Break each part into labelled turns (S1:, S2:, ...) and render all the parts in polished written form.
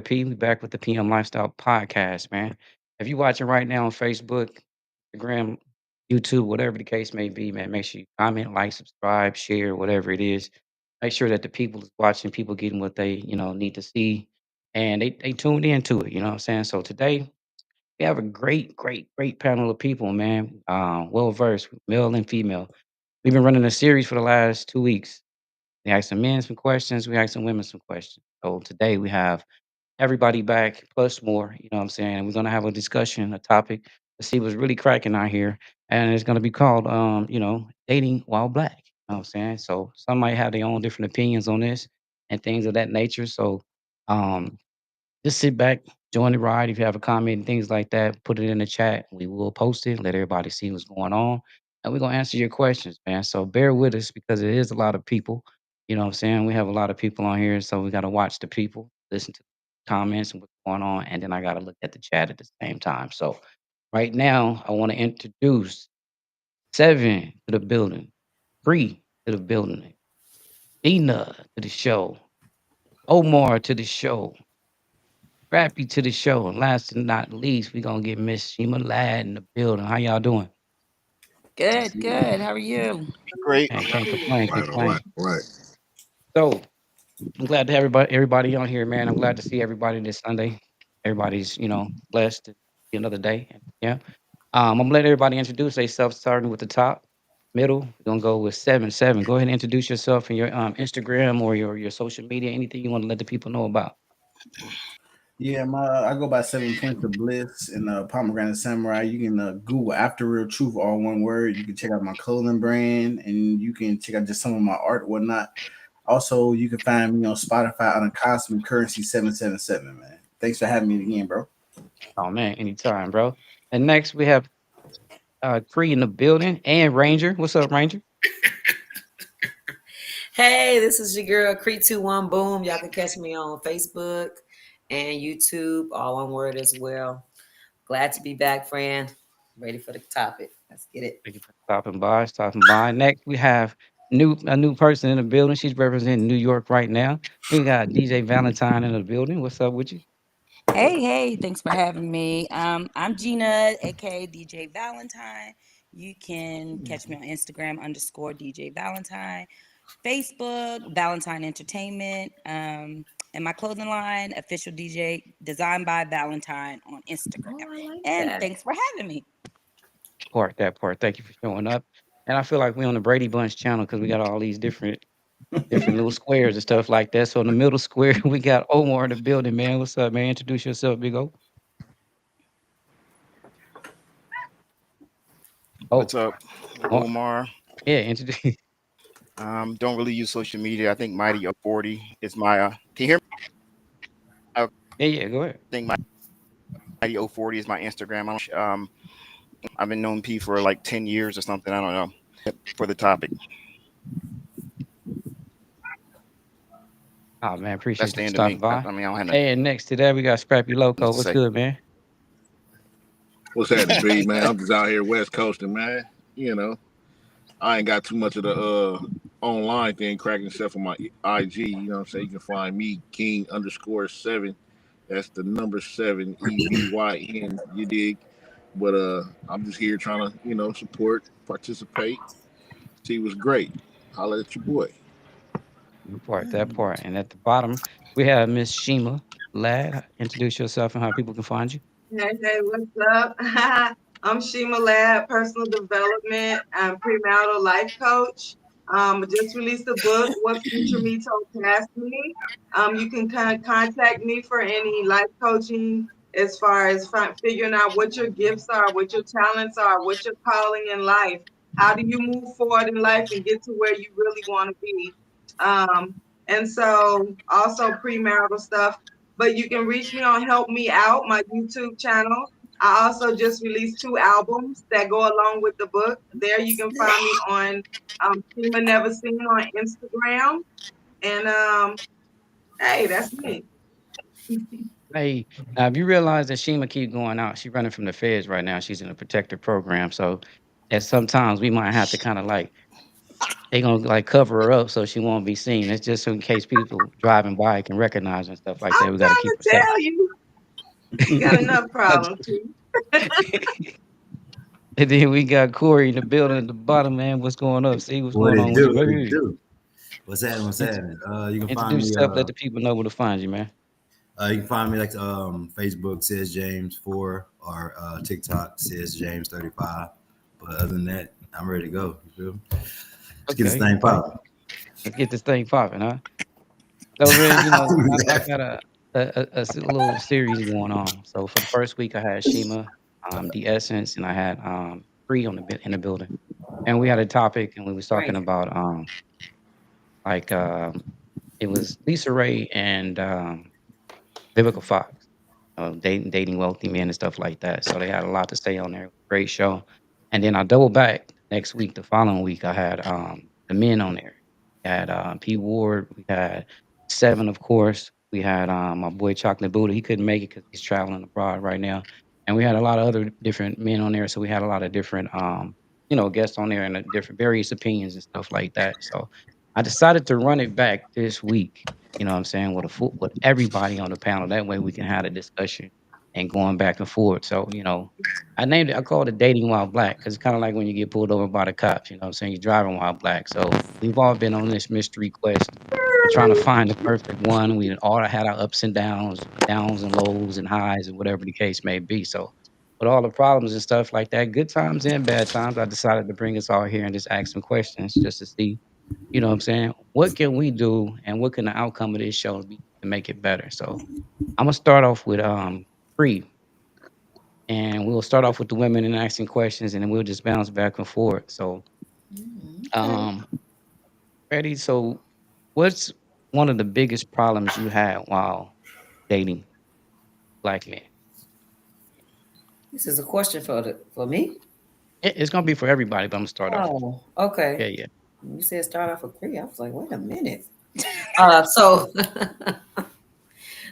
S1: P. We back with the PM Lifestyle Podcast, man. If you're watching right now on Facebook, Instagram, YouTube, whatever the case may be, man, make sure you comment, like, subscribe, share, whatever it is. Make sure that the people is watching, people getting what they, need to see, and they tuned into it. You know what I'm saying? So today we have a great panel of people, man. Well versed, male and female. We've been running a series for the last 2 weeks. We asked some men some questions. We asked some women some questions. So today we have everybody back plus more, you know what I'm saying? And we're gonna have a discussion, a topic to see what's really cracking out here. And it's gonna be called dating while black. You know what I'm saying? So some might have their own different opinions on this and things of that nature. So um just sit back, join the ride. If you have a comment and things like that, put it in the chat. We will post it, let everybody see what's going on. And we're gonna answer your questions, man. So bear with us because it is a lot of people. You know what I'm saying? We have a lot of people on here, so we gotta watch the people, listen to the comments and what's going on, and then I gotta look at the chat at the same time. So right now, I want to introduce Seven to the building, Bree to the building, Dina to the show, Omar to the show, Scrappy to the show. And last and not least, we gonna get Miss Shima Ladd in the building. How y'all doing?
S2: Good, good. How are you?
S3: Great.
S1: And can't complain,
S4: All
S1: can't
S4: right, all right,
S1: complain.
S4: all right.
S1: So I'm glad to have everybody on here, man. I'm glad to see everybody this Sunday. Everybody's, blessed to see another day. Yeah. I'm gonna let everybody introduce themselves, starting with the top, middle. We're gonna go with seven. Seven. Go ahead and introduce yourself and your Instagram or your social media, anything you want to let the people know about.
S5: Yeah, I go by 7 Points of Bliss and Pomegranate Samurai. You can Google After Real Truth, all one word. You can check out my clothing brand, and you can check out just some of my art, whatnot. Also, you can find me on Spotify under Cosmic Currency 777. Man, thanks for having me again, bro.
S1: Oh man, anytime, bro. And next we have Cree in the building and Ranger. What's up, Ranger?
S2: Hey, this is your girl Cree21 Boom. Y'all can catch me on Facebook and YouTube, all one word as well. Glad to be back, friend. Ready for the topic. Let's get it.
S1: Thank you for stopping by. Stopping by. Next, we have a new person in the building. She's representing New York right now. We got DJ Valentine in the building. What's up with you?
S6: Hey, thanks for having me. I'm Gina, aka DJ Valentine. You can catch me on Instagram _DJ Valentine, Facebook, Valentine Entertainment, and my clothing line, Official DJ, designed by Valentine on Instagram.
S2: Oh, I like
S6: And
S2: that.
S6: thanks for having me.
S1: That part. Thank you for showing up. And I feel like we're on the Brady Bunch channel because we got all these different little squares and stuff like that. So in the middle square, we got Omar in the building, man. What's up, man? Introduce yourself, Big O. Oh,
S3: What's up?
S1: oh
S3: Omar.
S1: yeah, introduce.
S3: Don't really use social media. I think Mighty Up 40 is my can you hear me? I
S1: Yeah, go ahead.
S3: think Mighty 040 is my Instagram. I don't I've been knowing P for like 10 years or something. I don't know. For the topic.
S1: Oh man,
S3: That's
S1: appreciate
S3: the
S1: you for
S3: end of
S1: stopping
S3: me.
S1: by.
S3: I mean I don't have nothing
S1: And next to that, we got Scrappy Loco.
S3: to
S1: What's
S3: say.
S1: good, man?
S4: What's happening, B, man? I'm just out here West Coasting, man. You know, I ain't got too much of the online thing cracking except for my IG. You know what I'm saying? You can find me, King_7. That's the number 7 EVYN. You dig? But I'm just here trying to, support, participate, see what's great. Holla at your boy.
S1: That part. And at the bottom, we have Miss Shima Ladd. Introduce yourself and how people can find you.
S7: Hey, what's up? I'm Shima Lab, personal development and premarital life coach. I just released a book, What Future Me Told Past Me. You can kind of contact me for any life coaching as far as figuring out what your gifts are, what your talents are, what your calling in life. How do you move forward in life and get to where you really want to be? And so also premarital stuff, but you can reach me on Help Me Out, my YouTube channel. I also just released 2 albums that go along with the book. There you can find me on Shima Never Seen on Instagram. And hey, that's me.
S1: Hey, now if you realize that Shima keep going out, she's running from the feds right now. She's in a protective program. So at sometimes we might have to kind of like they gonna like cover her up so she won't be seen. It's just in case people driving by can recognize her and stuff like that.
S7: I'm
S1: We got to
S7: trying
S1: keep
S7: to
S1: her safe.
S7: tell you, you got enough problems.
S1: And then we got Corey in the building at the bottom, man. What's going on? See what's
S8: What
S1: going
S8: it
S1: on with
S8: do?
S1: you,
S8: What it
S1: baby.
S8: do? What's happening? What's happening? You can find
S1: Introduce
S8: me.
S1: yourself. Let the people know where to find you, man.
S8: You can find me like Facebook says James 4 or TikTok says James 35. But other than that, I'm ready to go. You feel me? Let's get this
S1: Okay,
S8: thing
S1: okay.
S8: popping.
S1: Let's get this thing popping, huh? So, man, you know, I got a little series going on. So for the first week, I had Shima, the Essence, and I had Free on in the building, and we had a topic, and we was talking
S2: Right.
S1: about like it was Lisa Ray and Vivica Fox, dating wealthy men and stuff like that. So they had a lot to say on there. Great show. And then I double back next week. The following week, I had the men on there. We had P Ward. We had Seven, of course. We had my boy Chocolate Buddha. He couldn't make it because he's traveling abroad right now. And we had a lot of other different men on there. So we had a lot of different guests on there and different various opinions and stuff like that. So I decided to run it back this week. You know what I'm saying? With everybody on the panel. That way we can have a discussion and going back and forth. So, I called it dating while black because it's kind of like when you get pulled over by the cops. You know what I'm saying? You're driving while black. So we've all been on this mystery quest of trying to find the perfect one. We all had our ups and downs and lows and highs and whatever the case may be. So with all the problems and stuff like that, good times and bad times, I decided to bring us all here and just ask some questions just to see, you know what I'm saying? What can we do and what can the outcome of this show be to make it better? So I'm gonna start off with Free. And we'll start off with the women and asking questions and then we'll just bounce back and forth. So
S2: Okay.
S1: ready? So what's one of the biggest problems you had while dating black men?
S2: This is a question for me.
S1: It's gonna be for everybody, but I'm gonna start off.
S2: Oh, okay.
S1: Yeah, yeah.
S2: You said start off with Cree. I was like, wait a minute. So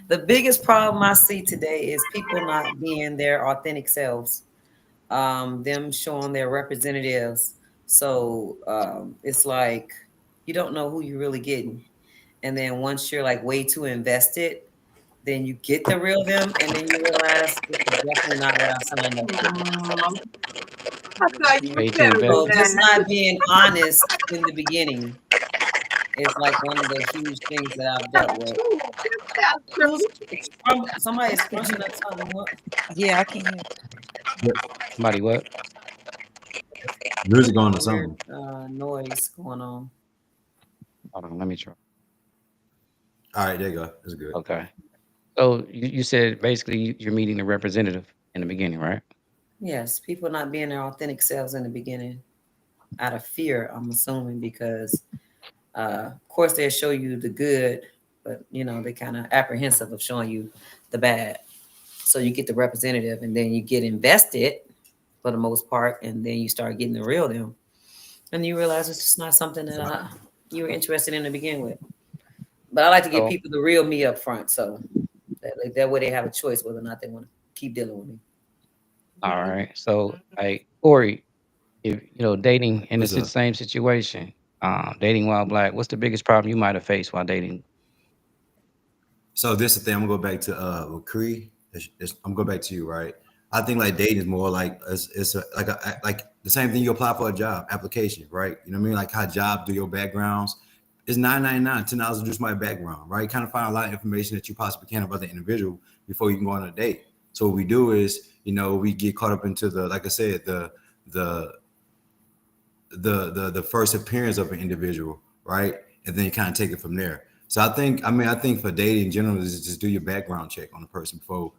S2: the biggest problem I see today is people not being their authentic selves, them showing their representatives. So it's like you don't know who you're really getting. And then once you're like way too invested, then you get the real them, and then you realize this is definitely not what I signed up for.
S7: I thought you
S1: Way
S7: were
S1: too
S7: better
S2: So
S7: than
S1: invested.
S2: just
S7: that.
S2: not being honest in the beginning is like one of the huge things that I've dealt with.
S7: That's true.
S2: Somebody is scrunching up something. What?
S6: Yeah, I can hear.
S1: Somebody what?
S8: Music on or
S2: Weird
S8: something.
S2: noise going on.
S1: Hold on, let me try.
S8: All right, there you go. That's good.
S1: Okay. So you said basically you're meeting the representative in the beginning, right?
S2: Yes, people not being their authentic selves in the beginning out of fear, I'm assuming, because of course they'll show you the good, but they kind of apprehensive of showing you the bad. So you get the representative and then you get invested for the most part, and then you start getting the real them. And you realize it's just not something that you were interested in to begin with. But I like to give
S1: So
S2: people the real me up front, so that way they have a choice whether or not they want to keep dealing with me.
S1: all right. So Corey, if dating in the
S8: What's up?
S1: same situation, dating while black, what's the biggest problem you might have faced while dating?
S8: So this is the thing. I'm gonna go back to Cree. I'm going back to you, right? I think like dating is more like it's like the same thing you apply for a job application, right? You know what I mean? Like how jobs do your backgrounds. It's $9.99, $10 to just my background, right? Kind of find a lot of information that you possibly can about the individual before you can go on a date. So what we do is, we get caught up into like I said, the first appearance of an individual, right? And then you kind of take it from there. So I think for dating in general is just do your background check on the person before,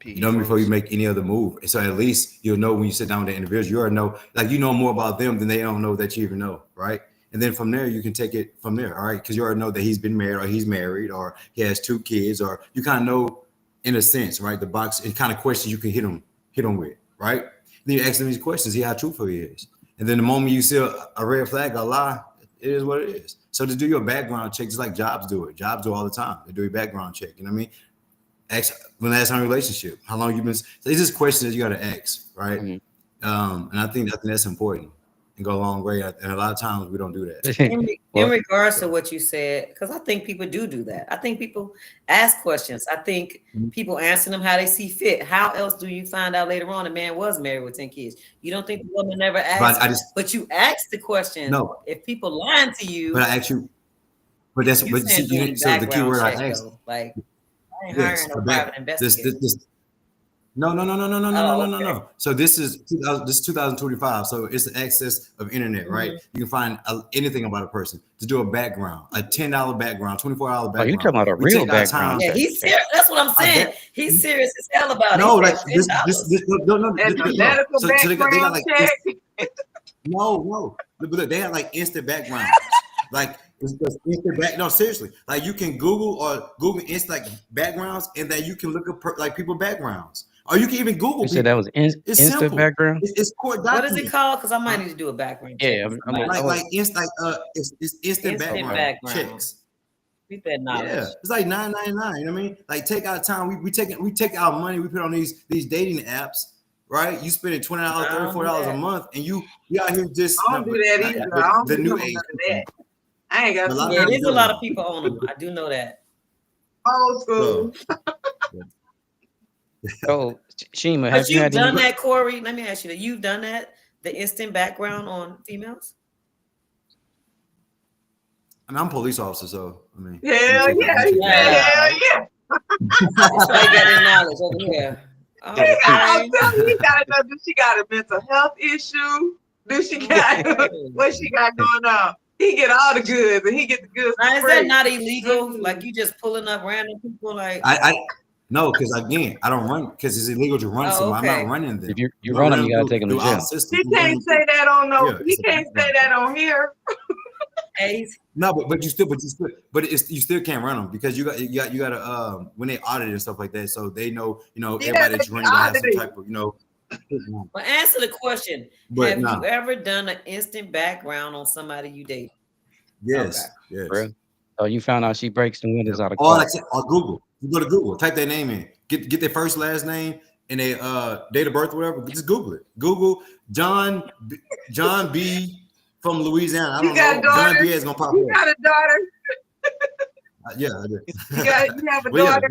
S8: before you make any other move. And so at least you'll know when you sit down with the individual, you already know, like you know more about them than they don't know that you even know, right? And then from there, you can take it from there, all right? Because you already know that he's been married or he's married or he has 2 kids, or you kind of know in a sense, right? The box and kind of questions you can hit him with, right? Then you ask him these questions, see how truthful he is. And then the moment you see a red flag, a lie, it is what it is. So to do your background check, just like jobs do it. Jobs do all the time. They do your background check. You know what I mean? Ask when last time relationship, how long you been. So these just questions that you got to ask, right?
S1: Mhm.
S8: And I think that's important. and go a long way. And a lot of times we don't do that.
S2: In regards to what you said, because I think people do that. I think people ask questions. I think people answer them how they see fit. How else do you find out later on a man was married with 10 kids? You don't think the woman never asked, but you asked the question.
S8: No.
S2: If people lying to you.
S8: But I actually, but that's, but see, so the key word I asked.
S2: Like, I ain't hiring no private investigator.
S8: No. So this is 2025. So it's the access of internet, right? You can find anything about a person. To do a background, a $10 background, $24 background.
S1: Oh, you talking about a real background?
S2: Yeah, he's serious. That's what I'm saying. He's serious as hell about it.
S8: No, like this.
S7: Medical background check.
S8: No. Look, they have like instant backgrounds. Like instant back. No, seriously. Like you can Google instant backgrounds, and then you can look up like people backgrounds. Or you can even Google.
S1: You said that was instant background.
S8: It's court
S2: document. What is it called? Because I might need to do a background check.
S1: Yeah,
S8: it's instant background checks.
S2: Keep that knowledge.
S8: Yeah, it's like $9.99. You know what I mean? Like take our time. We take our money. We put on these dating apps. Right? You spending $20, $34 a month, and you out here just.
S7: I don't do that either. I don't
S8: the
S7: do
S8: new
S7: none
S8: age.
S7: of that. I ain't got.
S2: Yeah, there's a lot of people on them. I do know that.
S7: Old school.
S1: So, Shima, have you
S2: done that, Corey? Let me ask you that. You've done that, the instant background on females?
S8: I mean, I'm a police officer, so I mean.
S7: Hell yeah.
S2: That's why you got that knowledge over here.
S7: Okay. I'm telling you, you gotta know, do she got a mental health issue? Do she got what she got going on? He get all the goods, and he get the goods.
S2: Now, is that not illegal? Like you just pulling up random people? Like
S8: no, because again, I don't run because it's illegal to run someone.
S2: Okay.
S8: I'm not running them.
S1: If you run them, you gotta take them to jail.
S7: He can't say that on he can't say that on here.
S8: No, but you still can't run them because you got to when they audit and stuff like that, so they know everybody that you're running has some type of
S2: Well, answer the question. Have you ever done an instant background on somebody you date?
S8: Yes.
S1: Okay. Yes. So you found out she breaks the windows out of cars.
S8: Or Google. You go to Google, type their name in, get their first last name and their date of birth, whatever. Just Google it. Google John B. from Louisiana. I don't know. John B. is gonna pop up.
S7: You got a daughter?
S8: Yeah, I do.
S7: You have a daughter?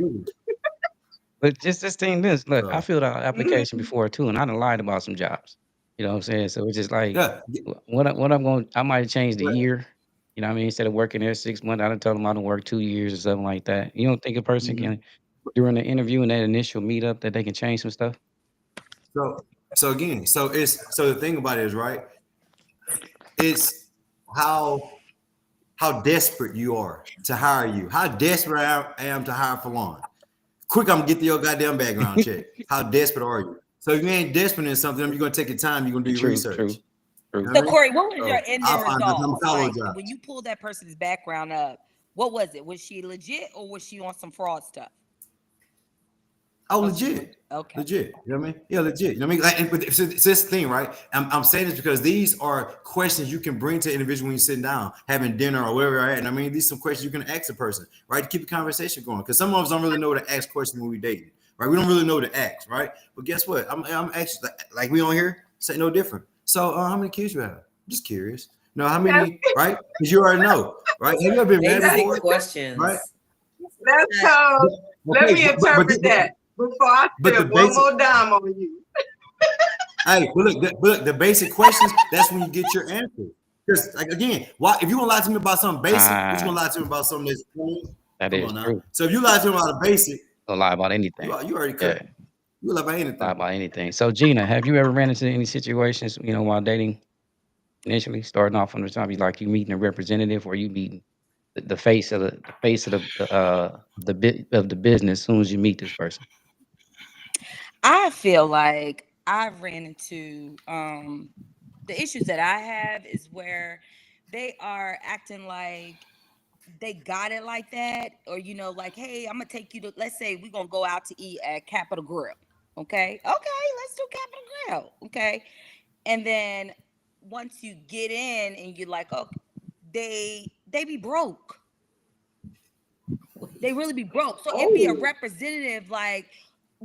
S1: But just this thing, look, I filled out an application before too, and I done lied about some jobs. You know what I'm saying? So it's just like, what I'm going, I might change the year. You know what I mean? Instead of working there 6 months, I done told them I done work 2 years or something like that. You don't think a person can, during the interview and that initial meetup, that they can change some stuff?
S8: So again, the thing about it is, right? It's how desperate you are to hire you. How desperate I am to hire Falon. Quick, I'm gonna get your goddamn background check. How desperate are you? So if you ain't desperate in something, you're gonna take your time. You're gonna do your research.
S6: True. So Corey, what was your end result? Like, when you pulled that person's background up, what was it? Was she legit or was she on some fraud stuff?
S8: Oh, legit.
S6: Okay.
S8: Legit. You know what I mean? Yeah, legit. You know what I mean? Like, but it's this thing, right? I'm saying this because these are questions you can bring to an individual when you're sitting down, having dinner or wherever you're at. And I mean, these are some questions you can ask a person, right? To keep the conversation going. Because some of us don't really know to ask questions when we dating, right? We don't really know to ask, right? But guess what? I'm actually like we on here say no different. So how many kids you have? I'm just curious. No, how many, right? Because you already know, right? Have you ever been married before?
S2: Questions.
S8: Right?
S7: That's how. Let me interpret that before I spend one more dime on you.
S8: Hey, but look, the basic questions, that's when you get your answer. Because, like, again, why if you want to lie to me about something basic, you're going to lie to me about something that's cool.
S1: That is true.
S8: So if you lie to me about a basic,
S1: you'll lie about anything.
S8: You already could. Yeah. You lie about anything.
S1: Lie about anything. So, Gina, have you ever ran into any situations, while dating initially, starting off from the top, you meeting a representative or you meeting the face of the business as soon as you meet this person?
S6: I feel like I've ran into the issues that I have is where they are acting like they got it like that, or like, hey, I'm gonna take you to, let's say we're gonna go out to eat at Capitol Grill. Okay, let's do Capitol Grill. Okay, and then once you get in and you're like, oh, they be broke. They really be broke. So it'd be a representative, like,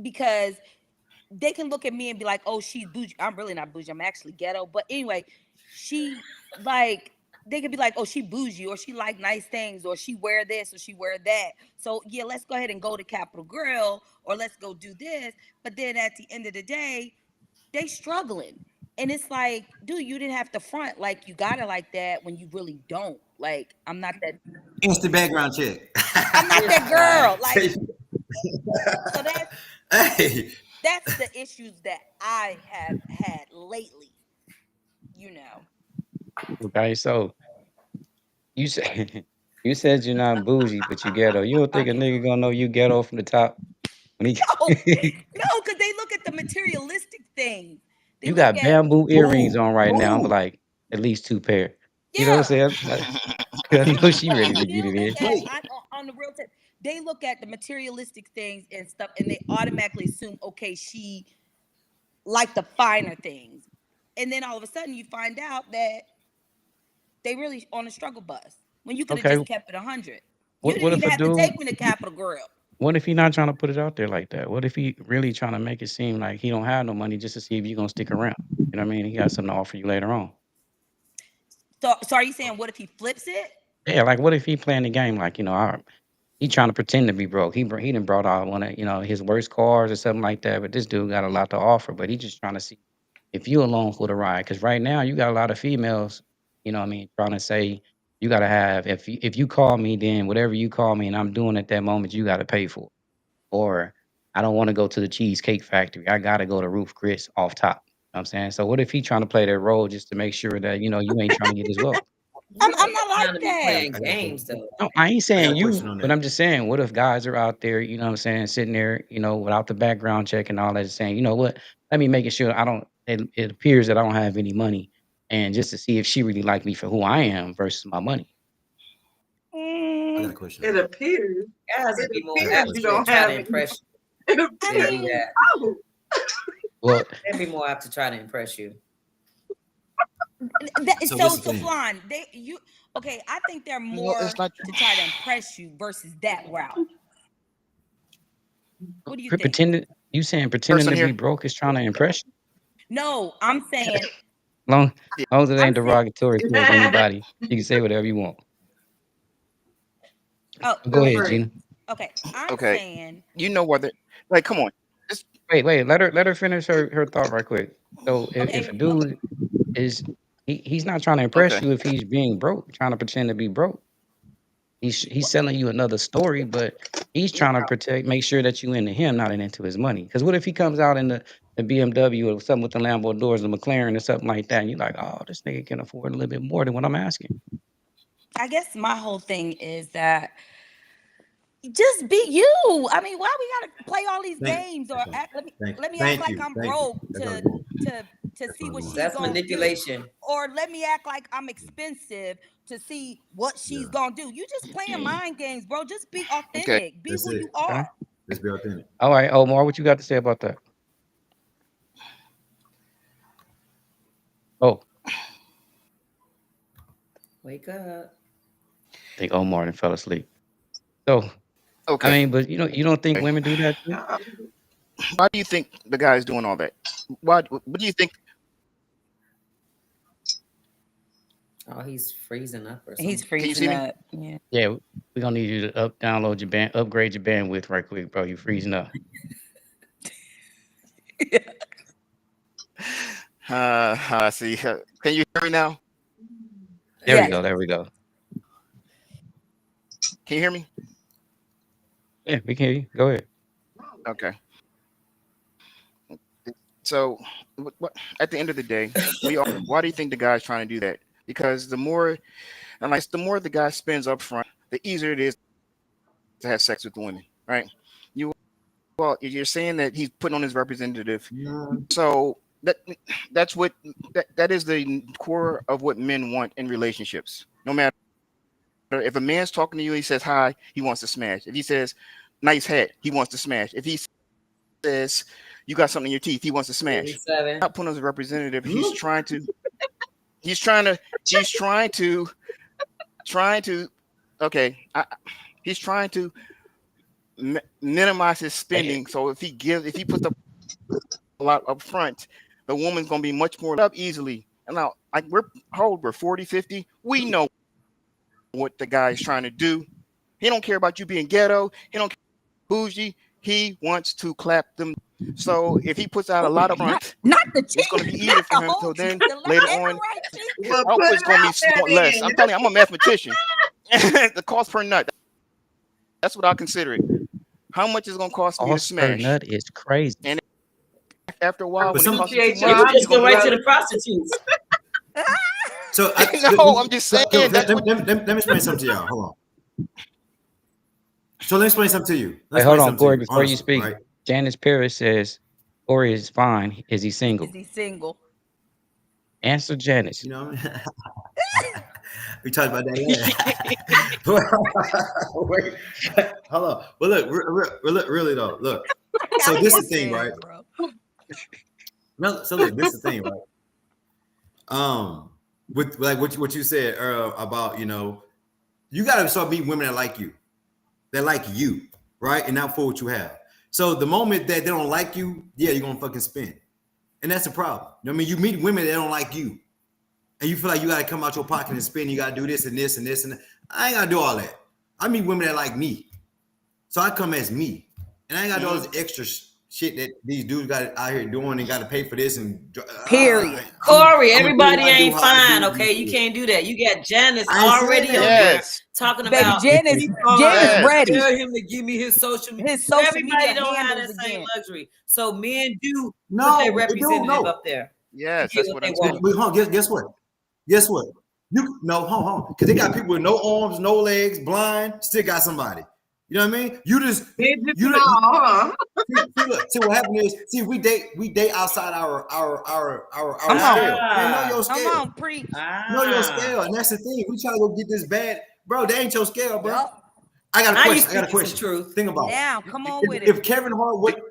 S6: because they can look at me and be like, oh, she's bougie. I'm really not bougie. I'm actually ghetto. But anyway, she like they could be like, oh, she bougie, or she like nice things, or she wear this, or she wear that. So yeah, let's go ahead and go to Capitol Grill, or let's go do this. But then at the end of the day, they struggling. And it's like, dude, you didn't have to front like you got it like that when you really don't. Like, I'm not that
S8: Instant background check.
S6: I'm not that girl. Like, so
S8: Hey,
S6: that's the issues that I have had lately, you know.
S1: Okay, so you said you said you're not bougie, but you ghetto. You don't think a nigga gonna know you ghetto from the top when he
S6: No, because they look at the materialistic things. They
S1: you
S6: look
S1: got
S6: at
S1: bamboo earrings
S8: ooh,
S1: on right now. I'm
S8: ooh.
S1: like at least 2 pair. You know what
S6: yeah.
S1: I'm saying? I know she
S6: No,
S1: ready to get
S6: they'll
S1: it in.
S6: look at on the real tip. They look at the materialistic things and stuff, and they automatically assume, okay, she like the finer things, and then all of a sudden you find out that they really on a struggle bus when you could have
S1: Okay,
S6: just kept it 100. You
S1: what
S6: didn't
S1: if
S6: even
S1: a
S6: have to
S1: dude?
S6: take me to Capitol Grill.
S1: What if he not trying to put it out there like that? What if he really trying to make it seem like he don't have no money just to see if you gonna stick around? You know what I mean? He got something to offer you later on.
S6: So are you saying what if he flips it?
S1: Yeah, like what if he playing the game like he trying to pretend to be broke. He done brought out one of his worst cars or something like that. But this dude got a lot to offer. But he just trying to see if you along for the ride. Because right now you got a lot of females, what I mean, trying to say you got to have if you call me, then whatever you call me and I'm doing at that moment, you got to pay for it. Or I don't want to go to the Cheesecake Factory. I got to go to Ruth Chris off top. You know what I'm saying? So what if he trying to play that role just to make sure that you ain't trying to get his wealth?
S6: I'm
S2: You
S6: not
S2: ain't got
S6: like
S2: time to be
S6: that.
S2: playing
S8: I got a
S2: games
S8: question.
S2: though.
S1: No, I ain't
S8: I got
S1: saying
S8: a question
S1: you,
S8: on
S1: but
S8: that.
S1: I'm just saying, what if guys are out there, you know what I'm saying, sitting there, without the background check and all that, saying, you know what, let me make sure it appears that I don't have any money, and just to see if she really like me for who I am versus my money.
S8: I got a
S6: Mm,
S8: question on
S7: It
S8: that.
S7: appears.
S2: Guys
S7: It
S2: would be more
S8: I got a
S7: appears
S2: apt
S7: you
S2: to
S8: question.
S7: don't
S2: try to
S7: have any.
S2: impress
S7: It
S2: you
S6: I
S2: than do
S7: appears.
S6: mean,
S2: that.
S7: Oh,
S1: Well,
S2: They'd be more apt to try to impress you.
S8: So
S6: so
S8: this is the thing.
S6: Flan, okay, I think they're
S3: Well,
S6: more
S3: it's not.
S6: to try to impress you versus that route. What do you think?
S1: pretending you saying pretending
S3: Person
S1: to be
S3: here.
S1: broke is trying to impress you.
S6: No, I'm saying,
S1: Long,
S3: Yeah.
S1: long as it
S6: I'm
S1: ain't
S6: saying,
S1: derogatory towards anybody, you can say whatever you want.
S6: oh,
S1: Go
S7: that's
S1: ahead,
S7: right.
S1: Gina.
S6: okay, I'm
S3: Okay.
S6: saying,
S3: You know whether like come on. Just
S1: Wait, let her finish her thought right quick. So if a
S6: okay,
S1: dude is he's not trying to impress
S3: okay.
S1: you if he's being broke, trying to pretend to be broke. He's selling you another story, but he's
S7: Yeah.
S1: trying to make sure that you into him, not into his money. Because what if he comes out in the BMW or something with the Lambo doors, the McLaren or something like that, and you're like, oh, this nigga can afford a little bit more than what I'm asking.
S6: I guess my whole thing is that just be you. I mean, why we gotta play all these
S8: Thank,
S6: games or
S8: okay.
S6: act?
S8: Thank,
S6: Let me act
S8: thank
S6: like
S8: you.
S6: I'm
S8: Thank you.
S6: broke
S8: That's what
S6: to
S8: I'm going.
S6: to
S8: That's
S6: see
S8: what I'm
S6: what
S8: going.
S6: she's
S2: That's
S6: gonna do,
S2: manipulation.
S6: or let me act like I'm expensive to see what she's
S8: Yeah.
S6: gonna do. You just playing mind games, bro. Just be
S3: Okay.
S6: authentic. Be
S8: That's
S6: who you
S8: it.
S1: Okay.
S6: are.
S8: Let's be authentic.
S1: All right, Omar, what you got to say about that? Oh,
S2: Wake up.
S1: I think Omar done fell asleep. So, I
S3: Okay.
S1: mean, but you don't think women do that too?
S7: Uh,
S3: Why do you think the guy's doing all that? Why? What do you think?
S2: Oh, he's freezing up or
S6: He's
S2: something.
S3: Can you see
S6: freezing
S3: me?
S6: up. Yeah.
S1: Yeah, we're gonna need you to upgrade your bandwidth right quick, bro. You freezing up.
S3: I see. Can you hear me now?
S1: There we
S6: Yes.
S1: go. There we go.
S3: Can you hear me?
S1: Yeah, we can hear you. Go ahead.
S3: Okay. So, at the end of the day, why do you think the guy's trying to do that? Because the more the guy spends up front, the easier it is to have sex with the women, right? You're saying that he's putting on his representative. So that is the core of what men want in relationships. No matter if a man's talking to you, he says hi, he wants to smash. If he says nice hat, he wants to smash. If he says you got something in your teeth, he wants to smash.
S2: 87.
S3: Not putting on his representative. He's trying to. He's trying to. He's trying to. Okay. He's trying to minimize his spending. So if he puts up a lot up front, the woman's gonna be much more up easily And now, like we're how old? We're 40, 50. We know what the guy is trying to do. He don't care about you being ghetto. He don't care bougie. He wants to clap them. So if he puts out a lot of front,
S6: Not the
S3: it's
S6: cheese.
S3: going to be easier for him. So then later on,
S7: Well, put
S3: output's
S7: it
S3: going to
S7: out
S3: be
S7: there
S3: somewhat less.
S7: then.
S3: I'm telling you, I'm a mathematician. The cost per nut. That's what I consider it. How much is it going to cost me to
S1: Cost per
S3: smash?
S1: nut is crazy.
S3: And after a while,
S8: But
S3: when
S8: some-
S3: it costs you too
S7: Appreciate
S2: You
S3: much,
S7: y'all.
S2: could just go right to
S7: brother.
S2: the prostitutes.
S8: So
S3: No, I'm just saying
S8: Let
S3: that's
S8: me explain something to y'all. Hold on. So let me explain something to you.
S1: Hey,
S8: Let's
S1: hold
S8: explain
S1: on,
S8: something to
S1: Corey.
S8: you,
S1: Before you
S8: honestly,
S1: speak,
S8: right?
S1: Janice Paris says Corey is fine. Is he single?
S6: Is he single?
S1: Answer Janice.
S8: You know what I mean? We talked about that last. Wait, hold on. Well, look, really though, look. So this is the thing, right? No, so look, this is the thing, right? With like what you said about, you know, you gotta start meeting women that like you, right? And not for what you have. So the moment that they don't like you, yeah, you're gonna fucking spin. And that's the problem. I mean, you meet women that don't like you, and you feel like you gotta come out your pocket and spin, you gotta do this and this and this and that. I ain't gotta do all that. I meet women that like me. So I come as me. And I ain't gotta do all this extra shit that these dudes got out here doing and gotta pay for this and
S6: Period.
S2: Corey,
S8: I'm gonna do
S2: everybody
S8: what I do,
S2: ain't
S8: how I
S2: fine,
S8: do,
S2: okay? You can't do that. You got Janice
S8: I ain't
S2: already
S8: saying
S2: on
S8: that.
S2: there
S3: yes.
S2: talking
S6: Baby,
S2: about
S6: Janice
S2: he's fine.
S3: Yes.
S6: ready.
S2: Tell him to give me his social media.
S6: His social
S2: Everybody
S6: media
S2: don't have that
S6: handles
S2: same
S6: again.
S2: luxury. So men do put
S8: No,
S2: their
S8: they do,
S2: representative
S8: no.
S2: up there.
S3: Yes,
S2: Get
S3: that's
S2: what
S3: what
S2: they
S3: I'm
S2: want.
S3: saying.
S8: But guess what? Guess what? You no, hold on. Because they got people with no arms, no legs, blind, still got somebody. You know what I mean? You just
S7: Midgets
S8: you
S7: and all, huh?
S8: see what happened is we date outside our
S6: Come on.
S8: scale. Man, know your
S6: Come
S8: scale.
S6: on, preach.
S8: Know your scale. And that's the thing. We try to go get this bad. Bro, they ain't your scale, bro.
S6: Yup.
S8: I got a
S2: Now you
S8: question. I got a
S2: speaking some
S8: question.
S2: truth.
S8: Think about it.
S6: Now, come on with
S8: If
S6: it.
S8: Kevin Hart wasn't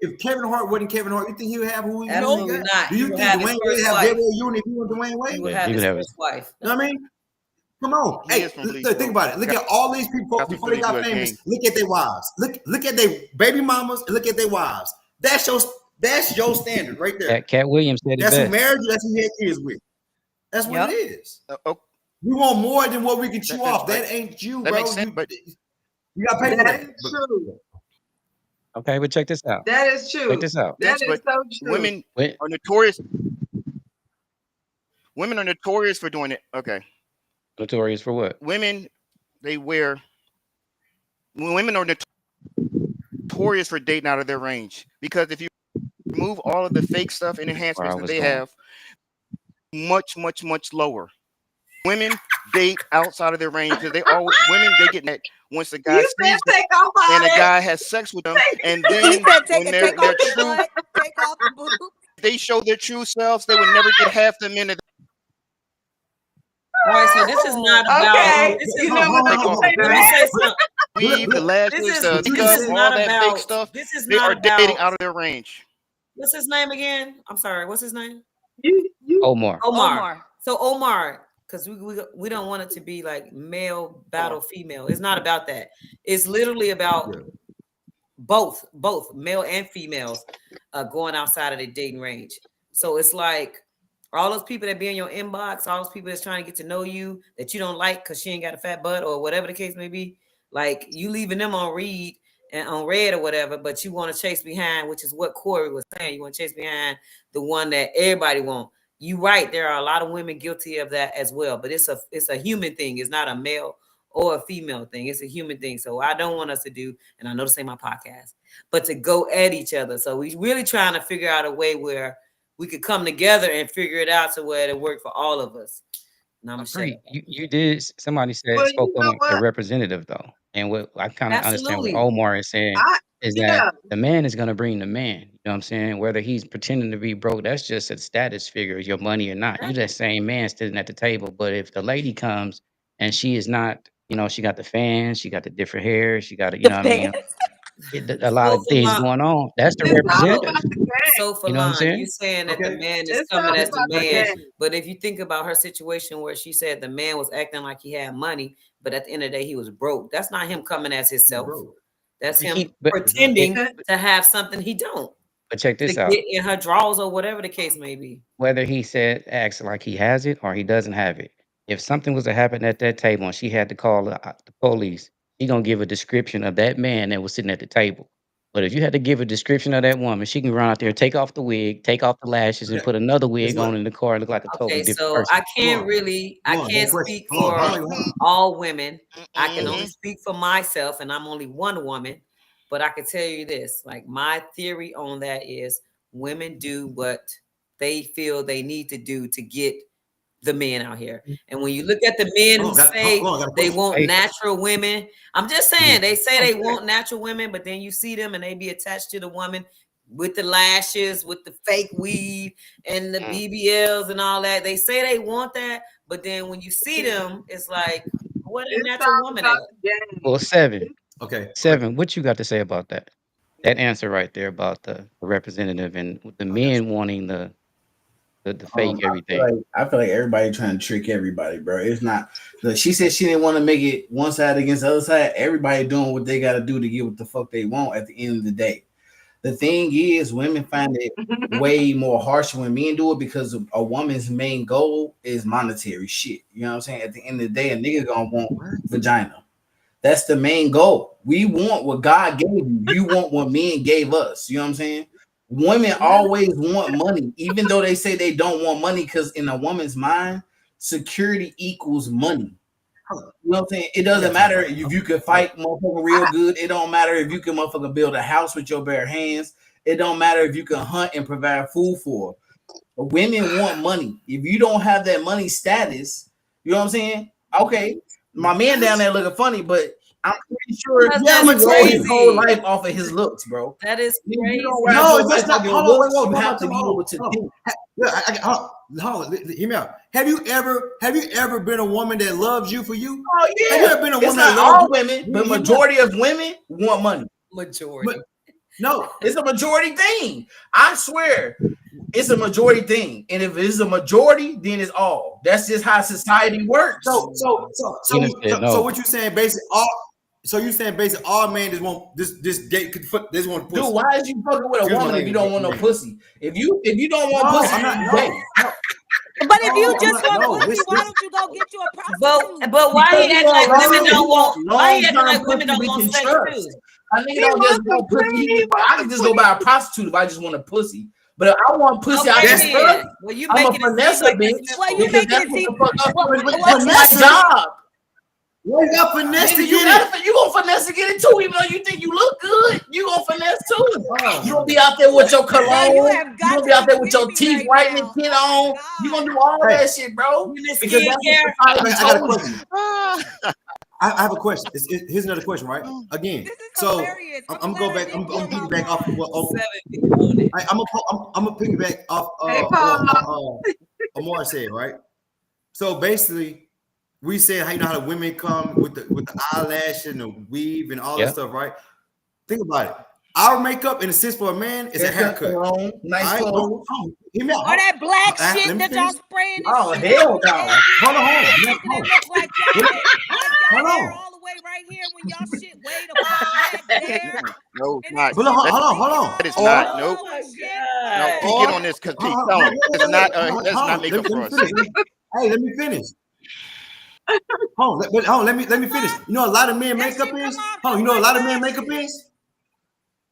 S8: Kevin Hart, you think he would have who he
S2: Absolutely
S8: got?
S2: not.
S8: Do
S2: He
S8: you
S2: would
S8: think
S2: have his
S8: Dwayne
S2: first
S8: Wade have
S2: wife.
S8: Gabrielle Union if he was Dwayne
S2: He
S8: Wade?
S2: would
S1: Yeah,
S2: have
S1: he
S2: his
S1: would have
S2: first wife.
S8: You know what I mean? Come on.
S3: He
S8: Hey,
S3: is from Bleach,
S8: think
S3: bro.
S8: about it. Look at all these people
S3: Got to
S8: before they
S3: really
S8: got
S3: do a
S8: famous.
S3: game.
S8: Look at their wives. Look at their baby mamas and look at their wives. That's your standard right there.
S1: Cat Williams said it
S8: That's who
S1: best.
S8: married you. That's who you had kids with. That's what
S6: Yup.
S8: it is.
S3: Oh,
S8: We want more than what we can chew
S3: that's
S8: off.
S3: right.
S8: That ain't you,
S3: That
S8: bro.
S3: makes sense, but
S8: You got to pay for
S7: That
S8: that.
S7: is true.
S1: Okay, but check this out.
S7: That is
S1: Check
S7: true.
S1: this out.
S7: That
S3: yes,
S7: is
S3: but
S7: so true.
S3: women
S1: When,
S3: are notorious. Women are notorious for doing it. Okay,
S1: notorious for what?
S3: women women are notorious for dating out of their range because if you remove all of the fake stuff and
S1: Where I
S3: enhancements that
S1: was
S3: they
S1: going.
S3: have, much lower. Women date outside of their range because women get that once the guy
S7: You said
S3: sees them
S7: take off all
S3: and the
S7: that.
S3: guy has sex with them, and
S6: He
S3: then
S6: said
S3: when
S6: take
S3: they're
S6: off the
S3: true,
S6: butt, take off the boob.
S3: they show their true selves, they would never get half the men that
S2: All right, so this is not about.
S7: Okay.
S2: This
S7: You
S2: is
S7: know what?
S3: take
S7: Don't
S3: off
S7: say
S2: Let me
S7: that.
S2: say something.
S3: weave, the lashes, the
S2: This
S3: makeup,
S2: is
S3: all
S2: not
S3: that
S2: about.
S3: fake stuff.
S2: This is
S3: They
S2: not
S3: are dating
S2: about.
S3: out of their range.
S2: What's his name again? I'm sorry. What's his name?
S7: You
S1: Omar.
S2: Omar. So Omar, because we don't want it to be like male battle female. It's not about that. It's literally about both male and females going outside of the dating range. So it's like all those people that be in your inbox, all those people that's trying to get to know you that you don't like because she ain't got a fat butt or whatever the case may be. Like you leaving them on read and on red or whatever, but you want to chase behind, which is what Corey was saying. You want to chase behind the one that everybody wants. You right. There are a lot of women guilty of that as well, but it's a human thing. It's not a male or a female thing. It's a human thing. So I don't want us to do, and I know this ain't my podcast, but to go at each other. So we really trying to figure out a way where we could come together and figure it out to where it'll work for all of us. Now I'm
S1: Free. You did. Somebody
S7: well,
S1: spoke
S7: you know
S1: on the
S7: what?
S1: representative though, and what I kind of understand what
S2: Absolutely.
S1: Omar is saying is
S7: Yeah.
S1: that the man is going to bring the man. You know what I'm saying? Whether he's pretending to be broke, that's just a status figure, your money or not. You that same man sitting at the table. But if the lady comes and she is not, you know, she got the fans, she got the different hair, she got, you know what I mean? A lot
S2: So
S1: of things
S2: for
S1: going on. That's the
S7: It's all
S1: representative.
S7: about the game.
S2: So for
S1: You know what I'm saying?
S2: you're saying that the
S8: Okay.
S2: man is
S7: It's
S2: coming
S7: all
S2: as the
S7: about the
S2: man.
S7: game.
S2: But if you think about her situation where she said the man was acting like he had money, but at the end of the day he was broke. That's not him coming as himself.
S8: Bro.
S2: That's him
S1: But
S2: pretending
S7: Yeah.
S2: to have something he don't.
S1: But check
S2: to
S1: this out.
S2: get in her drawers or whatever the case may be.
S1: Whether he acts like he has it or he doesn't have it. If something was to happen at that table and she had to call the police, she gonna give a description of that man that was sitting at the table. But if you had to give a description of that woman, she can run out there, take off the wig, take off the lashes, and
S8: Okay.
S1: put another
S8: Guess
S1: wig on
S8: what?
S1: in the car and look like a totally
S2: Okay,
S1: different
S2: so
S1: person.
S2: I can't
S8: on.
S2: really, I
S8: Hold on,
S2: can't
S8: good question.
S2: speak
S8: Hold on,
S2: for
S8: hold on.
S2: all women. I can
S3: Mhm.
S2: only speak for myself, and I'm only one woman. But I can tell you this: like my theory on that is, women do what they feel they need to do to get the men out here. And when you look at the men who
S8: Hold on,
S2: say
S8: hold on, I got a
S2: they
S8: question.
S2: want
S1: Hey,
S2: natural women, I'm just saying they say they want natural women, but then you see them and they be attached to the woman with the lashes, with the fake weave and the
S1: mm,
S2: BBLs and all that. They say they want that, but then when you see them, it's like, what a
S7: It's
S2: natural
S7: all
S2: woman
S7: about
S2: at?
S7: the game.
S1: well, Seven,
S8: Okay.
S1: what you got to say about that? That answer right there about the representative and the men wanting the fake everything.
S5: I feel like everybody trying to trick everybody, bro. It's not. Look, she said she didn't want to make it one side against the other side. Everybody doing what they got to do to get what the fuck they want at the end of the day. The thing is, women find it way more harsher when men do it because a woman's main goal is monetary shit. You know what I'm saying? At the end of the day, a nigga gonna want vagina. That's the main goal. We want what God gave you. You want what men gave us. You know what I'm saying? Women always want money, even though they say they don't want money, because in a woman's mind, security equals money. You know what I'm saying? It doesn't matter if you can fight motherfucker real good. It don't matter if you can motherfucker build a house with your bare hands. It don't matter if you can hunt and provide food for. But women want money. If you don't have that money status, you know what I'm saying? Okay, my man down there looking funny, but I'm pretty sure
S2: That's
S5: he rolled his whole
S2: crazy.
S5: life off of his looks, bro.
S2: That is
S5: You
S2: crazy.
S5: don't ride
S8: No,
S5: your
S8: that's
S5: life
S8: not.
S5: off your
S8: Hold on,
S5: looks.
S8: wait,
S5: You
S8: wait,
S5: have to be
S8: hold
S5: able
S8: on,
S5: to
S8: hold
S5: think.
S8: on. Yeah, hold on, hear me out. Have you ever been a woman that loves you for you?
S5: Oh
S8: Have you
S5: yeah,
S8: ever been a
S5: it's
S8: woman
S5: not
S8: that loves
S5: all
S8: you?
S5: women, but
S8: Hear me out.
S5: majority of women want money.
S2: Majority.
S8: No,
S5: It's a majority thing. I swear, it's a majority thing. And if it's a majority, then it's all. That's just how society works.
S1: Gina said
S8: So
S1: no.
S8: what you saying? Basically, all. So you saying basically all men just want this gay could fuck. They just want pussy.
S5: Dude, why is you fucking with a
S8: Excuse my
S5: woman if you
S8: language,
S5: don't want no
S8: man.
S5: pussy? If you don't want
S8: No,
S5: pussy,
S8: I'm not.
S5: you
S8: No,
S5: gay.
S6: But if you
S8: no, I'm
S6: just
S8: not.
S6: want
S8: No,
S6: pussy, why don't you go get you a prostitute?
S2: But why
S5: Because
S2: he
S5: you
S2: acting like
S5: want
S2: women don't want? Why he acting
S5: long-term
S2: like women
S5: pussy
S2: don't
S5: we
S2: want
S5: can
S2: sex
S5: trust.
S2: too?
S5: A nigga don't just want pussy. I can just go buy a prostitute if I just want a pussy. But if I want pussy, I
S2: Okay,
S5: can
S2: then.
S5: trust.
S2: Well, you
S5: I'm a
S2: making it
S5: finesse
S2: seem like
S5: bitch
S2: it's
S6: Well, you
S2: simple.
S5: because
S6: making
S5: that's
S6: it
S5: what
S6: seem.
S5: the fuck
S6: Well,
S5: that's
S6: well,
S5: my job.
S8: Well, you got finesse
S5: Nigga,
S8: to
S5: you
S8: get it.
S5: gotta you gonna finesse to get it too, even though you think you look good. You gonna finesse too.
S8: Oh,
S5: You gonna be out there with your
S6: Bro, you
S5: cologne.
S6: have
S5: You
S6: got
S5: gonna
S6: to
S5: be out
S6: be
S5: there with your
S6: kidding me
S5: teeth
S6: right
S5: right and
S6: now.
S5: kid
S6: Oh
S5: on.
S6: my
S5: You gonna do
S6: God.
S5: all
S8: Hey.
S5: that shit, bro.
S2: You the
S5: Because that's
S2: skincare.
S5: what
S8: I
S5: society
S8: got a
S5: told you.
S8: question. I have a question. Here's another question, right? Again,
S6: This is
S8: so
S6: hilarious.
S8: I'm gonna go back. I'm piggyback off of what I'm gonna piggyback off
S7: Hey,
S8: what Amar said, right? So basically, we said how the women come with the eyelash and the weave and all that
S1: Yep.
S8: stuff, right? Think about it. Our makeup, in a sense, for a man, is a haircut.
S5: Cologne, nice
S8: All right?
S5: clothes.
S8: Hear me out.
S6: Or that black
S8: Let
S6: shit
S8: me
S6: that y'all
S8: finish.
S6: spraying this
S5: Oh
S6: shit
S5: hell
S6: on.
S5: no!
S6: And you
S8: Hold on.
S6: making it look like y'all
S8: Hold
S6: hair
S8: on.
S6: all the way right here when y'all shit way the fuck back there.
S3: No, it's
S6: And
S3: not.
S6: this
S8: But
S6: shit
S8: hold on.
S3: That is
S6: all
S3: not.
S6: over
S3: Nope.
S6: and shit.
S3: No,
S2: God.
S3: P, get on this because P, tell him it's not. That's not makeup for us.
S8: Hey, let me finish. Hold on, let me finish. You know, a lot of men
S6: That
S8: makeup
S6: shit
S8: is.
S6: come off
S8: Oh, you
S6: just
S8: know, a
S6: like
S8: lot of men
S6: lashes.
S8: makeup is.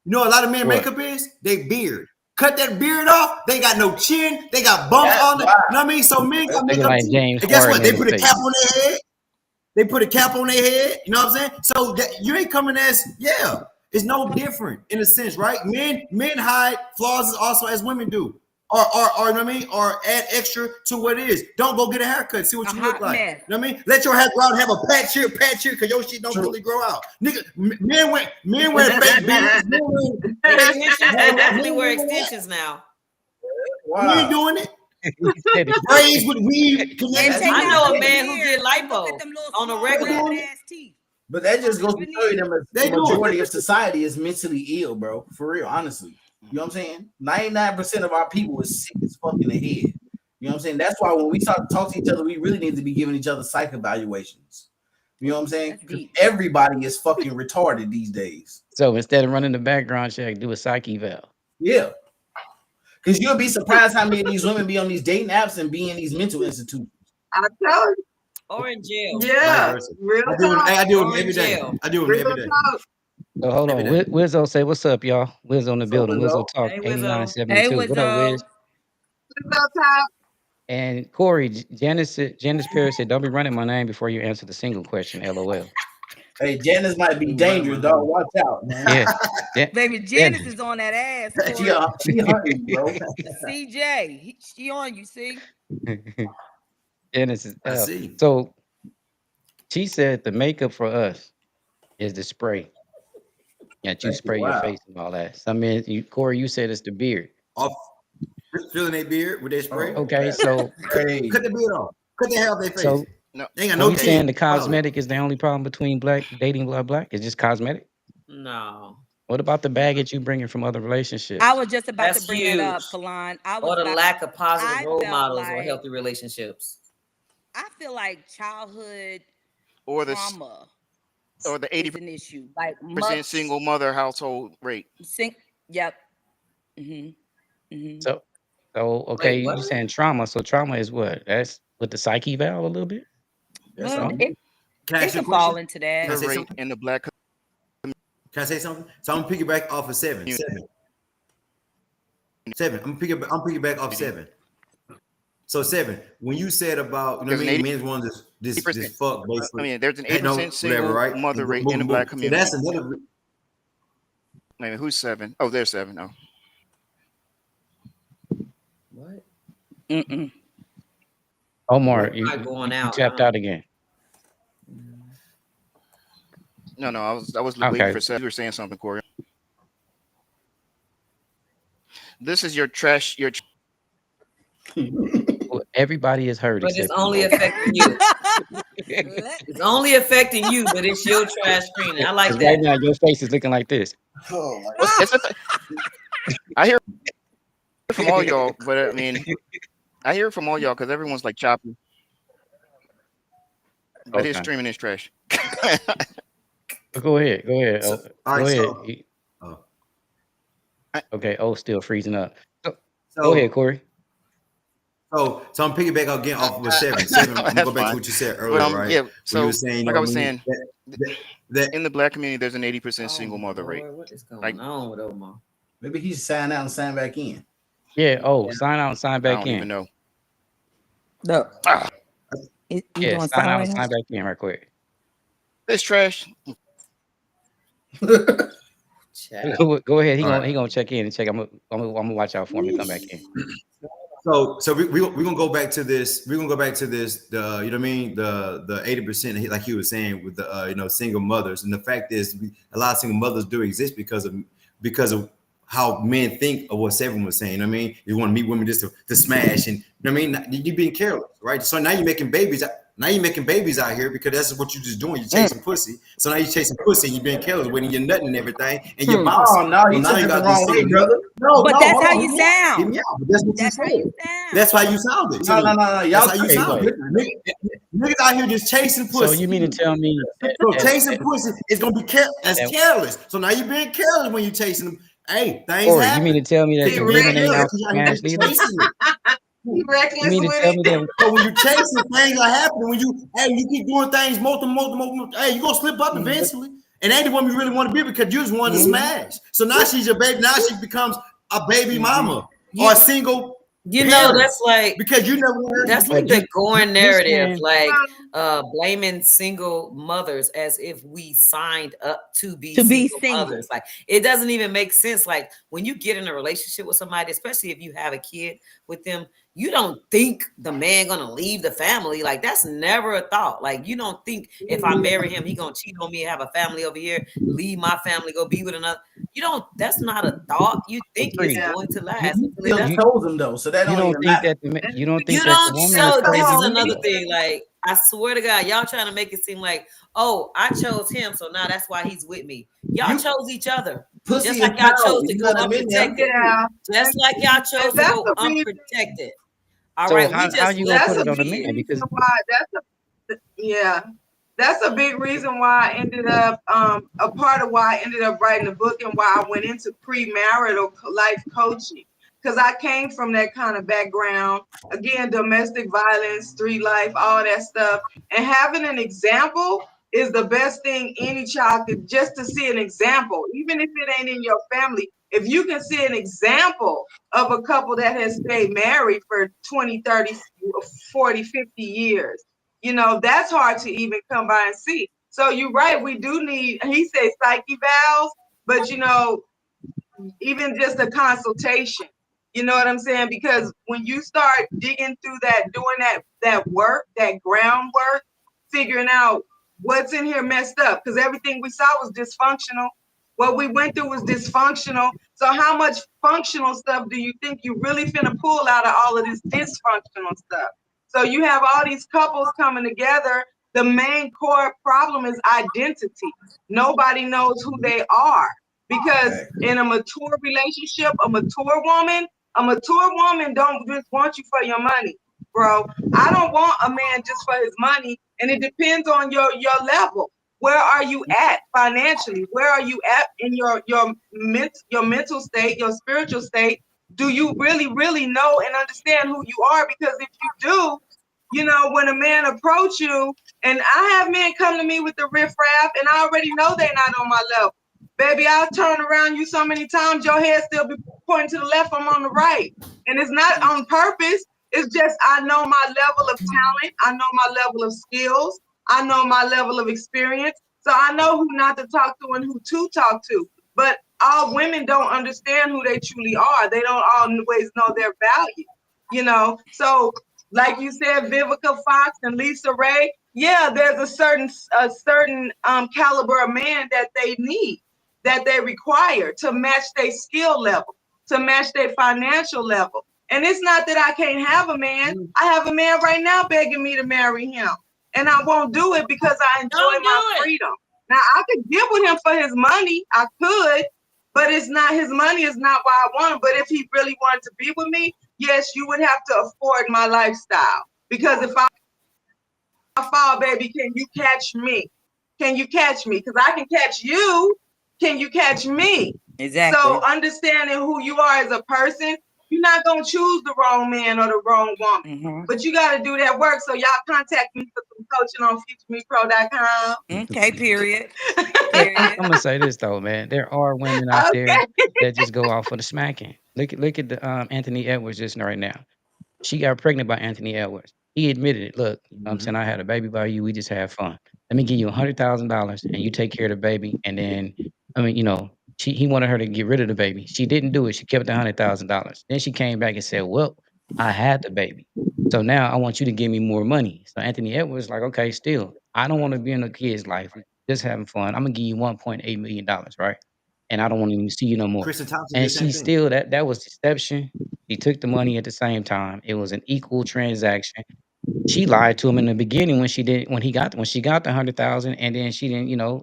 S8: You know, a lot of men
S1: What?
S8: makeup is. They beard. Cut that beard off. They got no chin. They got bumps
S5: That's
S8: on it.
S5: wild.
S8: You know what I mean? So men got
S1: Looking
S8: makeup
S1: like
S8: too.
S1: James
S8: And guess what?
S1: Harden
S8: They
S1: in
S8: put
S1: the
S8: a
S1: face.
S8: cap on their head. They put a cap on their head. You know what I'm saying? So that, you ain't coming as It's no different in a sense, right? Men hide flaws also as women do. Or you know what I mean? Or add extra to what it is. Don't go get a haircut. See what
S6: A
S8: you look
S6: hot
S8: like.
S6: mess.
S8: You know what I mean? Let your hair grow out and have a patch here, because your shit don't really grow out. Nigga, men wear fake beards.
S2: They definitely wear extensions now.
S8: We ain't doing it.
S1: He said it.
S8: Braids with weave.
S6: And
S8: connected.
S6: take
S2: I
S6: out
S2: know
S6: the
S2: a man who
S6: beard
S2: get
S6: and look
S2: lipo
S6: at them little
S2: on a
S6: small
S2: regular.
S6: ass teeth.
S5: But that just goes to show you that
S8: They
S5: the
S8: do it.
S5: majority of society is mentally ill, bro. For real, honestly. You know what I'm saying? 99% of our people is sick as fuck in the head. You know what I'm saying? That's why when we talk to each other, we really need to be giving each other psych evaluations. You know what I'm saying?
S6: That's deep.
S5: Everybody is fucking retarded these days.
S1: So instead of running the background check, do a psych eval.
S5: Yeah. Because you'll be surprised how many of these women be on these dating apps and be in these mental institutions.
S7: I tell you.
S2: Or in jail.
S7: Yeah. Real talk.
S8: I do them
S2: Or in
S8: every day.
S2: jail.
S8: I do them
S7: Real
S8: every day.
S7: talk.
S1: So hold on.
S8: Every day.
S1: Wizzo say what's up, y'all? Wiz on the building. Wizzo
S5: Wizzo?
S1: talk
S2: Hey, Wizzo.
S1: 8972.
S6: Hey,
S1: What up, Wiz?
S6: Wizzo.
S7: What's up, Top?
S1: And Corey, Janice Perry said, don't be running my name before you answer the single question. LOL.
S5: Hey, Janice might be dangerous, dog. Watch out, man.
S1: Yeah.
S6: Baby, Janice is on that ass.
S5: she
S6: Corey.
S5: hunting, bro.
S6: CJ, she on you, see?
S1: Janice is
S8: I see.
S1: so she said the makeup for us is the spray. That you spray your face and all that. Some men, Corey, you said it's the beard.
S8: Off filling their beard with their spray.
S1: Okay, so
S8: Cut the beard off. Cut the hair off their face.
S1: So
S3: No.
S8: They ain't got
S1: are
S8: no
S1: we saying the
S8: teeth. Follow it.
S1: cosmetic is the only problem between dating black? It's just cosmetic?
S2: No.
S1: What about the baggage you bringing from other relationships?
S6: I was just about
S2: That's
S6: to bring it up,
S2: huge.
S6: Salon.
S2: Or the lack of positive
S6: I
S2: role
S6: felt
S2: models or
S6: like-
S2: healthy relationships.
S6: I feel like childhood
S3: Or the
S6: trauma
S3: or the
S6: is an issue. Like
S3: 80% single mother household rate.
S6: Yep. Mm-hmm.
S1: So okay,
S2: Wait, what?
S1: you saying trauma. So trauma is what? That's with the psyche valve a little bit? That's
S6: Well,
S1: all?
S6: it
S8: Can I
S6: can
S8: ask you a
S6: fall
S8: question?
S6: into that.
S8: Can I say
S3: Rate
S8: something?
S3: in the black
S8: Can I say something? So I'm gonna piggyback off of seven.
S3: Yeah.
S8: Seven. I'm piggyback off seven. So seven. When you said about
S3: There's an 80
S8: men's one this
S3: 80%.
S8: fuck basically.
S3: I mean, there's an
S8: Hey, no,
S3: 8% single
S8: whatever, right?
S3: mother rate
S8: Boom,
S3: in the
S8: boom,
S3: black
S8: boom.
S3: community.
S8: So that's another.
S3: Wait a minute, who's 7? Oh, there's 7. Oh.
S2: What?
S6: Mm-mm.
S1: Omar,
S2: You're
S1: you
S2: not going out.
S1: tapped out again.
S3: No, I was
S1: Okay.
S3: waiting for 7. You were saying something, Corey. This is your trash.
S1: Well, everybody is hurt.
S2: But it's
S1: except
S2: only
S1: you.
S2: affecting you. It's only affecting you, but it's your trash screening. I like
S1: 'Cause right
S2: that.
S1: now your face is looking like this.
S5: Oh my
S3: I hear from all y'all, but I mean, I hear it from all y'all because everyone's like choppy. But his
S1: Okay.
S3: streaming is trash.
S1: Go ahead.
S8: So,
S1: Go
S8: all right,
S1: ahead.
S8: so- oh.
S1: Okay. Oh, still freezing up.
S8: So,
S1: Go ahead, Corey.
S8: So I'm piggyback again off with seven. I'm gonna
S3: That's
S8: go back
S3: fine.
S8: to what you said
S3: But,
S8: earlier, right?
S3: yeah,
S8: When
S3: so
S8: you were saying,
S3: like I was saying,
S8: that
S3: in the black community, there's an 80% single
S2: Oh,
S3: mother rate.
S2: Lord, what is going
S3: Like-
S2: on with Omar?
S5: Maybe he should sign out and sign back in.
S1: Yeah. Oh, sign out and sign
S3: I
S1: back
S3: don't
S1: in.
S3: even know.
S6: No.
S3: Ah.
S6: You
S1: Yeah,
S6: doing
S1: sign out and
S6: sign
S1: sign back in right quick.
S3: It's trash.
S2: Chat.
S1: Go ahead. He
S8: All
S1: gonna
S8: right.
S1: he gonna check in and check. I'm gonna watch out for him and come back in.
S8: So we're gonna go back to this. We're gonna go back to this. The you know what I mean. The 80%, like he was saying, with the single mothers, and the fact is, a lot of single mothers do exist because of how men think of what Seven was saying. You know what I mean, you want to meet women just to smash, and you know what I mean, you being careless, right? So now you're making babies. Now you're making babies out here because that's what you're just doing. You're chasing pussy. So now you're chasing pussy and you're being careless, winning your nutting and everything, and you're bouncing.
S5: Oh no, you
S8: So now
S5: took
S8: you
S5: it the
S8: got
S5: wrong
S8: these
S5: way,
S8: single-
S5: brother. No,
S6: But
S5: no,
S6: that's
S5: hold
S6: how
S5: on.
S6: you
S5: Hear
S6: sound.
S8: me out. That's what
S6: That's
S8: you
S6: how
S8: said.
S6: you sound.
S8: That's how you sounded.
S5: No,
S8: too.
S5: no.
S8: That's
S5: Y'all
S8: how you
S5: crazy.
S8: sounded. Niggas out here just chasing pussy.
S1: So you mean to tell me?
S8: So chasing pussy is gonna be careless. So now you're being careless when you're chasing them. Hey, things
S1: Corey,
S8: happen.
S1: you mean to tell me that
S7: He
S1: the women ain't out
S8: You're
S1: smashed either?
S8: chasing it.
S7: He reckless
S1: You mean to
S7: with
S1: tell me
S7: it.
S1: that?
S8: So when you're chasing, things are happening. When you keep doing things multiple, hey, you're gonna slip up eventually. And ain't the woman you really want to be because you just wanted to smash. So now she's your baby. Now she becomes a baby mama or a single
S2: You know,
S8: parent.
S2: that's like
S8: Because you never wanted
S2: that's
S8: to
S2: like the going narrative,
S1: saying-
S2: like blaming single mothers as if we signed up to be single mothers. Like it doesn't even make sense. Like when you get in a relationship with somebody, especially if you have a kid with them, you don't think the man gonna leave the family. Like that's never a thought. Like you don't think if I marry him, he gonna cheat on me, have a family over here, leave my family, go be with another. You don't. That's not a thought. You think it's
S5: Yeah.
S2: going to last.
S5: You still chose him though, so that
S1: You
S5: don't
S1: don't
S5: even
S1: think
S5: matter.
S1: that you don't think
S2: You
S1: that
S2: don't.
S1: the woman
S2: So
S1: is
S2: this
S1: crazy?
S2: is another thing. Like I swear to God, y'all trying to make it seem like, oh, I chose him, so now that's why he's with me. Y'all chose each other.
S5: Pussy
S2: Just
S5: is
S2: like y'all
S5: power.
S2: chose to
S5: You
S2: go
S5: gotta admit that.
S2: unprotected.
S7: Yeah.
S2: Just like y'all chose to
S7: That's
S2: go
S7: the reason-
S2: unprotected. All
S1: So
S2: right,
S1: how
S2: we just
S1: you gonna
S7: That's
S1: put it
S7: a
S1: on the
S7: big
S1: man? Because
S7: reason why. That's a big reason why I ended up a part of why I ended up writing the book and why I went into premarital life coaching, because I came from that kind of background. Again, domestic violence, street life, all that stuff. And having an example is the best thing any child could, just to see an example, even if it ain't in your family. If you can see an example of a couple that has stayed married for 20, 30, 40, 50 years, you know, that's hard to even come by and see. So you're right, we do need, he said psyche valves, but you know, even just a consultation, you know what I'm saying? Because when you start digging through that, doing that work, that groundwork, figuring out what's in here messed up, because everything we saw was dysfunctional. What we went through was dysfunctional. So how much functional stuff do you think you really finna pull out of all of this dysfunctional stuff? So you have all these couples coming together. The main core problem is identity. Nobody knows who they are, because in a mature relationship, a mature woman don't just want you for your money, bro. I don't want a man just for his money, and it depends on your level. Where are you at financially? Where are you at in your mental state, your spiritual state? Do you really know and understand who you are? Because if you do, you know, when a man approach you, and I have men come to me with the riffraff, and I already know they're not on my level. Baby, I'll turn around you so many times, your head still be pointing to the left, I'm on the right. And it's not on purpose. It's just I know my level of talent. I know my level of skills. I know my level of experience. So I know who not to talk to and who to talk to. But all women don't understand who they truly are. They don't always know their value, you know? So like you said, Vivica Fox and Lisa Ray, yeah, there's a certain caliber of man that they need, that they require to match their skill level, to match their financial level. And it's not that I can't have a man. I have a man right now begging me to marry him. And I won't do it because I enjoy my freedom. Now, I could get with him for his money. I could, but it's not, his money is not why I want him. But if he really wanted to be with me, yes, you would have to afford my lifestyle. Because if I fall, baby, can you catch me? Can you catch me? Because I can catch you. Can you catch me?
S6: Exactly.
S7: So understanding who you are as a person, you're not going to choose the wrong man or the wrong woman. But you got to do that work. So y'all contact me for some coaching on futuremepro.com.
S6: Okay, period.
S1: I'm gonna say this though, man. There are women out there that just go out for the smacking. Look at the Anthony Edwards just right now. She got pregnant by Anthony Edwards. He admitted it. Look, you know what I'm saying, I had a baby by you. We just had fun. Let me give you $100,000 and you take care of the baby. And then, I mean, you know, he wanted her to get rid of the baby. She didn't do it. She kept the $100,000. Then she came back and said, well, I had the baby. So now I want you to give me more money. So Anthony Edwards like, okay, still, I don't want to be in a kid's life. We're just having fun. I'm gonna give you $1.8 million, right? And I don't want to even see you no more.
S8: Kristen Thompson
S1: And
S8: did the same
S1: she
S8: thing.
S1: still, that was deception. She took the money at the same time. It was an equal transaction. She lied to him in the beginning when she got the 100,000, and then she didn't, you know,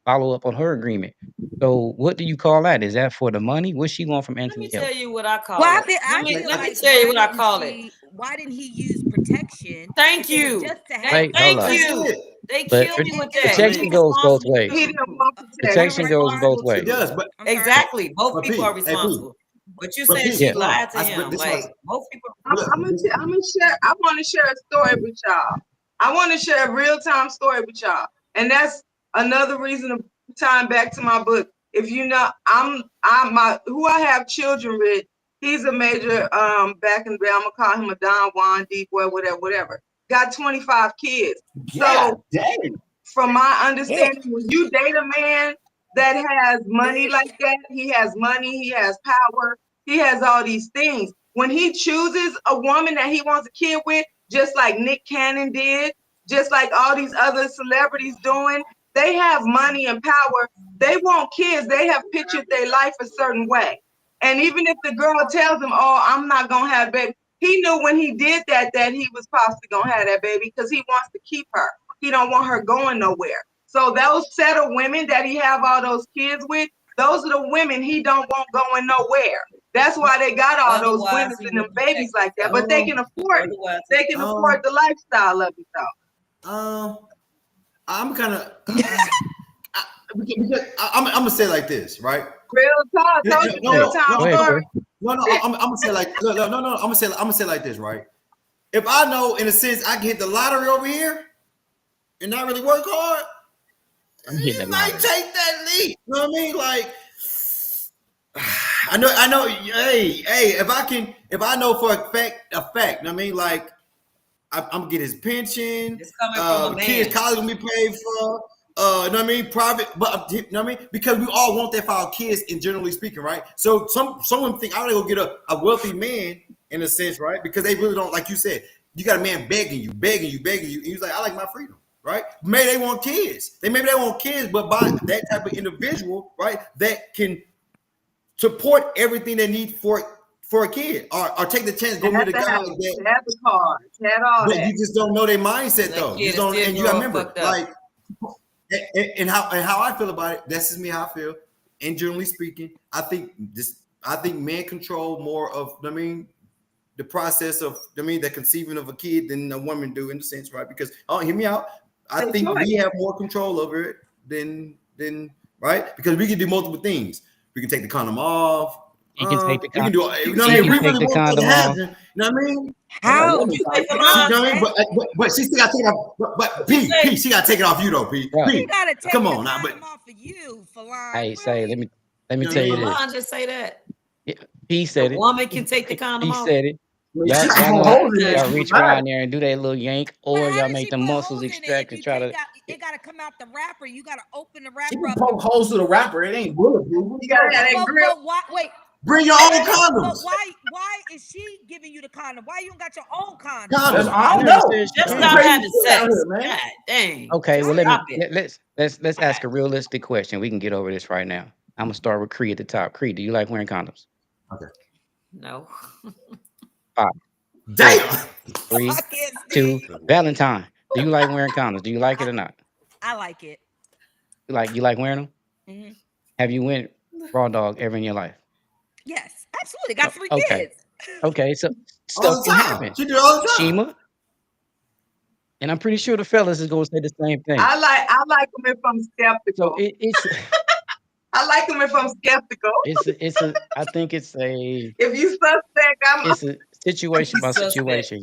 S1: follow up on her agreement. So what do you call that? Is that for the money? What's she want from
S2: Let
S1: Anthony
S2: me tell
S1: Edwards?
S2: you what I call
S6: Well,
S2: it. Let me
S6: like,
S2: tell you what I
S6: why
S2: call
S6: didn't
S2: it.
S6: Why didn't he use protection?
S2: Thank
S6: instead of
S2: you.
S6: Just to have
S1: Wait, hold
S2: Thank
S1: up.
S2: you. They
S1: But
S2: killed me with that.
S1: protection
S2: He's
S1: goes both
S2: responsible
S1: ways.
S7: He didn't want
S1: Protection goes both
S8: It
S1: ways.
S8: does, but
S2: Exactly. Both
S8: but
S2: people
S8: P,
S2: are responsible. But you
S8: but
S2: saying
S8: P,
S2: she
S1: Yeah.
S2: lied to
S8: but
S2: him.
S8: this
S2: Like
S8: was
S2: both people.
S7: I'm gonna share. I want to share a story with y'all. I want to share a real-time story with y'all, and that's another reason to time back to my book. If you know, who I have children with. He's a major back in the day. I'm gonna call him a Don Juan, D boy, whatever. Got 25 kids. So from my understanding, when you date a man that has money like that, he has money, he has power, he has all these things. When he chooses a woman that he wants a kid with, just like Nick Cannon did, just like all these other celebrities doing, they have money and power. They want kids. They have pictured their life a certain way. And even if the girl tells him, oh, I'm not going to have a baby, he knew when he did that he was possibly going to have that baby because he wants to keep her. He don't want her going nowhere. So those set of women that he have all those kids with, those are the women he don't want going nowhere. That's why they got all those women and them babies like that. But they can afford it. They can afford the lifestyle of it though.
S8: I'm kind of I'm gonna say it like this, right?
S7: Real talk. Real time story.
S8: No, I'm gonna say like, look, no. I'm gonna say it like this, right? If I know, in a sense, I can hit the lottery over here and not really work hard,
S1: I'm hitting
S8: you
S1: the
S8: might
S1: lottery.
S8: take that leap. You know what I mean? Like, I know. Hey, if I know for a fact, you know what I mean? Like, I'm gonna get his pension.
S2: It's coming from a man.
S8: Kids' college gonna be paid for. You know what I mean? Private, but you know what I mean? Because we all want that for our kids, and generally speaking, right? So someone think I gotta go get a wealthy man in a sense, right? Because they really don't, like you said, you got a man begging you. And he's like, I like my freedom, right? Maybe they want kids. Maybe they want kids, but by that type of individual, right, that can support everything they need for a kid, or take the chance, go meet a guy like that.
S7: Have the car, had all
S8: But
S7: that.
S8: you just don't know their mindset
S2: That
S8: though.
S2: kid
S8: You
S2: is
S8: don't,
S2: still
S8: and you gotta
S2: growing
S8: remember,
S2: fucked up.
S8: like, and how I feel about it. That's just me how I feel. And generally speaking, I think men control more of, I mean, the process of, I mean, the conceiving of a kid than a woman do, in the sense, right? Because hear me out. I think we have more control over it than right, because we can do multiple things. We can take the condom off.
S1: You can take the
S8: we can do. You know what I
S1: you
S8: mean? We
S1: can take
S8: really
S1: the
S8: want that
S1: condom
S8: to
S1: off.
S8: happen. You know what I mean?
S6: How?
S2: You take the
S8: You know what I
S2: line.
S8: mean? But she still got to take it off. But P, she got to take it off you though, P.
S1: Right.
S6: He gotta take
S8: Come
S6: the
S8: on now, but
S6: condom off of you, Falon.
S1: Hey, say, let me
S8: You know
S1: tell you
S8: what I mean?
S1: this.
S2: Falon just say that.
S1: He said
S2: A
S1: it.
S2: woman can take the condom
S1: He
S2: off.
S1: said it.
S5: She
S1: Y'all
S5: put holes in it.
S1: y'all
S5: She
S1: reach
S5: was mad.
S1: around there and do that little yank,
S6: But
S1: or
S6: how
S1: y'all
S6: does
S1: make
S6: she
S1: the
S6: put
S1: muscles
S6: holes in it
S1: extract
S6: if
S1: and
S6: you
S1: try to.
S6: take out? It gotta come out the wrapper. You gotta open the
S5: She
S6: wrapper
S5: can
S6: up.
S5: poke holes through the wrapper. It ain't bulletproof.
S7: You gotta have that grip.
S6: But why? Wait.
S8: Bring your own
S6: But
S8: condoms.
S6: why is she giving you the condom? Why you don't got your own condom?
S5: That's,
S8: Condoms.
S5: I don't
S1: never
S5: know.
S1: said she
S2: Just
S1: can't.
S2: stop
S5: Crazy
S2: having
S5: shit out
S2: sex.
S5: here, man.
S2: God dang.
S1: Okay, well
S2: Stop it.
S1: let's ask a realistic question. We can get over this right now. I'm gonna start with Cree at the top. Cree, do you like wearing condoms?
S2: No.
S1: 5,
S8: Damn.
S1: 3,
S6: Fuck it,
S1: 2.
S6: Steve.
S1: Valentine, do you like wearing condoms? Do you like it or not?
S6: I like it.
S1: You like wearing them?
S6: Mhm.
S1: Have you went raw dog ever in your life?
S6: Yes, absolutely. Got 3
S1: Okay.
S6: kids.
S1: Okay, so
S8: All
S1: stuff
S8: the
S1: can
S8: time.
S1: happen.
S8: She do it all the time.
S1: Shima, and I'm pretty sure the fellas is gonna say the same thing.
S7: I like them if I'm skeptical.
S1: So it's
S7: I like them if I'm skeptical.
S1: I think it's a
S7: If you suspect, I'm
S1: it's a situation by
S2: Suspect.
S1: situation.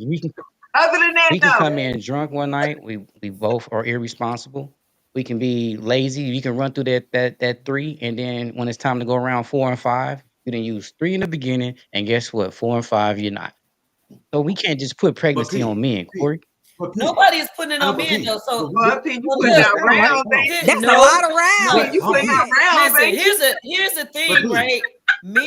S7: other than that,
S1: We can
S7: no.
S1: come in drunk one night. We both are irresponsible. We can be lazy. You can run through that 3, and then when it's time to go around 4 and 5, you didn't use 3 in the beginning, and guess what? 4 and 5, you're not. So we can't just put pregnancy
S8: Pete,
S1: on men,
S8: Pete,
S1: Corey.
S8: but Pete,
S2: Nobody is putting it
S8: I know,
S2: on
S8: but
S2: men
S8: Pete,
S2: though. So
S7: Well, P, you
S2: Well,
S7: putting
S2: look,
S7: out rounds, ain't you?
S6: That's
S2: no,
S6: a lot of
S2: no,
S6: rounds.
S7: You putting out rounds,
S2: Listen,
S7: ain't you?
S2: here's the thing,
S8: But-
S2: right? Men,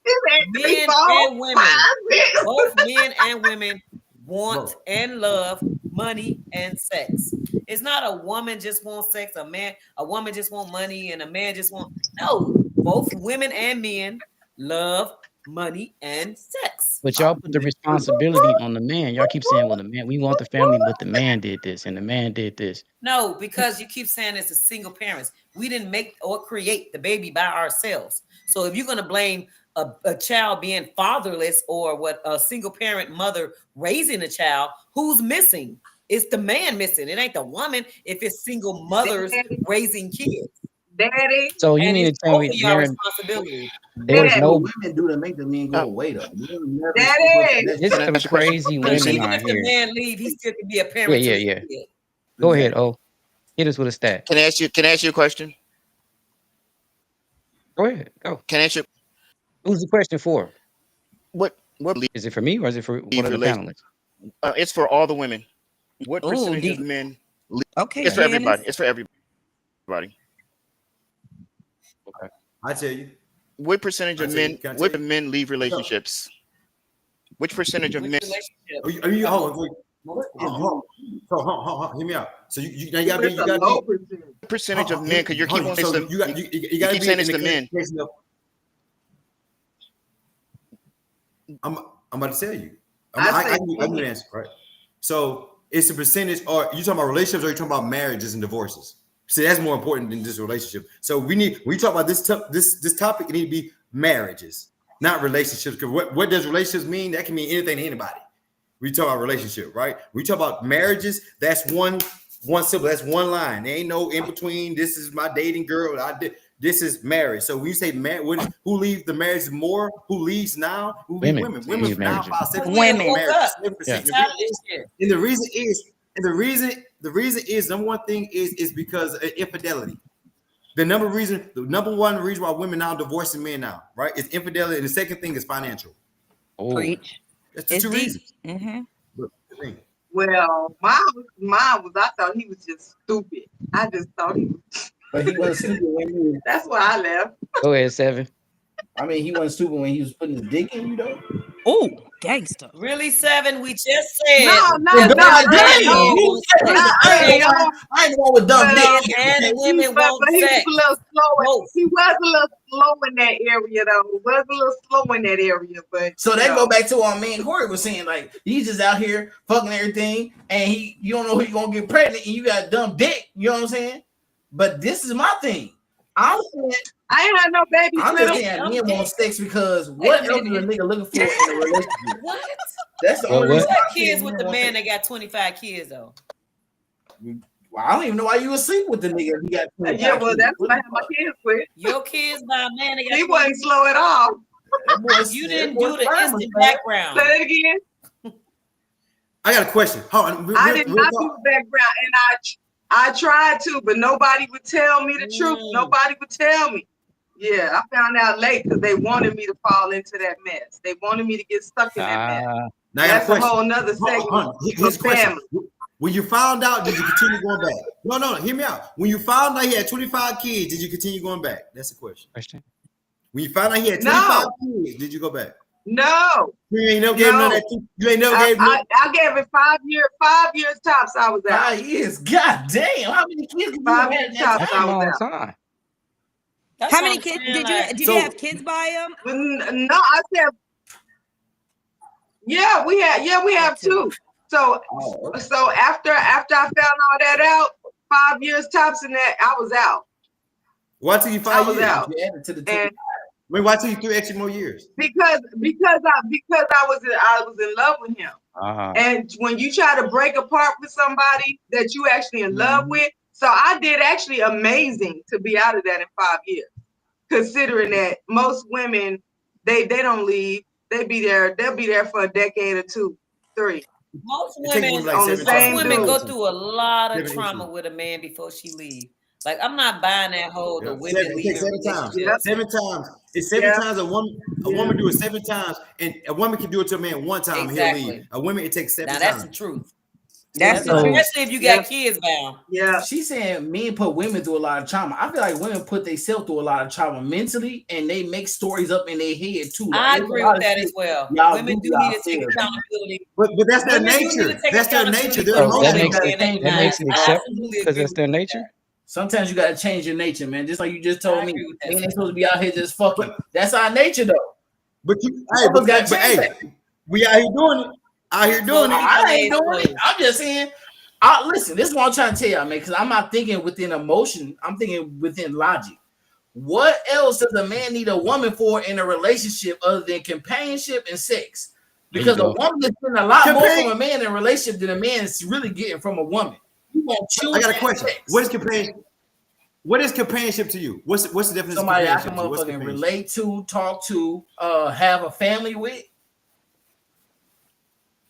S7: This ain't three,
S2: men
S7: four,
S2: and women,
S7: 5, 6.
S2: both men and women want
S8: Bro.
S2: and love money and sex. It's not a woman just wants sex, a woman just want money, and a man just want. No, both women and men love money and sex.
S1: But y'all put the responsibility on the man. Y'all keep saying, well, the man, we want the family, but the man did this and the man did this.
S2: No, because you keep saying it's a single parents. We didn't make or create the baby by ourselves. So if you're going to blame a child being fatherless or what a single parent mother raising a child, who's missing? It's the man missing. It ain't the woman if it's single mothers raising kids.
S7: Daddy,
S1: So you
S2: And
S1: mean to
S2: it's
S1: tell
S2: both
S1: me
S2: of y'all responsibility.
S1: there's
S7: Daddy.
S1: no
S5: What women do to make the men go away though.
S7: Daddy.
S1: there's some crazy
S2: Because
S1: women
S2: even
S1: out
S2: if the
S1: here.
S2: man leave, he still can be a parent.
S1: Yeah,
S2: to his
S1: yeah.
S2: kid.
S1: Go ahead, hit us with a stat.
S3: Can I ask you a question?
S1: Go ahead, go.
S3: Can I ask you
S1: Who's the question for?
S3: what
S1: Is it for me or is it for one of the
S3: relation-
S1: panelists?
S3: it's for all the women. What
S6: Ooh,
S3: percentage
S6: deep.
S3: of men?
S6: Okay,
S3: It's for
S6: Janice.
S3: everybody. It's for everybody.
S8: I tell you.
S3: What percentage of
S8: I tell you,
S3: men?
S8: can I tell
S3: What
S8: you?
S3: do men leave relationships? Which percentage of
S2: Which
S3: men?
S2: relationship?
S8: Are you hold on, wait. Hold on. Hear me out. So you gotta
S7: It's a
S8: be
S7: low percentage.
S3: What percentage of men? Because you're keeping saying
S8: so you gotta
S3: you
S8: be
S3: keep saying it's
S8: in
S3: the men.
S8: classification of- I'm about to tell you. I can answer, right? So it's a percentage, or you talking about relationships, or you talking about marriages and divorces? See, that's more important than this relationship. So when we talk about this topic, it need to be marriages, not relationships. Because what does relationships mean? That can mean anything to anybody. We talk about relationship, right? We talk about marriages. That's one symbol. That's one line. There ain't no in between. This is my dating girl. This is marriage. So when you say who leaves the marriage more? Who leaves now? Who leave
S1: Women
S8: women?
S1: leave
S8: Women now
S1: marriages.
S8: about 7%
S6: Women.
S8: of
S2: Woke up.
S8: marriages.
S1: Yeah.
S8: 7%.
S2: Tired of this shit.
S8: And the reason is number one thing is because of infidelity. The number one reason why women now divorcing men now, right? Is infidelity, and the second thing is financial.
S1: Oh,
S6: Preach.
S8: That's the
S6: It's
S8: two
S6: deep.
S8: reasons.
S6: Mm-hmm.
S7: Well, mine was I thought he was just stupid. I just thought he was.
S5: But he wasn't stupid when he was.
S7: That's why I left.
S1: go ahead, Seven.
S5: I mean, he wasn't stupid when he was putting his dick in you, though.
S6: Oh, gangster.
S2: Really, Seven? We just said.
S7: No,
S5: God
S7: no,
S5: damn,
S7: no.
S5: you said
S7: Not
S5: it.
S7: early.
S5: I ain't the one with dumb
S7: But,
S5: dick.
S2: And women
S7: but
S2: want
S7: he was
S2: sex.
S7: a little slow.
S2: Both.
S7: He was a little slow in that area, though. He was a little slow in that area, but
S5: So that go back to what me and Corey was saying. Like, he's just out here fucking everything, and you don't know who you're gonna get pregnant, and you got dumb dick. You know what I'm saying? But this is my thing. I'm saying,
S7: I ain't had no baby.
S5: I'm just
S7: Phil.
S5: saying men want sex because what else is a nigga looking for in a relationship?
S2: What?
S5: That's the
S1: Well,
S5: only
S1: what?
S5: reason.
S2: What
S5: I'm saying
S2: kids with
S5: men
S2: the
S5: want
S2: man
S5: sex.
S2: that got 25 kids though?
S5: Well, I don't even know why you would sleep with the nigga if he got 25
S7: Yeah, well,
S5: kids.
S7: that's
S5: What
S7: what I
S5: the
S7: had my
S5: fuck?
S7: kids with.
S2: Your kids by a man that got
S7: He
S2: 25
S7: wasn't slow at all.
S5: That boy-
S2: You
S5: that
S2: didn't
S5: boy
S2: do the
S5: sperm was
S2: instant
S5: fast.
S2: background.
S7: Say that again.
S8: I got a question. Hold on.
S7: I did not do the background, and I tried to, but nobody would tell me the truth.
S2: Mm.
S7: Nobody would tell me. Yeah, I found out late because they wanted me to fall into that mess. They wanted me to get stuck in that mess.
S8: Now I got a
S7: That's a
S8: question.
S7: whole nother
S8: Hold
S7: segment
S8: on. Here's
S7: for
S8: the question.
S7: family.
S8: When you found out, did you continue going back? No, hear me out. When you found out he had 25 kids, did you continue going back? That's the question. When you found out he had 25 kids, did you go back?
S7: No.
S8: You ain't never gave him none of that. You ain't never gave him.
S7: I gave it 5 years. 5 years tops. I was out.
S5: 5 years. God damn. How many kids?
S7: 5 years tops.
S1: That's
S7: I
S1: a
S7: was
S1: long
S7: out.
S1: time.
S2: That's
S6: How
S2: what
S6: many
S2: I'm
S6: kids
S2: saying,
S6: did you have kids by him?
S7: No, I said. Yeah, we have two. So after I found all that out, 5 years tops in that, I was out.
S8: Why till you 5
S7: I was
S8: years?
S7: out.
S5: You added to the
S7: And
S8: Why till you 3 extra more years?
S7: because I was in love with him. And when you try to break apart with somebody that you actually in love with, so I did actually amazing to be out of that in 5 years. Considering that most women, they don't leave. They'll be there for a decade or 2, 3.
S2: Most
S8: It takes
S2: women,
S8: like
S7: on the
S8: 7
S7: same
S2: most
S8: times.
S2: women
S7: dude.
S2: go through a lot of
S8: 7
S2: trauma
S8: issues.
S2: with a man before she leave. Like I'm not buying that whole the women
S8: It
S2: leaving
S8: takes 7 times.
S2: relationships.
S8: 7 times. It's 7 times a woman do it 7 times, and a woman can do it to a man 1 time and he'll
S2: Exactly.
S8: leave. A woman it takes 7
S2: Now
S8: times.
S2: that's the truth.
S6: That's the
S1: So-
S6: truth.
S2: Especially if you got kids bound.
S7: Yeah.
S5: She's saying men put women through a lot of trauma. I feel like women put themselves through a lot of trauma mentally, and they make stories up in their head too. Like,
S2: I
S5: there's a
S2: agree
S5: lot
S2: with
S5: of
S2: that
S5: shit
S2: as well.
S5: y'all
S2: Women do
S5: y'all
S2: need to take
S5: feel.
S2: accountability.
S8: But that's their
S2: Women do need to
S8: nature.
S2: take
S8: That's their
S2: accountability
S8: nature. They're
S2: for
S1: So
S2: the
S1: that
S8: emotional.
S1: makes
S2: women
S1: it
S2: in their
S1: that makes
S2: lives.
S1: it
S2: I
S1: acceptable
S2: absolutely
S1: because
S2: agree
S1: that's
S2: with
S1: their
S2: that.
S1: nature.
S5: Sometimes you gotta change your nature, man. Just like you just
S2: I
S5: told me.
S2: agree with that.
S5: Men ain't supposed to be out here just fucking. That's our nature, though.
S8: But you, hey,
S5: Some of us
S8: but,
S5: gotta
S8: but
S5: change
S8: hey,
S5: that.
S8: we out here doing it. Out here doing it.
S5: I ain't doing it. I'm just saying. Listen, this is what I'm trying to tell y'all, man, because I'm not thinking within emotion. I'm thinking within logic. What else does a man need a woman for in a relationship other than companionship and sex?
S1: There you
S5: Because a
S1: go.
S5: woman is getting a lot more from a man in a relationship than a man is really getting from a woman. You want children
S8: I got a
S5: and
S8: question.
S5: sex.
S8: What is companionship to you? What's the definition
S5: Somebody I
S8: of
S5: can
S8: companionship to you? What's
S5: motherfucking
S8: companionship?
S5: relate to, talk to, have a family with.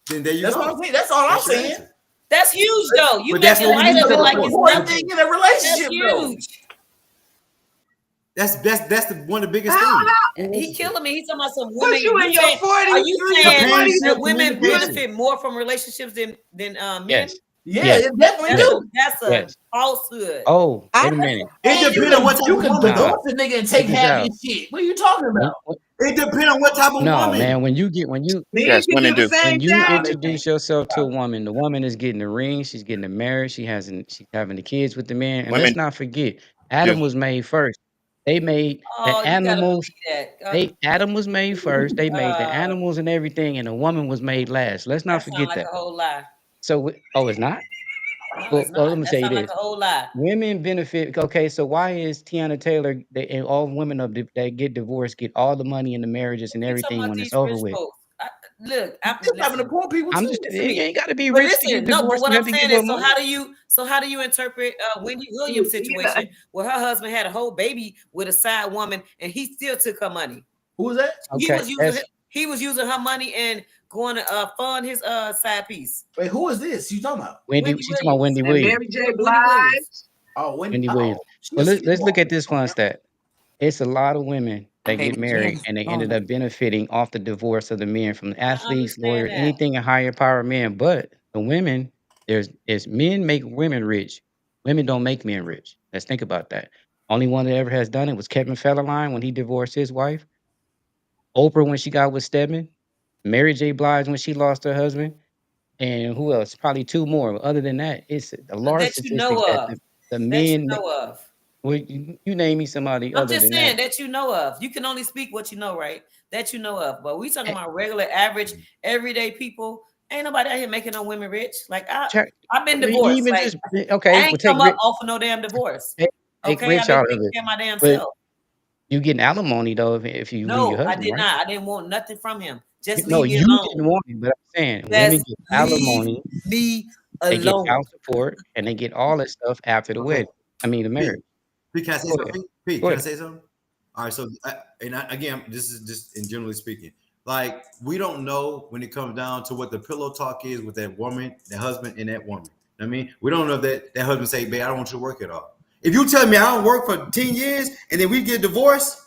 S8: Then there you
S5: That's
S8: go.
S5: what I'm saying. That's all I'm
S8: That's your
S5: saying.
S8: answer.
S2: That's huge though. You
S8: But
S2: make
S8: that's
S2: it
S8: what we
S2: light
S8: need
S2: of
S8: to
S2: it
S8: look
S2: like
S8: for.
S2: it's
S5: Important
S2: nothing.
S5: thing in a relationship,
S2: That's
S5: though.
S2: huge.
S8: That's one of the biggest
S7: How-
S8: things.
S2: He killing me. He's talking about some
S7: Put
S2: women.
S7: you in your
S2: saying-
S7: 40s.
S2: Are you
S7: you in your
S2: saying
S7: 40s.
S2: that women
S8: communication.
S2: benefit more from relationships than men?
S1: Yes.
S5: Yeah,
S1: Yes.
S5: it definitely
S2: That's
S5: do.
S2: a, that's a
S1: Yes.
S2: falsehood.
S1: Oh,
S6: I-
S1: wait a minute.
S8: It
S5: And
S8: depends on what type
S5: you
S8: of
S5: can
S8: woman.
S1: Nah.
S5: divorce a nigga and take
S1: Check this
S5: half
S1: out.
S5: his shit. What are you talking about?
S8: It depends on what type of
S1: No,
S8: woman.
S1: man. When you
S7: Men
S3: Yes,
S7: can
S3: women
S7: do the
S3: do.
S7: same
S1: when you
S7: thing.
S1: introduce yourself to a woman, the woman is getting the ring, she's getting the marriage, she's having the kids with the man. And
S3: Women
S1: let's not forget, Adam was made first. They made
S2: Oh,
S1: the
S2: you gotta
S1: animals.
S2: believe that.
S1: Adam was made first. They made the
S2: Uh,
S1: animals and everything, and the woman was made last. Let's not
S2: That sound
S1: forget
S2: like
S1: that.
S2: a whole lie.
S1: So, it's not.
S2: No,
S1: Well,
S2: it's
S1: well,
S2: not.
S1: let me
S2: That
S1: tell you
S2: sound like
S1: this.
S2: a whole lie.
S1: Women benefit. Okay, so why is Tiana Taylor and all women that get divorced get all the money in the marriages and
S2: We talking
S1: everything
S2: about
S1: when
S2: these
S1: it's over
S2: rich
S1: with?
S2: folks. look,
S5: It's happening to poor people
S1: I'm
S5: too.
S1: just.
S2: Listen to me.
S1: You ain't got to be
S2: But
S1: rich to
S2: listen,
S1: get
S2: no, but
S1: divorced.
S2: what
S1: You
S2: I'm
S1: have to
S2: saying
S1: give
S2: is,
S1: up money.
S2: so how do you interpret Wendy Williams' situation where her husband had a whole baby with a side woman and he still took her money?
S5: Who was that?
S1: Okay,
S2: He was using her money and going to fund his side piece.
S5: Wait, who is this you talking about?
S1: Wendy. She's talking about Wendy
S7: And
S1: Williams.
S7: Mary J.
S2: Wendy
S7: Blige.
S2: Williams.
S5: Oh,
S1: Wendy Williams.
S5: She
S1: Well,
S5: a
S1: let's look
S5: sleepwalker.
S1: at this one stat. It's a lot of women that get
S6: Baby
S1: married
S6: J's
S1: and they
S6: gone.
S1: ended up benefiting off the divorce of the men, from the athletes,
S2: understand
S1: lawyers,
S2: that.
S1: anything in higher power men. But the women, it's men make women rich. Women don't make men rich. Let's think about that. Only one that ever has done it was Kevin Federline when he divorced his wife. Oprah when she got with Stedman. Mary J. Blige when she lost her husband. And who else? Probably two more. Other than that, it's a large
S2: That you know
S1: statistics that
S2: of.
S1: the
S2: That you
S1: men.
S2: know of.
S1: Well, you name me somebody
S2: I'm
S1: other
S2: just
S1: than
S2: saying
S1: that.
S2: that you know of. You can only speak what you know, right? That you know of. But we talking
S1: Eh,
S2: about regular, average, everyday people. Ain't nobody out here making no women rich. Like
S1: check-
S2: I've been
S1: I mean,
S2: divorced.
S1: even
S2: Like
S1: just
S2: I
S1: okay. Well,
S2: ain't
S1: take
S2: come up
S1: rich,
S2: off of no damn divorce.
S1: take
S2: Okay, I've
S1: rich
S2: been
S1: out of
S2: taking
S1: it.
S2: care of my damn
S1: But
S2: self.
S1: you getting alimony though if you leave your
S2: No, I
S1: husband,
S2: did
S1: right?
S2: not. I didn't want nothing from him. Just
S1: No,
S2: leave me
S1: you
S2: alone.
S1: didn't want it, but I'm saying women
S2: Just
S1: get
S2: leave
S1: alimony,
S2: me
S1: they get
S2: alone.
S1: child support, and they get all that stuff after the
S8: Okay.
S1: wedding. I mean the marriage.
S8: Pete, can I say
S1: Go ahead.
S8: something? Pete,
S1: Go
S8: can I
S1: ahead.
S8: say something? All right. So, again, this is just in generally speaking. Like, we don't know when it comes down to what the pillow talk is with that woman, that husband, and that woman. I mean, we don't know if that husband say, "Babe, I don't want you to work at all." If you tell me I don't work for 10 years and then we get divorced,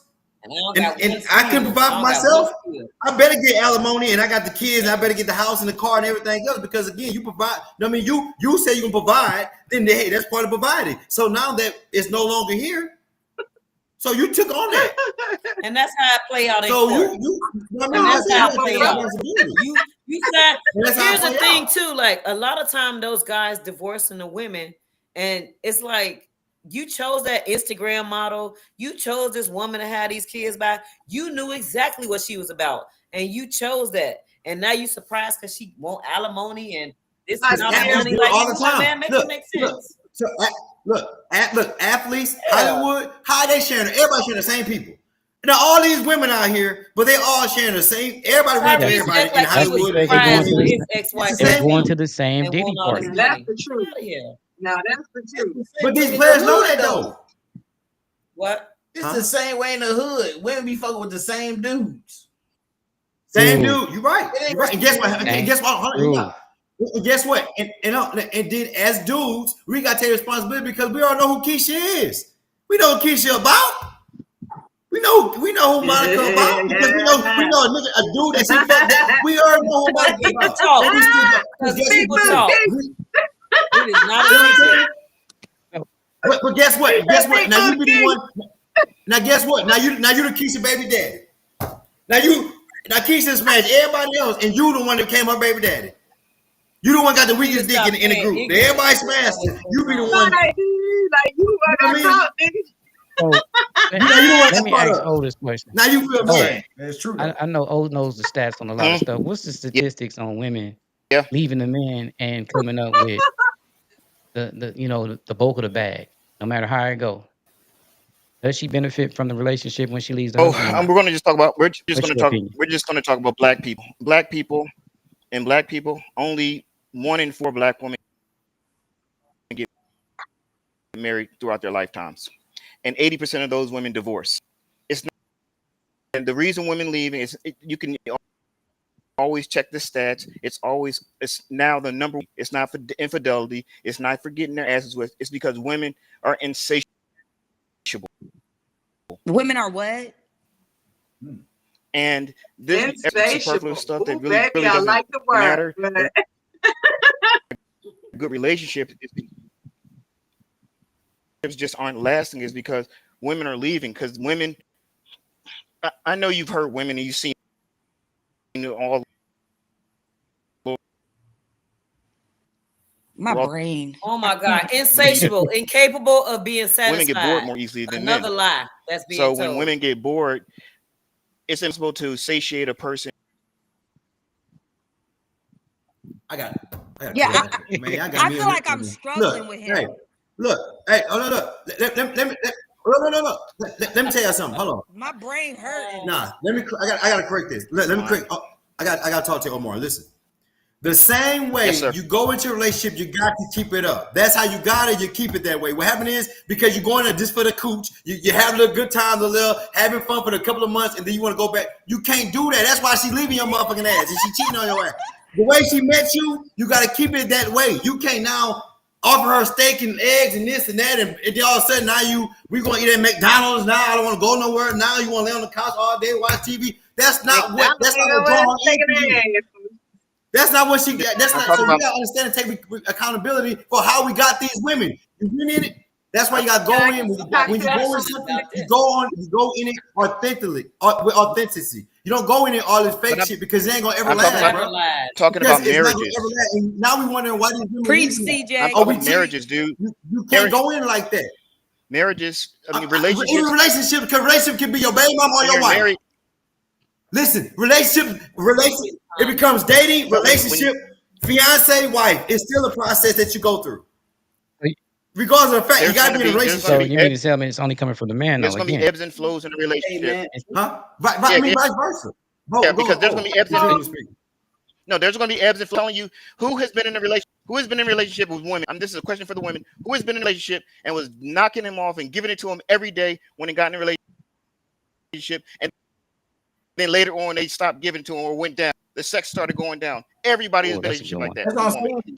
S2: And I don't
S8: and,
S2: got
S8: and
S2: one
S8: I can
S2: skill.
S8: provide
S2: I
S8: for
S2: don't got
S8: myself,
S2: one skill.
S8: I better get alimony, and I got the kids, and I better get the house and the car and everything else, because again, you provide. I mean, you say you can provide, then hey, that's part of providing. So now that it's no longer here, so you took on that.
S2: And that's how I play out in
S8: So
S2: court.
S8: and
S2: that's how I play out.
S8: You
S2: You said
S8: that's how I
S2: here's the
S8: play
S2: thing
S8: out.
S2: too. Like a lot of time, those guys divorcing the women, and it's like you chose that Instagram model. You chose this woman to have these kids by. You knew exactly what she was about, and you chose that. And now you surprised because she want alimony and this
S7: Like,
S2: is alimony.
S8: do it
S2: Like
S8: all the
S2: come on,
S8: time.
S2: man, make
S8: Look,
S2: it make
S8: look.
S2: sense.
S8: So look, athletes,
S2: Yeah.
S8: Hollywood, how they sharing? Everybody sharing the same people. Now all these women out here, but they all sharing the same. Everybody run to
S2: Tyrese
S8: everybody
S2: act
S8: in
S2: like he was
S8: Hollywood.
S1: They're going
S2: surprised
S1: to
S2: when
S1: the
S2: his ex-wife
S8: It's the
S1: they're
S8: same
S1: going
S8: people.
S1: to the same
S2: and
S1: Diddy
S2: want all this
S1: party.
S7: That's
S2: money.
S7: the truth.
S2: Out of here.
S7: Now that's the truth.
S8: But these
S5: In
S8: players
S5: the
S8: know
S5: hood,
S8: that though.
S2: What?
S5: It's
S8: Huh?
S5: the same way in the hood. Women be fucking with the same dudes.
S8: Same
S1: True.
S8: dude. You're right. You're right. And guess what? And
S1: Same.
S8: guess what? Hold on,
S1: True.
S8: hold on. And guess what? And then as dudes, we got to take responsibility because we all know who Keisha is. We know who Keisha about. We know who Monica about because we know a nigga, a dude that she fucked. That we already know who Monica
S2: People
S8: about.
S2: talk.
S8: And we still go.
S2: Because
S8: Guess
S2: people
S8: what?
S2: talk.
S8: We-
S2: It is not
S8: You know what I'm
S2: a secret.
S8: saying? But guess what? Guess what? Now you be the one. Now guess what? Now you the Keisha baby daddy. Now Keisha smashed everybody else, and you the one that became her baby daddy. You the one got the weakest dick in the group. Everybody smashed it. You be the one.
S7: Like you, I got caught, nigga.
S1: So,
S8: You know what?
S1: let me
S8: That's
S1: ask
S8: part of-
S1: O this question.
S8: Now you feel
S1: Oh,
S8: bad.
S5: That's true.
S1: I know O knows the stats on a lot of stuff. What's the statistics on women
S3: Yeah.
S1: leaving the man and coming up with the bulk of the bag, no matter how it go? Does she benefit from the relationship when she leaves the husband? or not?
S3: We're going to just talk about.
S1: What's your opinion?
S3: We're just going to talk about black people. Black people. Only 1 in 4 black women get married throughout their lifetimes, and 80% of those women divorce. It's not, and the reason women leave is you can always check the stats. It's now the number. It's not for infidelity. It's not for getting their asses with. It's because women are insatiable.
S6: Women are what?
S3: And this
S7: Insatiable.
S3: superfluous stuff that
S7: Ooh,
S3: really,
S7: baby,
S3: really
S7: I
S3: doesn't
S7: like the word.
S3: matter.
S7: but-
S3: Good relationships just aren't lasting is because women are leaving. Because women, I know you've heard women and you've seen all.
S6: My
S3: Well,
S6: brain.
S2: Oh my God. Insatiable, incapable of being satisfied.
S3: Women get bored more easily than
S2: Another
S3: men.
S2: lie that's being
S3: So
S2: told.
S3: when women get bored, it's impossible to satiate a person.
S8: I got
S6: Yeah,
S8: man. I got
S6: I
S8: me
S6: feel
S8: a-
S6: like I'm struggling
S8: Look,
S6: with him.
S8: hey, look, hey, oh no. Let me tell you something. Hold on.
S6: My brain hurting.
S8: Nah, I gotta correct this. Let me correct. I got to talk to you, Omar. Listen. The same way you go into a relationship, you got to keep it up. That's how you got it. You keep it that way. What happened is because you're going there just for the cooch, you have a little good time, having fun for a couple of months, and then you want to go back. You can't do that. That's why she's leaving your motherfucking ass and she cheating on your ass. The way she met you, you got to keep it that way. You can't now offer her steak and eggs and this and that, and then all of a sudden now we're going to eat at McDonald's. Now I don't want to go nowhere. Now you want to lay on the couch all day, watch TV. That's not what That's not what she got. That's not. So you gotta understand and take accountability for how we got these women. You in it? That's why you gotta go in. When you go in something, you go in it authentically, with authenticity. You don't go in it all this fake shit because it ain't gonna ever last.
S3: Talking about marriages.
S8: And now we wondering why these women
S6: preach, CJ.
S3: I'm talking about marriages, dude.
S8: You can't go in like that.
S3: Marriages. I mean, relationships.
S8: Even relationship can be your baby mama or your wife. Married. Listen, relationship. It becomes dating, relationship, fiance, wife. It's still a process that you go through. Regardless of the fact, you got to be in a relationship.
S1: So you mean to tell me it's only coming from the man, though?
S3: There's going to be ebbs and flows in a relationship.
S8: Huh? Right, I mean, vice versa.
S3: Because there's going to be ebbs and flows. No, there's going to be ebbs and flows. Telling you who has been in a relationship with women. This is a question for the women. Who has been in a relationship and was knocking him off and giving it to him every day when he got in a relationship, and then later on they stopped giving it to him or went down. The sex started going down. Everybody is in a relationship like that.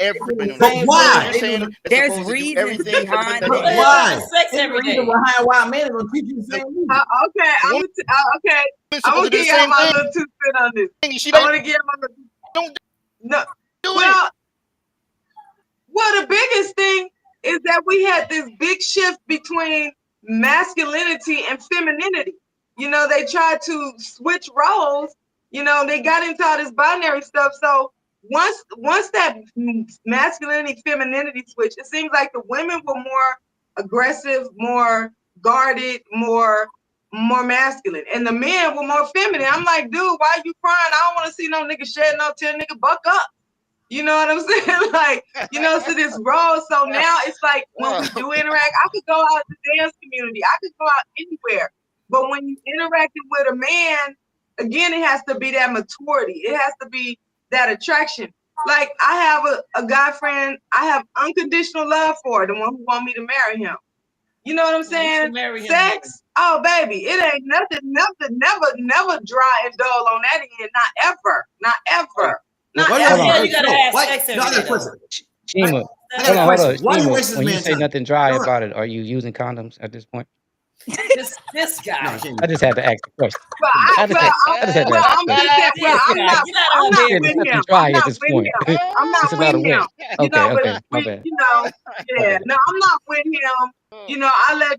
S3: Everybody.
S8: But why?
S6: There's reasons behind
S2: why. Sex every day.
S5: Behind why men are gonna teach you the same thing.
S7: Okay. I'm gonna give y'all my little 2 cents on this. I'm gonna give y'all my well, the biggest thing is that we had this big shift between masculinity and femininity. You know, they tried to switch roles. You know, they got into all this binary stuff. So once that masculinity, femininity switch, it seems like the women were more aggressive, more guarded, more masculine, and the men were more feminine. I'm like, dude, why are you crying? I don't want to see no nigga shed no tear, nigga, buck up. You know what I'm saying? Like, you know, so this role. So now it's like when we do interact, I could go out to the dance community. I could go out anywhere. But when you interacted with a man, again, it has to be that maturity. It has to be that attraction. Like, I have a guy friend, I have unconditional love for, the one who want me to marry him. You know what I'm saying? Sex, oh baby, it ain't nothing, never dry and dull on that end. Not ever. Not ever.
S2: You gotta have sex every day.
S1: Shima, hold on. Shima, when you say nothing dry about it, are you using condoms at this point?
S2: This guy.
S1: No, I just had to ask the question.
S7: I'm not with him. I'm not with him. You know, I'm not with him. You know, I let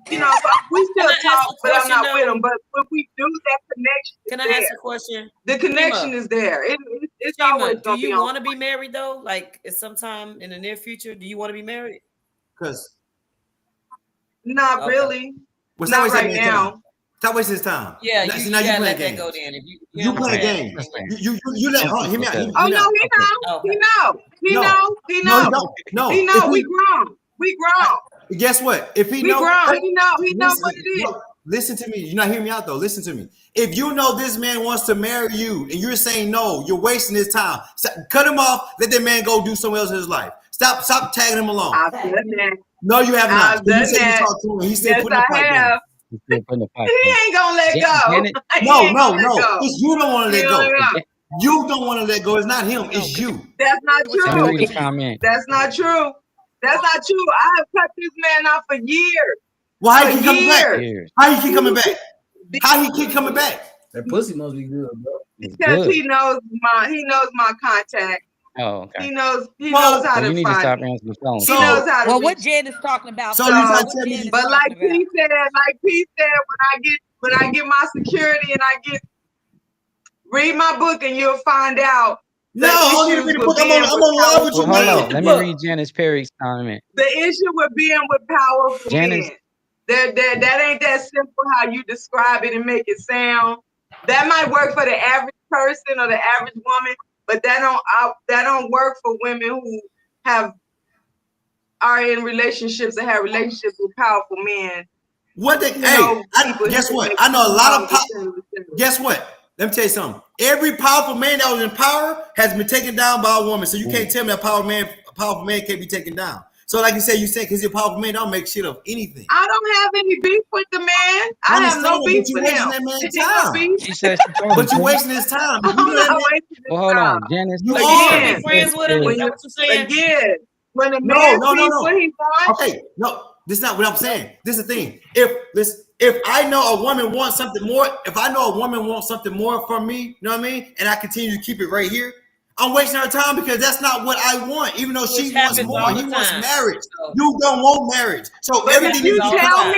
S7: we still talk, but I'm not with him. But when we do that connection,
S2: can I ask a question?
S7: The connection is there. It's always.
S2: Do you want to be married though? Like, at sometime in the near future, do you want to be married?
S8: Because
S7: not really.
S8: Well,
S7: not right now.
S8: Stop wasting his time.
S2: Yeah,
S8: you
S2: gotta
S8: play
S2: let
S8: games.
S2: that go then.
S8: You play games. You let hear me out.
S7: Oh no, he know.
S8: No.
S7: He know. We grown.
S8: Guess what? If he
S7: know, he know what it is.
S8: Listen to me. You're not hearing me out though. Listen to me. If you know this man wants to marry you and you're saying no, you're wasting his time. Cut him off. Let that man go do something else in his life. Stop tagging him along.
S7: I've done that.
S8: No, you have not.
S7: I've done that.
S8: You talk to him. He said,
S7: yes, I have. He ain't gonna let go.
S8: No. It's you don't want to let go. You don't want to let go. It's not him. It's you.
S7: That's not true. That's not true. I have cut this man off for years.
S8: Well, how he keep coming back? How he keep coming back?
S5: That pussy must be good, bro.
S7: Because he knows my contact.
S1: Oh, okay.
S7: He knows how to
S1: you need
S7: find
S1: to stop
S7: me.
S1: answering the phone.
S7: He knows how to.
S6: Well, what Jen is talking about.
S7: But like P said, when I get my security and I read my book and you'll find out.
S8: No, I'm on live with you.
S1: Hold on. Let me read Janice Perry's comment.
S7: The issue with being with powerful men. That ain't that simple how you describe it and make it sound. That might work for the average person or the average woman, but that don't work for women who are in relationships and have relationships with powerful men.
S8: Guess what? I know a lot of guess what? Let me tell you something. Every powerful man that was in power has been taken down by a woman. So you can't tell me a powerful man can't be taken down. So like you said, because you're a powerful man, don't make shit of anything.
S7: I don't have any beef with the man. I have no beef with him.
S8: That man's time.
S1: She said she told
S8: But
S1: you.
S8: you're wasting his time.
S7: I'm not wasting his
S1: Well, hold on,
S7: time.
S1: Janice.
S8: You
S2: Again,
S8: are.
S2: be friends with him.
S7: When
S2: Is that
S7: you-
S2: what you're saying?
S7: Again, when a
S8: No,
S7: man
S8: no,
S7: sees
S8: no.
S7: what he wants,
S8: Okay, no, this is not what I'm saying. This is the thing. If I know a woman wants something more, if I know a woman wants something more from me, you know what I mean, and I continue to keep it right here, I'm wasting her time because that's not what I want. Even though she
S2: Which
S8: wants
S2: happens
S8: more,
S2: all
S8: he
S2: the
S8: wants
S2: time.
S8: marriage.
S2: So-
S8: You don't want marriage. So
S7: but if
S8: everything
S7: you
S8: is
S2: all the
S7: tell
S2: time.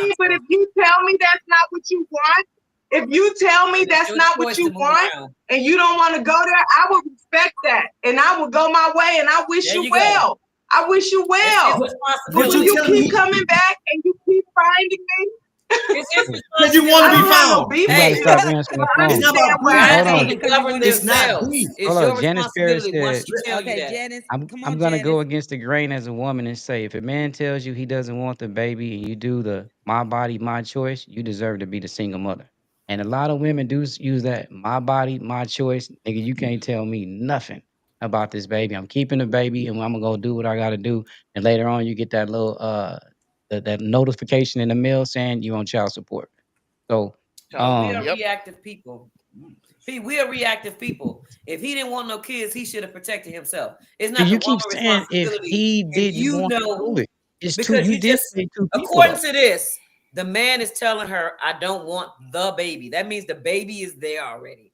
S7: me, that's not what you want, if you tell me that's
S2: Your
S7: not
S2: choice
S7: what
S2: to
S7: you
S2: move
S7: want,
S2: around.
S7: and you don't want to go there, I will respect that, and I will go my way, and I wish
S2: There
S7: you
S2: you go.
S7: well. I wish you
S2: It's his
S7: well. But
S2: responsibility.
S7: when you
S8: telling me-
S7: keep coming back and you keep finding me,
S2: It's his
S8: Because you want
S7: I
S8: to
S7: don't
S8: be
S7: have no
S8: found.
S7: beef
S1: You
S2: Hey,
S1: gotta
S7: with you.
S1: stop answering the
S7: I
S1: phone.
S8: It's not
S7: understand
S8: about
S7: where
S8: beef.
S7: I
S1: Hold
S2: guys
S1: on.
S2: need to govern
S8: It's not
S2: themselves.
S8: beef.
S2: It's
S1: Hold
S2: your
S1: on, Janice Perry
S2: responsibility once
S1: said-
S2: she tell you
S6: Okay,
S2: that.
S6: Janice,
S1: I'm
S6: come on,
S1: gonna go
S6: Janice.
S1: against the grain as a woman and say if a man tells you he doesn't want the baby and you do the my body, my choice, you deserve to be the single mother. And a lot of women do use that my body, my choice. Nigga, you can't tell me nothing about this baby. I'm keeping the baby and I'm gonna go do what I gotta do. And later on you get that little that notification in the mail saying you on child support. So
S2: We are
S3: Yep.
S2: reactive people. See, we are reactive people. If he didn't want no kids, he should have protected himself. It's not the
S1: you keep
S2: woman's
S1: saying if
S2: responsibility.
S1: he
S2: If
S1: didn't
S2: you
S1: want to
S2: know,
S1: do it. It's two
S2: because
S1: you
S2: you
S1: did
S2: just,
S1: say two people.
S2: according
S1: though.
S2: to this, the man is telling her, I don't want the baby. That means the baby is there already.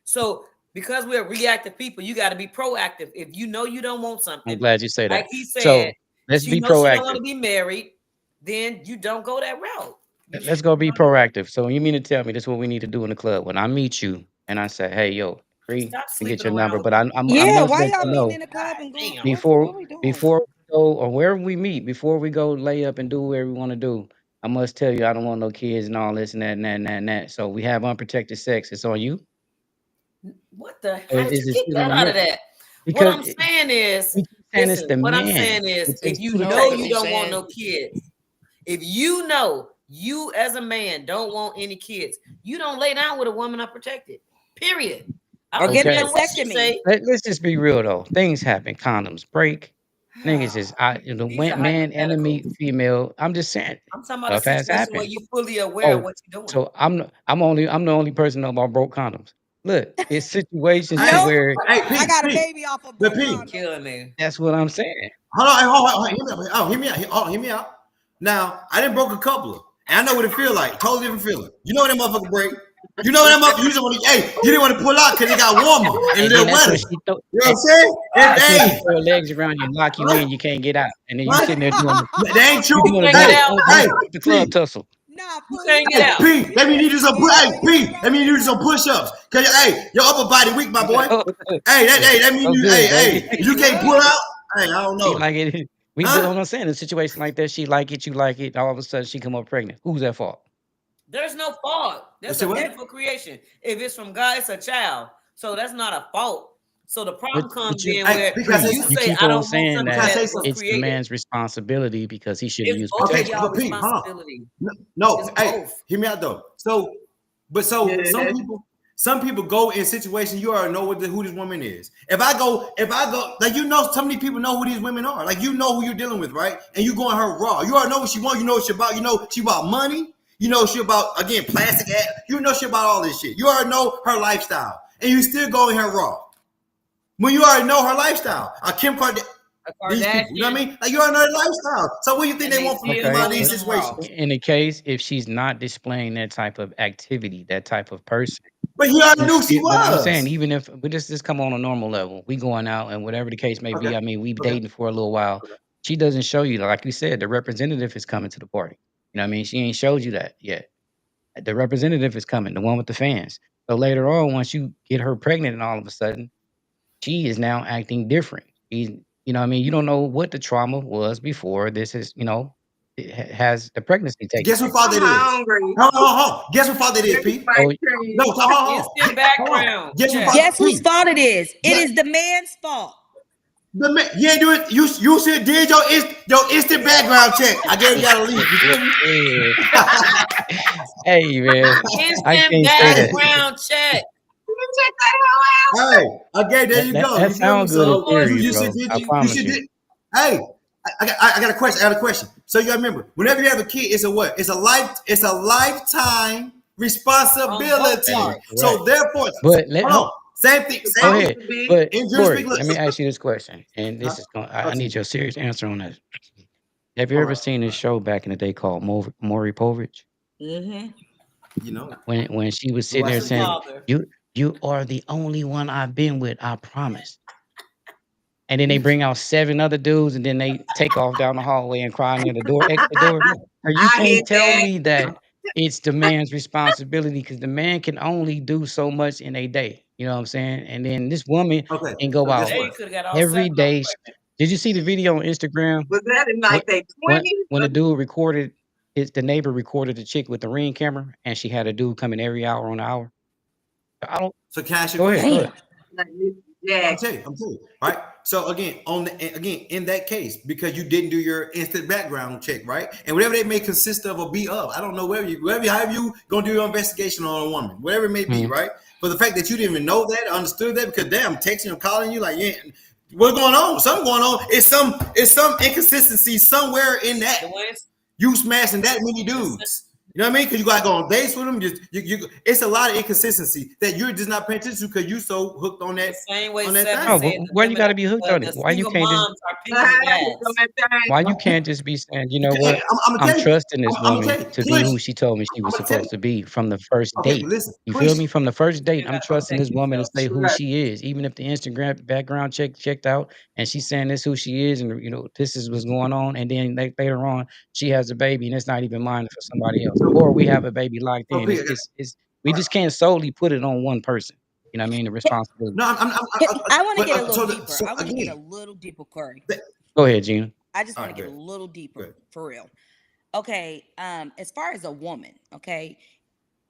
S2: So because we're reactive people, you got to be proactive. If you know you don't want
S1: I'm
S2: something,
S1: glad you say that.
S2: like he said,
S1: So let's
S2: she
S1: be
S2: knows she don't want
S1: proactive.
S2: to be married, then you don't go that route.
S1: Let's go be proactive. So you mean to tell me this is what we need to do in the club? When I meet you and I say, "Hey, yo, free,
S2: Stop
S1: and get
S2: sleeping
S1: your
S2: around
S1: number,"
S2: with
S1: but I
S6: Yeah,
S1: must
S6: why
S1: let
S6: y'all
S1: you
S6: meeting
S1: know
S6: in the club and going?
S2: Damn.
S1: before
S6: What we doing?
S1: before we go or wherever we meet, before we go lay up and do whatever we want to do. I must tell you, I don't want no kids and all this and that and that and that and that. So we have unprotected sex. It's on you.
S2: What the?
S1: Or
S2: How did
S1: is
S2: you
S1: it
S2: get
S1: still
S2: that
S1: on
S2: out of
S1: her?
S2: that?
S1: Because
S2: What I'm saying is,
S1: we keep saying it's
S2: listen,
S1: the
S2: what I'm
S1: man.
S2: saying is,
S1: It
S2: if
S1: takes
S2: you
S1: two to
S2: know
S1: tango.
S2: you don't want no kids, if you know you as a man don't want any kids, you don't lay down with a woman unprotected. Period. I
S6: Or
S2: don't
S6: get
S2: care
S6: a
S1: Okay.
S2: what she
S6: vasectomy.
S2: say.
S1: Let's just be real though. Things happen. Condoms break. Niggas is the
S2: These are
S1: man and the
S2: hypotheticals.
S1: female. I'm just saying
S2: I'm talking about a
S1: stuff has
S2: situation where
S1: happened.
S2: you're fully aware of
S1: Oh,
S2: what you're doing.
S1: so I'm the only person know about broke condoms. Look, it's situations to
S6: No,
S1: where
S8: Hey,
S6: I
S8: Pete,
S6: got a
S8: Pete,
S6: baby off of
S8: but
S6: broke
S8: Pete,
S6: condoms.
S2: Killing me.
S1: that's what I'm saying.
S8: hold on, hear me out. Hear me out. Now, I didn't broke a couple of, and I know what it feel like. Totally different feeling. You know what that motherfucker break. You know what that motherfucker. You just want to, hey, you didn't want to pull out because it got warmer and a
S1: And
S8: little
S1: then that's
S8: wetter.
S1: when she throw,
S8: You know what I'm saying?
S1: that's when she
S8: Hey,
S1: throw her legs around you and lock you in. You can't get out, and then you
S8: Huh?
S1: sitting there doing
S8: That ain't true.
S1: you doing
S2: can't
S1: doing
S2: get out.
S1: the club
S8: Pete,
S1: tussle.
S6: Nah,
S2: You
S6: fool,
S2: can't
S6: you
S2: get
S8: hey,
S2: out.
S8: Pete, let me do some, hey, Pete, let me do some push-ups. Cause hey, your upper body weak, my boy. Hey, let me
S1: So
S8: do,
S1: good,
S8: hey,
S1: baby.
S8: you can't pull out. Hey, I don't
S1: She
S8: know.
S1: like it. We
S8: Huh?
S1: don't understand in a situation like that. She like it, you like it. All of a sudden, she come up pregnant. Who's at fault?
S2: There's no fault. That's
S8: Say
S2: a
S8: what?
S2: beautiful creation. If it's from God, it's a child. So that's not a fault. So the problem
S1: But
S2: comes
S1: you,
S2: in
S8: Hey,
S2: where
S8: Pete, can I say
S2: you
S8: something?
S1: you
S2: say,
S1: keep
S2: I
S1: on
S2: don't want
S1: saying
S2: something
S8: Can I
S1: that
S8: say
S2: that was
S8: something?
S1: it's the
S2: created.
S1: man's responsibility because he shouldn't
S2: It's
S1: use
S2: both
S8: Okay,
S2: of
S1: protection.
S2: y'all
S8: but Pete, hold on.
S2: responsibility.
S8: No,
S2: It's
S8: hey,
S2: both.
S8: hear me out though. So some people go in situations you already know who this woman is. If I go, like so many people know who these women are. Like you know who you're dealing with, right? And you going her raw. You already know what she wants. You know what she about. You know she about money. You know she about again plastic ass. You know she about all this shit. You already know her lifestyle, and you still go in her raw. When you already know her lifestyle, Kim Kardashian. These people, you know what I mean? Like you already know their lifestyle. So what do you think
S2: And
S8: they want from
S2: still
S8: you about
S2: go
S8: these
S2: in them raw.
S8: situations?
S1: In the case, if she's not displaying that type of activity, that type of person,
S8: But he already
S1: you
S8: knew she
S1: still, but I'm
S8: was.
S1: saying, even if we just come on a normal level, we going out and whatever the case may be.
S8: Okay.
S1: I mean, we
S8: Okay.
S1: dating for a little while. She doesn't show you, like you said, the representative is coming to the party. You know what I mean? She ain't showed you that yet. The representative is coming, the one with the fans. So later on, once you get her pregnant, and all of a sudden, she is now acting different. She's, you know what I mean? You don't know what the trauma was before this is, it has the pregnancy taken
S8: Guess who
S1: place.
S8: fault it
S7: I'm
S8: is?
S7: hungry.
S8: Hold on. Guess who fault it is, Pete?
S1: So
S8: No, hold on.
S2: Instant background.
S8: Guess who
S2: check.
S8: fault
S6: Guess whose
S8: Pete?
S6: fault it is? It
S8: Yeah.
S6: is the man's fault.
S8: The man, you ain't do it. You should did your instant background check. I gave you gotta leave. You feel me?
S1: Hey man, I
S2: Instant
S1: can't say that.
S2: background check.
S7: check that hell out.
S8: Hey, okay, there you go.
S1: That
S8: You feel me?
S1: sounds good in
S8: So
S1: theory,
S8: you
S1: bro.
S8: should did
S1: I
S8: you
S1: promise
S8: should
S1: you.
S8: did. Hey, I got a question. I got a question. So you gotta remember, whenever you have a kid, it's a what? It's a lifetime responsibility.
S1: Correct.
S8: So therefore,
S1: But
S8: hold on. Same thing.
S7: It's
S1: go
S8: Same
S1: ahead.
S7: supposed to be.
S1: But
S8: in
S1: Corey,
S8: jurisprudence.
S1: let me ask you this question, and this
S8: Huh?
S1: is going. I need your serious answer on this. Have you
S8: All
S1: ever
S8: right.
S1: seen this show back in the day called Maury Povich?
S6: Mm-hmm.
S8: You know,
S1: When she was
S8: do
S1: sitting
S8: I
S1: there
S8: see
S1: saying,
S6: Father.
S1: You are the only one I've been with, I promise." And then they bring out 7 other dudes, and then they take off down the hallway and cry near the door, exit door. Now you
S7: I hit
S1: can't tell
S7: that.
S1: me that it's the man's responsibility because the man can only do so much in a day. You know what I'm saying? And then this woman
S8: okay.
S1: can go
S8: So guess
S1: out
S6: Hey, you
S8: what?
S6: could have got all
S1: every
S6: 7 of them
S1: day.
S6: pregnant.
S1: Did you see the video on Instagram?
S7: Was that in
S1: When
S7: like their
S1: when
S7: 20s?
S1: when the dude recorded the neighbor recorded the chick with the Ring camera, and she had a dude coming every hour on the hour. I don't.
S8: So can I ask you a
S1: Go ahead. Go
S8: question?
S1: ahead.
S7: Like Miss
S8: I'm
S7: Jackson.
S8: telling you, right? So again, in that case, because you didn't do your instant background check, right? And whatever they may consist of or be of, I don't know however you gonna do your investigation on a woman, whatever it may be,
S1: Mhm.
S8: right? But the fact that you didn't even know that, understood that, because damn, texting or calling you like, yeah, what's going on? Something going on. It's some inconsistency somewhere in that.
S6: The West.
S8: You smashing that many dudes. You know what I mean? Because you got to go on dates with them. It's a lot of inconsistency that you're just not paying attention to because you so hooked on
S6: The
S8: that.
S6: same way
S8: On that
S6: Seven
S8: thing.
S1: Oh,
S6: said
S1: but
S6: the
S1: why you
S6: women
S1: got to be hooked on
S6: the
S1: it? Why you
S6: single
S1: can't just
S6: moms are picking the guys.
S1: why you can't just be saying, you know
S8: Hey,
S1: what?
S8: I'm gonna
S1: I'm
S8: tell you.
S1: trusting this
S8: I'm gonna
S1: woman
S8: tell you.
S1: to be
S8: Push.
S1: who she told me she was
S8: I'm gonna tell
S1: supposed
S8: you.
S1: to be from the first
S8: Okay,
S1: date.
S8: but listen.
S1: You feel
S8: Push.
S1: me? From the first date,
S6: You
S1: I'm
S6: gotta
S1: trusting
S6: protect
S1: this woman to
S6: yourself.
S1: say who
S7: Right.
S1: she is, even if the Instagram background checked out, and she's saying this who she is, and this is what's going on, and then later on she has a baby, and it's not even mine for somebody else, or we have a baby locked
S8: So,
S1: in.
S8: P,
S1: It's we just can't solely put it on one person. You know what I mean? The responsibility.
S8: no,
S6: I want to
S8: but
S6: get a little
S8: so,
S6: deeper.
S8: so
S6: I want to get a
S8: again,
S6: little deeper, Corey.
S1: Go ahead, Gina.
S6: I just
S8: all
S6: want
S8: right,
S6: to get a
S8: good.
S6: little deeper
S8: Good.
S6: for real. Okay. As far as a woman, okay,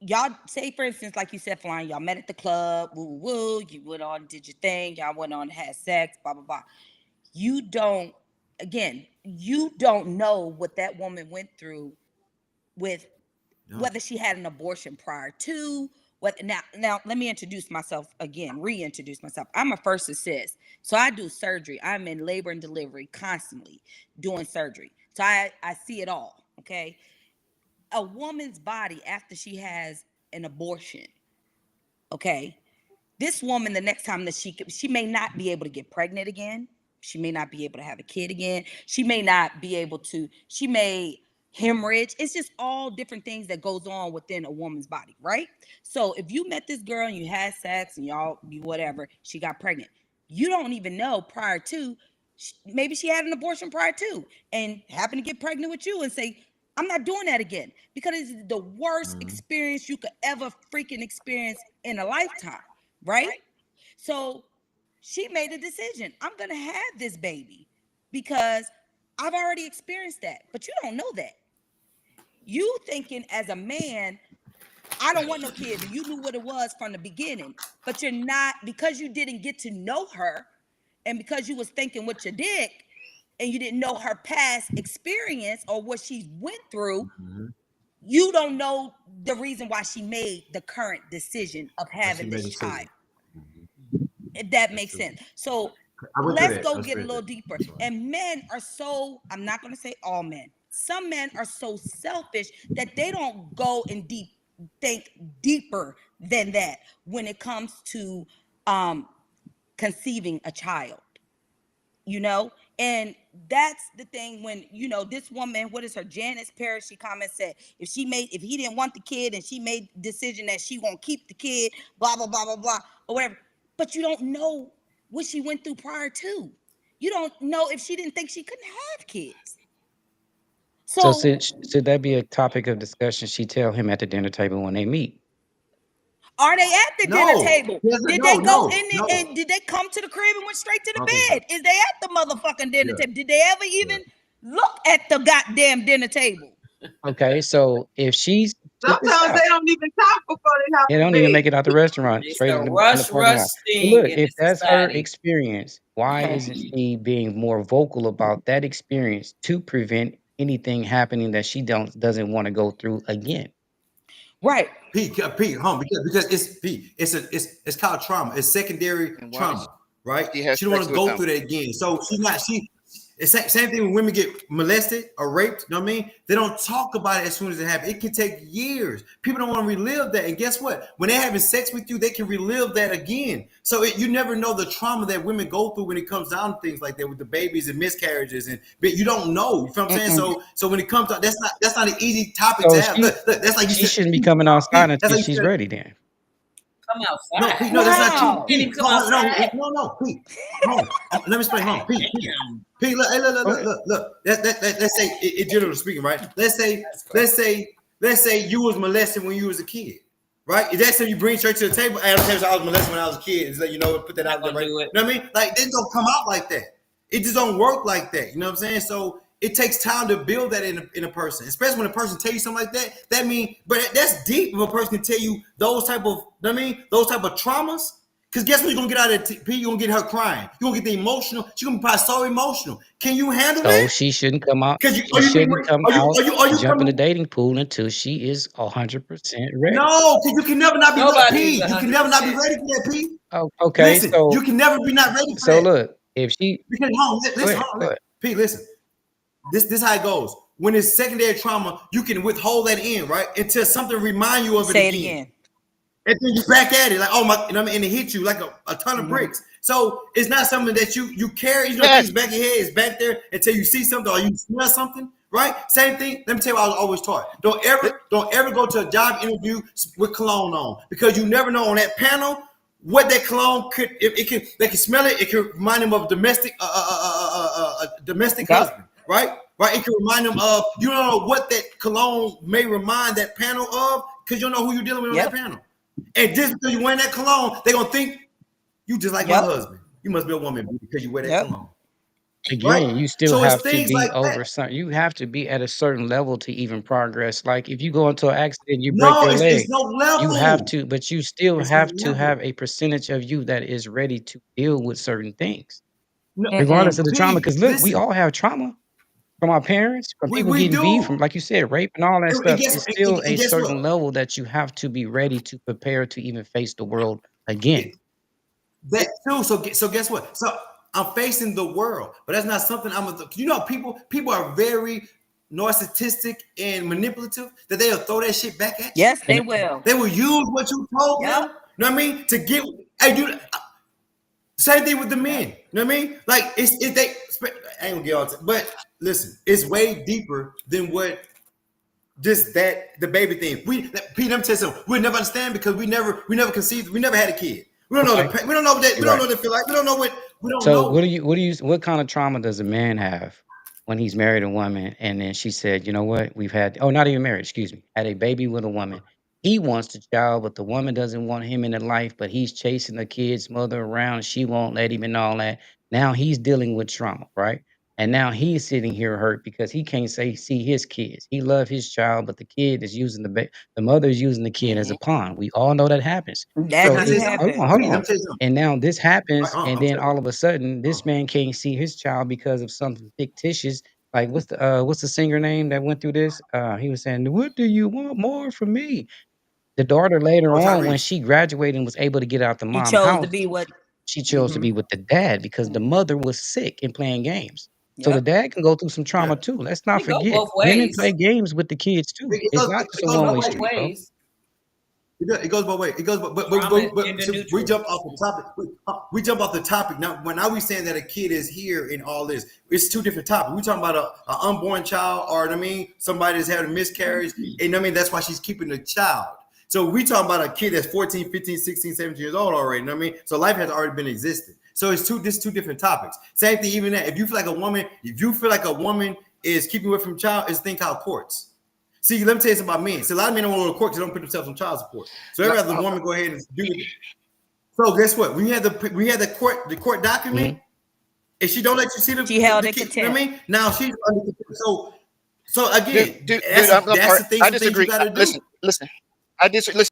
S6: y'all say for instance, like you said, Flying, y'all met at the club, woo woo woo, you went on, did your thing, y'all went on, had sex, blah blah blah. You don't know what that woman went through with
S8: No.
S6: whether she had an abortion prior to what. Now let me introduce myself again, reintroduce myself. I'm a first assist, so I do surgery. I'm in labor and delivery constantly doing surgery, so I see it all. Okay, a woman's body after she has an abortion, okay, this woman, the next time that she may not be able to get pregnant again, she may not be able to have a kid again, she may not be able to, she may hemorrhage. It's just all different things that goes on within a woman's body, right? So if you met this girl and you had sex and y'all be whatever, she got pregnant, you don't even know prior to, maybe she had an abortion prior to and happened to get pregnant with you and say, I'm not doing that again, because it's the worst experience you could ever freaking experience in a lifetime, right? So she made a decision. I'm going to have this baby because I've already experienced that, but you don't know that. You thinking as a man, I don't want no kids, and you knew what it was from the beginning, but you're not, because you didn't get to know her and because you was thinking with your dick and you didn't know her past experience or what she went through, you don't know the reason why she made the current decision of having this child. If that makes sense. So let's go get a little deeper. And men are so, I'm not going to say all men, some men are so selfish that they don't go and think deeper than that when it comes to conceiving a child, and that's the thing. When this woman, what is her, Janice Parrish, she said if he didn't want the kid and she made the decision that she won't keep the kid, blah blah blah blah blah or whatever, but you don't know what she went through prior to. You don't know if she didn't think she couldn't have kids.
S1: So
S6: So
S1: should that be a topic of discussion? She tell him at the dinner table when they meet.
S6: are they at the dinner table? Did they go in
S8: No.
S6: and did they come to the crib and went straight to the
S8: Okay,
S6: bed? Is they at the motherfucking dinner table? Did they ever even look at the goddamn dinner table?
S1: Okay, so if she's check this
S7: Sometimes
S1: out,
S7: they don't even talk before they have
S1: they
S7: to
S1: don't even
S7: be.
S1: make it out the restaurant,
S2: It's
S1: straight
S2: a
S1: in the
S2: rush
S1: parking lot. But
S2: thing
S1: look,
S2: in
S1: if
S2: this
S1: that's her
S2: society.
S1: experience, why isn't she being more vocal about that experience to prevent anything happening that she doesn't want to go through again?
S6: Right.
S8: Pete, home because it's Pete. It's called trauma. It's secondary
S3: And why
S8: trauma, right?
S3: she has
S8: She don't want
S3: sex
S8: to
S3: with
S8: go
S3: them?
S8: through that again. So she's not. It's same thing when women get molested or raped. You know what I mean? They don't talk about it as soon as it happens. It can take years. People don't want to relive that. And guess what? When they're having sex with you, they can relive that again. So you never know the trauma that women go through when it comes down to things like that with the babies and miscarriages. But you don't know. You feel what I'm saying? So when it comes to that's not an easy topic
S1: So
S8: to have. Look, that's like you
S1: she
S8: said.
S1: shouldn't be coming outside
S8: That's
S1: until
S8: like
S1: she's
S8: you said.
S1: ready. Then
S2: Come
S8: No,
S2: outside.
S8: Pete, no, that's not true.
S6: Wow.
S2: Didn't
S8: Pete,
S2: even come outside.
S8: no, Pete. Hold on. Let me explain. Hold on. Pete, look, hey, look. Let's say, in general speaking, right? Let's say you was molested when you was a kid, right? Is that something you bring straight to the table? I was molested when I was a kid. Just let you know, put that out there, right? You know what I mean? Like, it don't come out like that. It just don't work like that. You know what I'm saying? So it takes time to build that in a person, especially when a person tell you something like that. That means, but that's deep. If a person can tell you those type of, those type of traumas. Because guess what you're gonna get out of it, P? You're gonna get her crying. You're gonna get the emotional. She's gonna be probably so emotional. Can you handle
S1: so
S8: that?
S1: she shouldn't come out.
S8: Because
S1: She shouldn't come out,
S8: are you
S1: jump in the
S8: coming?
S1: dating pool until she is 100% ready.
S8: No, because you can never not be ready,
S2: Nobody's
S8: P. You can never not be
S2: 100%.
S8: ready for that, P.
S1: Oh, okay.
S8: Listen,
S1: So
S8: you can never be not ready for
S1: so
S8: that.
S1: look, if she
S8: Because
S1: go ahead, go ahead.
S8: P, listen. This how it goes. When it's secondary trauma, you can withhold that in, right? Until something remind you of it
S6: Say it
S8: again.
S6: again.
S8: And then you back at it, like, oh my, you know what I mean? And it hit you like a ton of bricks. So it's not something that you carry, things back in your head, it's back there until you see something or you smell something, right? Same thing. Let me tell you what I was always taught. Don't ever go to a job interview with cologne on, because you never know on that panel what that cologne could, they can smell it, it can remind them of domestic husband, right? Right? It can remind them of, you don't know what that cologne may remind that panel of, because you don't know who you're dealing with on that panel. And just because you wear that cologne, they're gonna think you just like my husband. You must be a woman because you wear that cologne.
S1: Again, you still
S8: So it's
S1: have to
S8: things
S1: be
S8: like
S1: over
S8: that.
S1: some. You have to be at a certain level to even progress. Like if you go into an accident, you break
S8: No,
S1: your
S8: it's
S1: leg.
S8: no
S1: You have
S8: level.
S1: to, but you still
S8: It's no
S1: have to
S8: level.
S1: have a percentage of you that is ready to deal with certain things,
S8: No,
S1: regardless of the trauma.
S8: P,
S1: Because look, we
S8: listen,
S1: all have trauma from our parents, from people
S8: we
S1: getting beat,
S8: do.
S1: from like you said, rape and all that
S8: And
S1: stuff.
S8: guess,
S1: It's still a
S8: guess what?
S1: certain level that you have to be ready to prepare to even face the world again.
S8: That too. So guess what? So I'm facing the world, but that's not something people are very narcissistic and manipulative, that they'll throw that shit back at you.
S6: Yes, they will.
S8: They will use what you told them. You know what I mean? To get, hey, dude. Same thing with the men. You know what I mean? Like I ain't gonna get all, but listen, it's way deeper than what just the baby thing. Pete, let me tell you something. We'll never understand because we never conceived. We never had a kid. We don't know
S1: Okay.
S8: we don't know that. We
S1: You're
S8: don't
S1: right.
S8: know what they feel like. We don't know what. We don't
S1: So
S8: know.
S1: what kind of trauma does a man have when he's married a woman and then she said, you know what, not even married, excuse me, had a baby with a woman. He wants the child, but the woman doesn't want him in the life, but he's chasing the kid's mother around. She won't let him and all that. Now he's dealing with trauma, right? And now he's sitting here hurt because he can't see his kids. He loves his child, but the kid is using the mother is using the kid as a pawn. We all know that happens.
S6: That
S1: So
S6: do
S1: hold
S6: happen.
S1: on, hold
S8: Pete, let
S1: on.
S8: me tell you something.
S1: And now this happens,
S8: I'm
S1: and then
S8: telling
S1: all of a sudden, this man can't see his child because of something fictitious. Like what's the singer name that went through this? He was saying, "What do you want more from me?" The daughter later on, when
S8: Tyrese.
S1: she graduated and was able to get out the
S6: He
S1: mom
S6: chose to
S1: house,
S6: be what?
S1: she chose to be with the dad because the mother was sick and playing games. So the dad can go through some trauma too. Let's not
S2: It go
S1: forget,
S2: both
S1: women
S2: ways.
S1: play games with the kids too.
S8: It
S1: It's
S8: goes,
S1: not just
S8: it
S1: a
S8: goes both
S1: one-way
S8: ways.
S2: Both
S1: street, bro.
S2: ways.
S8: It goes both ways. It goes,
S2: Trauma is
S8: but
S2: gender
S8: so we
S2: neutral.
S8: jump off the topic. We jump off the topic now. When now we saying that a kid is here in all this, it's two different topics. We talking about an unborn child, or what I mean, somebody that's having a miscarriage, and I mean that's why she's keeping the child. So we talking about a kid that's 14, 15, 16, 17 years old already. You know what I mean? So life has already been existing. So it's two different topics. Same thing, even that. If you feel like a woman is keeping away from child, it's a thing called courts. See, let me tell you something about men. See, a lot of men don't want to go to court because they don't put themselves on child support. So they'd rather the woman go ahead and do it. So guess what? We had the court document, and she don't let you see
S6: She held in
S8: kid.
S6: contempt.
S8: You know what I mean? Now she's under contempt. So again,
S3: Dude,
S8: that's
S3: I'm
S8: the
S3: sorry.
S8: things
S3: I
S8: you
S3: disagree.
S8: got to do.
S3: Listen. I disagree.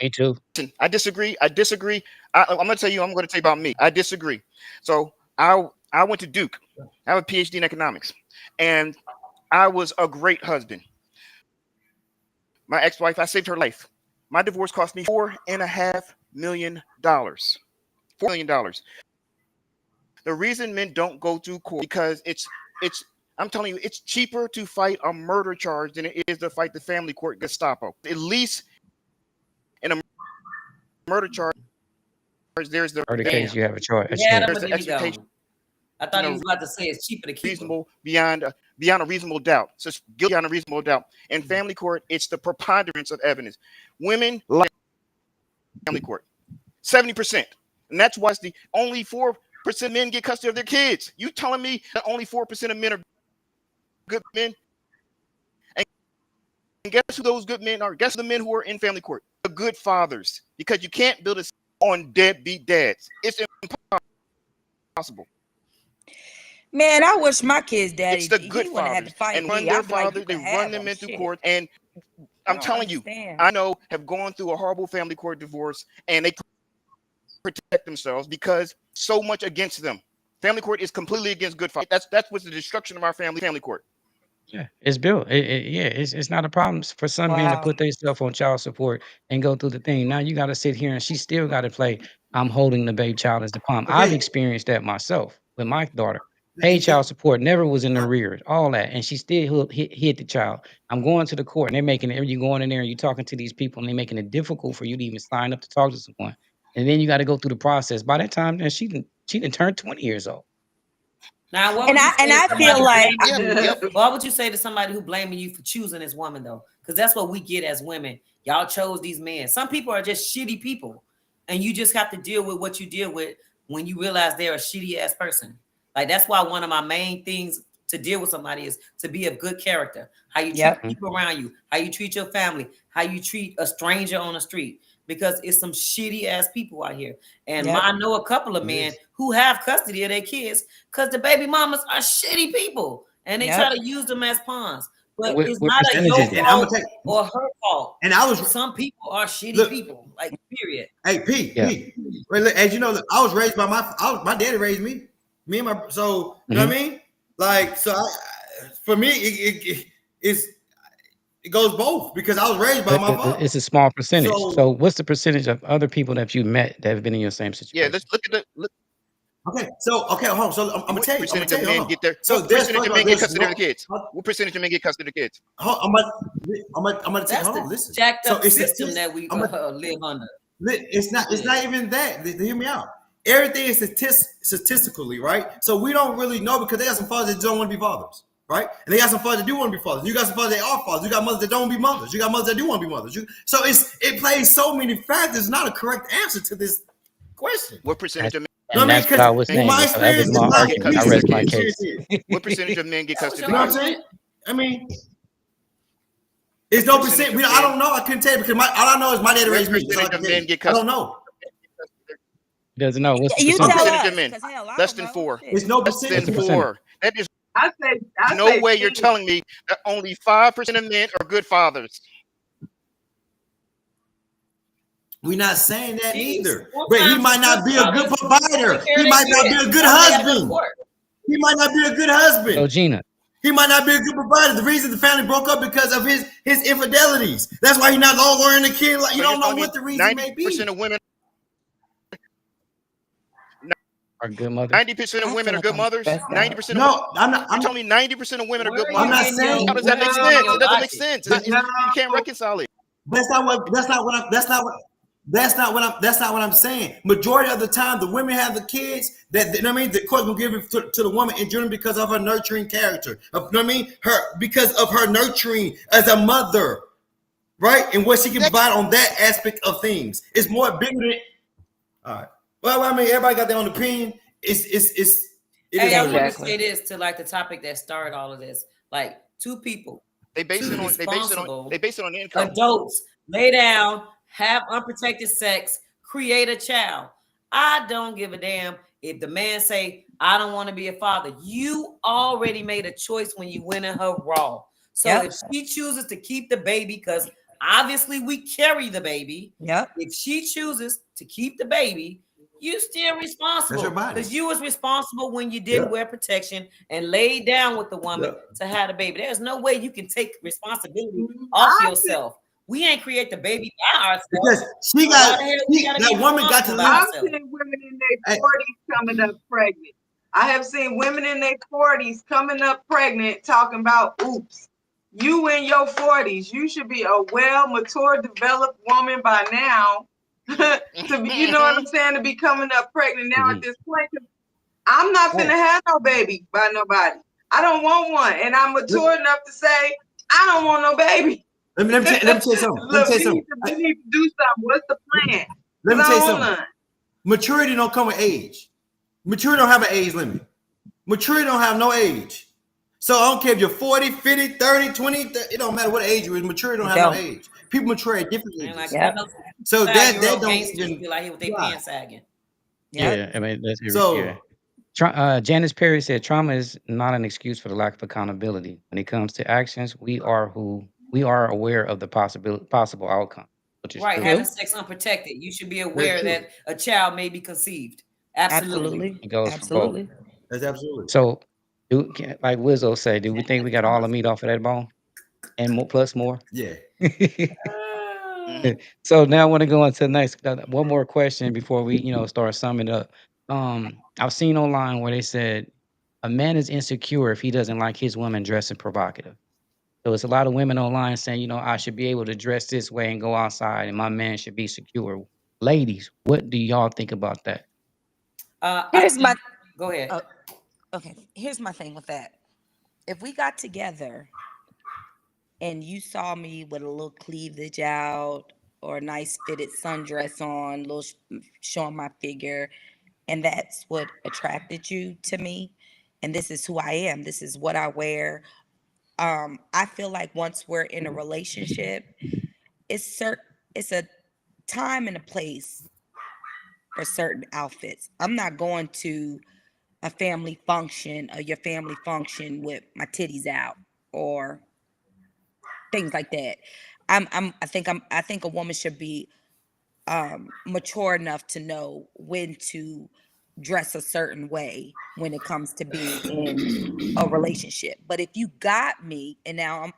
S1: Me too.
S3: Listen, I disagree. I'm going to tell you about me. I disagree. So I went to Duke. I have a PhD in economics, and I was a great husband. My ex-wife, I saved her life. My divorce cost me $4.5 million. $4 million. The reason men don't go through court because it's. I'm telling you, it's cheaper to fight a murder charge than it is to fight the family court Gestapo. At least in a murder charge, there's the
S1: Or the case you have a choice.
S2: Yeah,
S3: there's
S2: but
S3: the
S2: then you go.
S3: expectation
S2: I thought he was about to say it's cheaper to keep them.
S3: reasonable beyond a reasonable doubt. So it's guilty beyond a reasonable doubt. In family court, it's the preponderance of evidence. Women like family court, 70%, and that's why it's the only 4% of men get custody of their kids. You telling me that only 4% of men are good men? And guess who those good men are? Guess the men who are in family court? The good fathers, because you can't build a on deadbeat dads. It's impossible.
S6: Man, I wish my kids' daddy
S3: It's the good
S6: he wouldn't have had
S3: fathers
S6: to fight
S3: and
S6: me.
S3: run their
S6: I'd be like,
S3: father.
S6: you
S3: They
S6: can
S3: run
S6: have
S3: them
S6: them.
S3: into
S6: Shit.
S3: court, and
S6: I
S3: I'm
S6: don't
S3: telling you,
S6: understand.
S3: I know have gone through a horrible family court divorce, and they protect themselves because so much against them. Family court is completely against good fathers. That's what's the destruction of our family court.
S1: Yeah, it's built. It's not a problem for some men to
S6: Wow.
S1: put themselves on child support and go through the thing. Now you got to sit here and she still got to play. I'm holding the baby child as the palm. I've
S8: Okay.
S1: experienced that myself with my daughter. Paid child support, never was in the rears, all that, and she still hit the child. I'm going to the court, and they're making it. You going in there and you talking to these people, and they're making it difficult for you to even sign up to talk to someone. And then you got to go through the process. By that time, then she didn't turn 20 years old.
S2: Now, what
S6: And
S2: would you
S6: I
S2: say
S6: and
S2: to
S6: I
S2: somebody
S6: feel like
S2: blaming you?
S3: Yep.
S2: What would you say to somebody who blaming you for choosing this woman though? Because that's what we get as women. Y'all chose these men. Some people are just shitty people, and you just have to deal with what you deal with when you realize they're a shitty ass person. Like that's why one of my main things to deal with somebody is to be of good character. How you treat
S6: Yep.
S2: people around you, how you treat your family, how you treat a stranger on the street. Because it's some shitty ass people out here. And
S6: Yep.
S2: I know a couple of men who have custody of their kids because the baby mamas are shitty people and they
S6: Yep.
S2: try to use them as pawns. But
S1: What
S2: it's
S1: what
S2: not a
S1: percentage
S2: your
S1: is it?
S8: And I'm gonna
S2: fault
S8: take.
S2: or her fault.
S8: And I was.
S2: Some people are shitty
S8: Look.
S2: people, like period.
S8: Hey, P.
S1: Yeah.
S8: P. Well, look, as you know, look, I was raised by my daddy raised me. Me and my so you know what I mean. Like so, for me, it goes both because I was raised by my father.
S1: It's a small percentage.
S8: So-
S1: So what's the percentage of other people that you met that have been in your same
S3: Yeah,
S1: situation?
S3: let's look at the
S8: Okay, hold on. So I'm gonna
S3: what
S8: tell you.
S3: percentage of men get their
S8: So
S3: what
S8: there's
S3: percentage of men get custody of the kids? What percentage of men get custody of the kids?
S8: I'm gonna
S2: That's
S8: hold
S2: the
S8: on. Listen.
S2: jacked
S8: So
S2: up
S8: it's
S2: system that we
S8: I'm
S2: live under.
S8: It's not even that. Hear me out. Everything is statistically right. So we don't really know because they got some fathers that don't want to be fathers, right? And they got some fathers that do want to be fathers. You got some fathers that are fathers. You got mothers that don't want to be mothers. You got mothers that do want to be mothers. So it plays so many factors. Not a correct answer to this question.
S3: What percentage of men?
S1: And
S8: I mean,
S1: that's what I was
S8: 'cause
S1: saying.
S8: my
S1: So that was
S8: experience
S1: my
S8: is not
S1: argument. I
S3: recent.
S1: rest my
S8: It
S1: case.
S8: is.
S3: What percentage of men get
S2: That was
S3: custody
S8: You
S3: of
S8: know
S3: the
S8: what I'm
S3: kids?
S2: argument.
S8: saying? I mean, it's no percent. I don't know. I couldn't tell you because all I know is my daddy
S3: What
S8: raised me. That's all I
S3: percentage
S8: can
S3: of
S8: tell
S3: men
S8: you.
S3: get
S8: I don't
S3: custody?
S8: know.
S1: He doesn't know. What's the
S6: You
S1: percentage?
S6: tell
S3: Percentage
S6: us,
S3: of men.
S6: 'cause hell, I
S3: Less
S6: don't
S3: than
S6: know.
S3: 4.
S6: Shit.
S8: It's no
S3: Less
S8: percent.
S3: than
S1: What's the percentage?
S3: 4. That is
S7: I
S3: no
S7: say
S3: way you're
S7: 10.
S3: telling me that only 5% of men are good fathers.
S8: We're not saying that
S2: See,
S8: either.
S2: sometimes
S8: But he might not be a good provider. He might not be a good husband. He might not be a good
S1: So
S8: husband.
S1: Gina,
S8: He might not be a good provider. The reason the family broke up because of his infidelities. That's why he's not lowering the kid. Like you
S3: So
S8: don't know what the reason may be.
S3: 90% of women,
S1: are good mothers.
S3: 90% of
S6: I
S3: women
S6: feel
S3: are good
S6: like I'm
S3: mothers.
S6: stressed out.
S3: 90% of
S8: No, I'm not.
S3: you told me 90% of women are good
S2: Where are you
S3: mothers.
S8: I'm not
S2: getting
S8: saying.
S3: How does that make
S2: your-
S3: sense?
S2: your
S3: It doesn't make
S2: logic?
S3: sense.
S8: But-
S3: You can't reconcile it.
S8: That's not what I'm saying. Majority of the time, the women have the kids that you know what I mean. The court will give it to the woman in general because of her nurturing character. You know what I mean? Because of her nurturing as a mother, right? And what she can provide on that aspect of things. It's more bigger than. All right. Well, I mean, everybody got their own opinion. It is
S2: Hey, I
S8: what it
S2: want
S8: is.
S2: to say this to like the topic that started all of this. Like two people,
S3: They base it on
S2: Responsible.
S3: income.
S2: adults, lay down, have unprotected sex, create a child. I don't give a damn if the man say, I don't want to be a father. You already made a choice when you went in her raw. So
S6: Yep.
S2: if she chooses to keep the baby, because obviously we carry the baby.
S6: Yep.
S2: If she chooses to keep the baby, you still responsible
S8: That's your body.
S2: because you was responsible when you didn't
S8: Yeah.
S2: wear protection and laid down with the woman
S8: Yeah.
S2: to have the baby. There's no way you can take responsibility off
S7: I
S2: yourself We ain't create the baby by ourselves.
S8: Because
S2: So why the hell we gotta
S8: that
S2: be
S8: woman got to
S2: responsible
S8: live.
S2: by
S7: I've
S2: ourselves?
S7: seen women in their 40s coming up pregnant. I have seen women in their 40s coming up pregnant talking about, oops, you in your 40s, you should be a well, mature, developed woman by now to be, you know what I'm saying, to be coming up pregnant now at this point. 'Cause I'm not finna have no baby by nobody. I don't want one. And I'm mature enough to say, I don't want no baby.
S8: Let me tell you something.
S7: Look, we need to do something. What's the plan?
S8: Let me tell you something.
S7: None.
S8: Maturity don't come with age. Maturity don't have an age limit. Maturity don't have no age. So I don't care if you're 40, 50, 30, 20, 30, it don't matter what age you're in. Maturity don't have no age. People mature at different ages.
S2: Like,
S8: so that don't
S2: feel like he with their pants sagging.
S1: Yeah, I mean that's
S8: so.
S1: Janice Perry said, "Trauma is not an excuse for the lack of accountability. When it comes to actions, we are aware of the possible outcome." Which is
S2: Right,
S1: true.
S2: having sex unprotected, you should be aware that a child may be conceived. Absolutely.
S1: It goes for both.
S8: That's absolutely.
S1: So, like Wizzo say, do we think we got all the meat off of that bone, and more, plus more?
S8: Yeah.
S1: So now I want to go on to the next one more question before we start summing up. I've seen online where they said a man is insecure if he doesn't like his woman dressing provocative. So it's a lot of women online saying, I should be able to dress this way and go outside, and my man should be secure. Ladies, what do y'all think about that?
S2: Go ahead.
S6: Okay, here's my thing with that. If we got together and you saw me with a little cleavage out or a nice fitted sundress on, little showing my figure, and that's what attracted you to me, and this is who I am, this is what I wear, I feel like once we're in a relationship, it's a time and a place for certain outfits. I'm not going to a family function or your family function with my titties out or things like that. I think a woman should be mature enough to know when to dress a certain way when it comes to being in a relationship. But if you got me, and now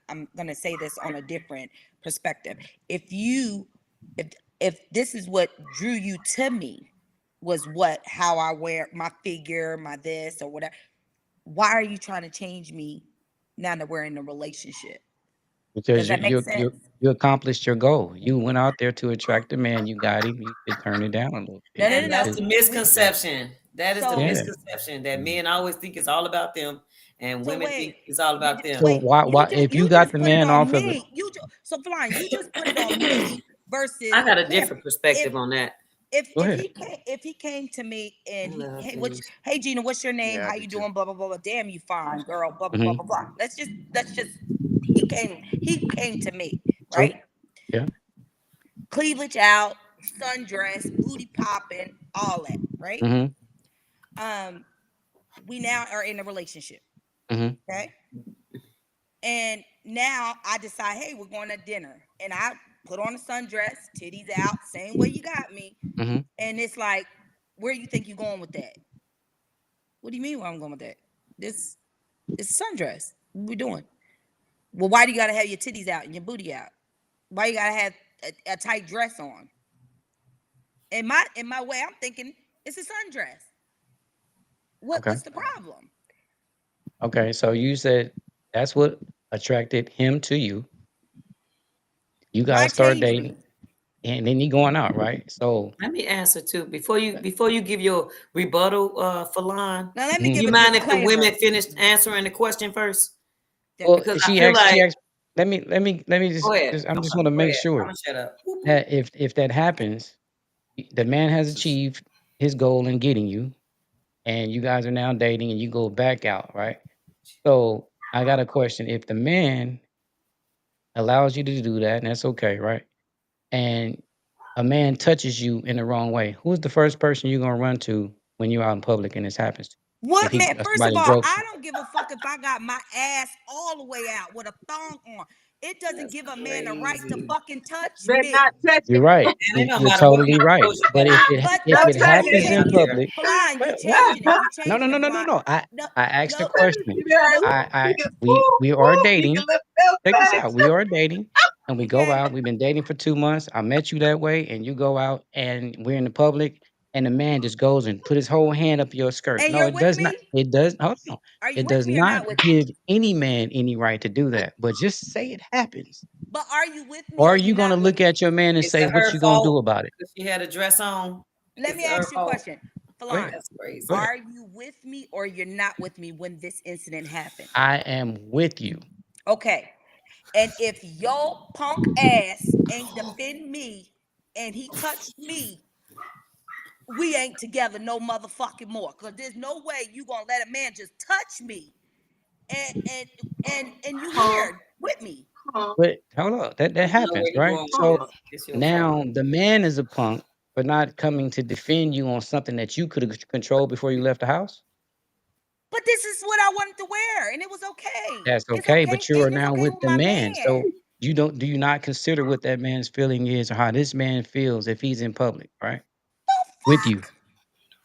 S6: I'm gonna say this on a different perspective. If this is what drew you to me, was how I wear my figure, my this or whatever, why are you trying to change me now that we're in a relationship?
S1: Because you accomplished your goal. You went out there to attract a man. You got him. You could turn it down a little bit.
S2: No. That's the misconception. That is the misconception that men always think it's all about them, and women think it's all about them.
S1: So why if you got the man off of it?
S6: So Flying, you just put it on me versus.
S2: I got a different perspective on that.
S6: If he came to me and hey Gina, what's your name? How you doing? Blah blah blah blah. Damn, you fine, girl. Blah blah blah blah blah. Let's just. He came to me, right?
S1: Yeah.
S6: Cleavage out, sundress, booty popping, all that, right?
S1: Mm-hmm.
S6: We now are in a relationship.
S1: Mm-hmm.
S6: Okay. And now I decide, hey, we're going to dinner, and I put on a sundress, titties out, same way you got me.
S1: Mm-hmm.
S6: And it's like, where you think you're going with that? What do you mean where I'm going with that? This is sundress. What we doing? Well, why do you got to have your titties out and your booty out? Why you got to have a tight dress on? In my way, I'm thinking it's a sundress. What's the problem?
S1: Okay, so you said that's what attracted him to you. You guys start dating, and then you going out, right? So
S2: let me answer too before you give your rebuttal, Falon.
S6: Now let me give
S2: you mind if the women finish answering the question first?
S1: Well, because she asked. Let me just. I'm just want to make sure
S2: shut up.
S1: that if that happens, the man has achieved his goal in getting you, and you guys are now dating, and you go back out, right? So I got a question: if the man allows you to do that, and that's okay, right? And a man touches you in the wrong way, who's the first person you're gonna run to when you're out in public and this happens to you?
S6: What man? First of all, I don't give a fuck if I got my ass all the way out with a thong on. It doesn't give a man a right to fucking touch me.
S1: You're right. You're totally right. But if it happens in public, no. I asked the question. We are dating. Check this out. We are dating. and we go out. We've been dating for 2 months. I met you that way, and you go out, and we're in the public, and the man just goes and put his whole hand up your skirt.
S6: And
S1: No,
S6: you're
S1: it
S6: with
S1: does not.
S6: me?
S1: It does. Hold on.
S6: Are you
S1: It
S6: with
S1: does
S6: me or
S1: not
S6: not with me?
S1: give any man any right to do that. But just say it happens.
S6: But are you with me
S1: Or
S6: or
S1: are
S6: you
S1: you gonna
S6: not with
S1: look
S6: me?
S1: at your man and
S2: Is
S1: say,
S2: it
S1: "What
S2: her
S1: you gonna do
S2: fault
S1: about it?"
S2: if she had a dress on?
S6: Let
S2: Is
S6: me
S2: it her
S6: ask you a
S2: fault?
S6: question.
S1: Go
S6: Falon,
S1: ahead.
S2: That's crazy.
S1: Go ahead.
S6: are you with me or you're not with me when this incident happened?
S1: I am with you.
S6: Okay. And if your punk ass ain't defend me and he touched me, we ain't together no motherfucking more. Cause there's no way you gonna let a man just touch me and you
S7: Huh,
S6: here with me.
S7: huh,
S1: But hold up, that
S2: You know
S1: happens,
S2: where he
S1: right?
S2: going
S7: huh.
S2: with
S1: So
S2: this. It's your fault.
S1: now the man is a punk for not coming to defend you on something that you could have controlled before you left the house.
S6: But this is what I wanted to wear, and it was okay.
S1: That's
S6: It's
S1: okay,
S6: okay.
S1: but you are
S6: It's
S1: now
S6: okay
S1: with
S6: with
S1: the
S6: my
S1: man. So
S6: man.
S1: do you not consider what that man's feeling is or how this man feels if he's in public, right? With you.
S6: Fuck.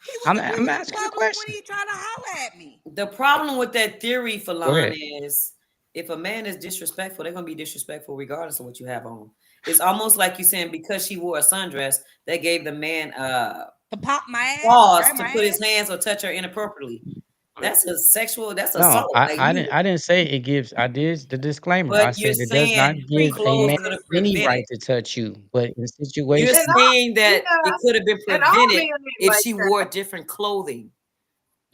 S6: He was
S1: I'm
S6: in
S1: asking a
S6: public when
S1: question.
S6: he tried to holler at me.
S2: The problem with that theory,
S1: Go
S2: Falon,
S1: ahead.
S2: is if a man is disrespectful, they're gonna be disrespectful regardless of what you have on. It's almost like you saying because she wore a sundress, that gave the man
S6: To pop my ass,
S2: pause
S6: grab
S2: to
S6: my
S2: put his
S6: ass.
S2: hands or touch her inappropriately. That's a sexual. That's
S1: No,
S2: assault. Like you.
S1: I didn't say it gives. I did the disclaimer. I
S2: But you're
S1: said it does not
S2: saying
S1: give a
S2: clothes
S1: man
S2: could have
S1: any
S2: prevented.
S1: right to touch you, but in
S2: You're
S7: And
S1: situations
S7: all,
S2: saying that
S7: yeah,
S2: it could have been
S7: and all
S2: prevented
S7: men ain't
S2: if
S7: like
S2: she
S7: that.
S2: wore different clothing.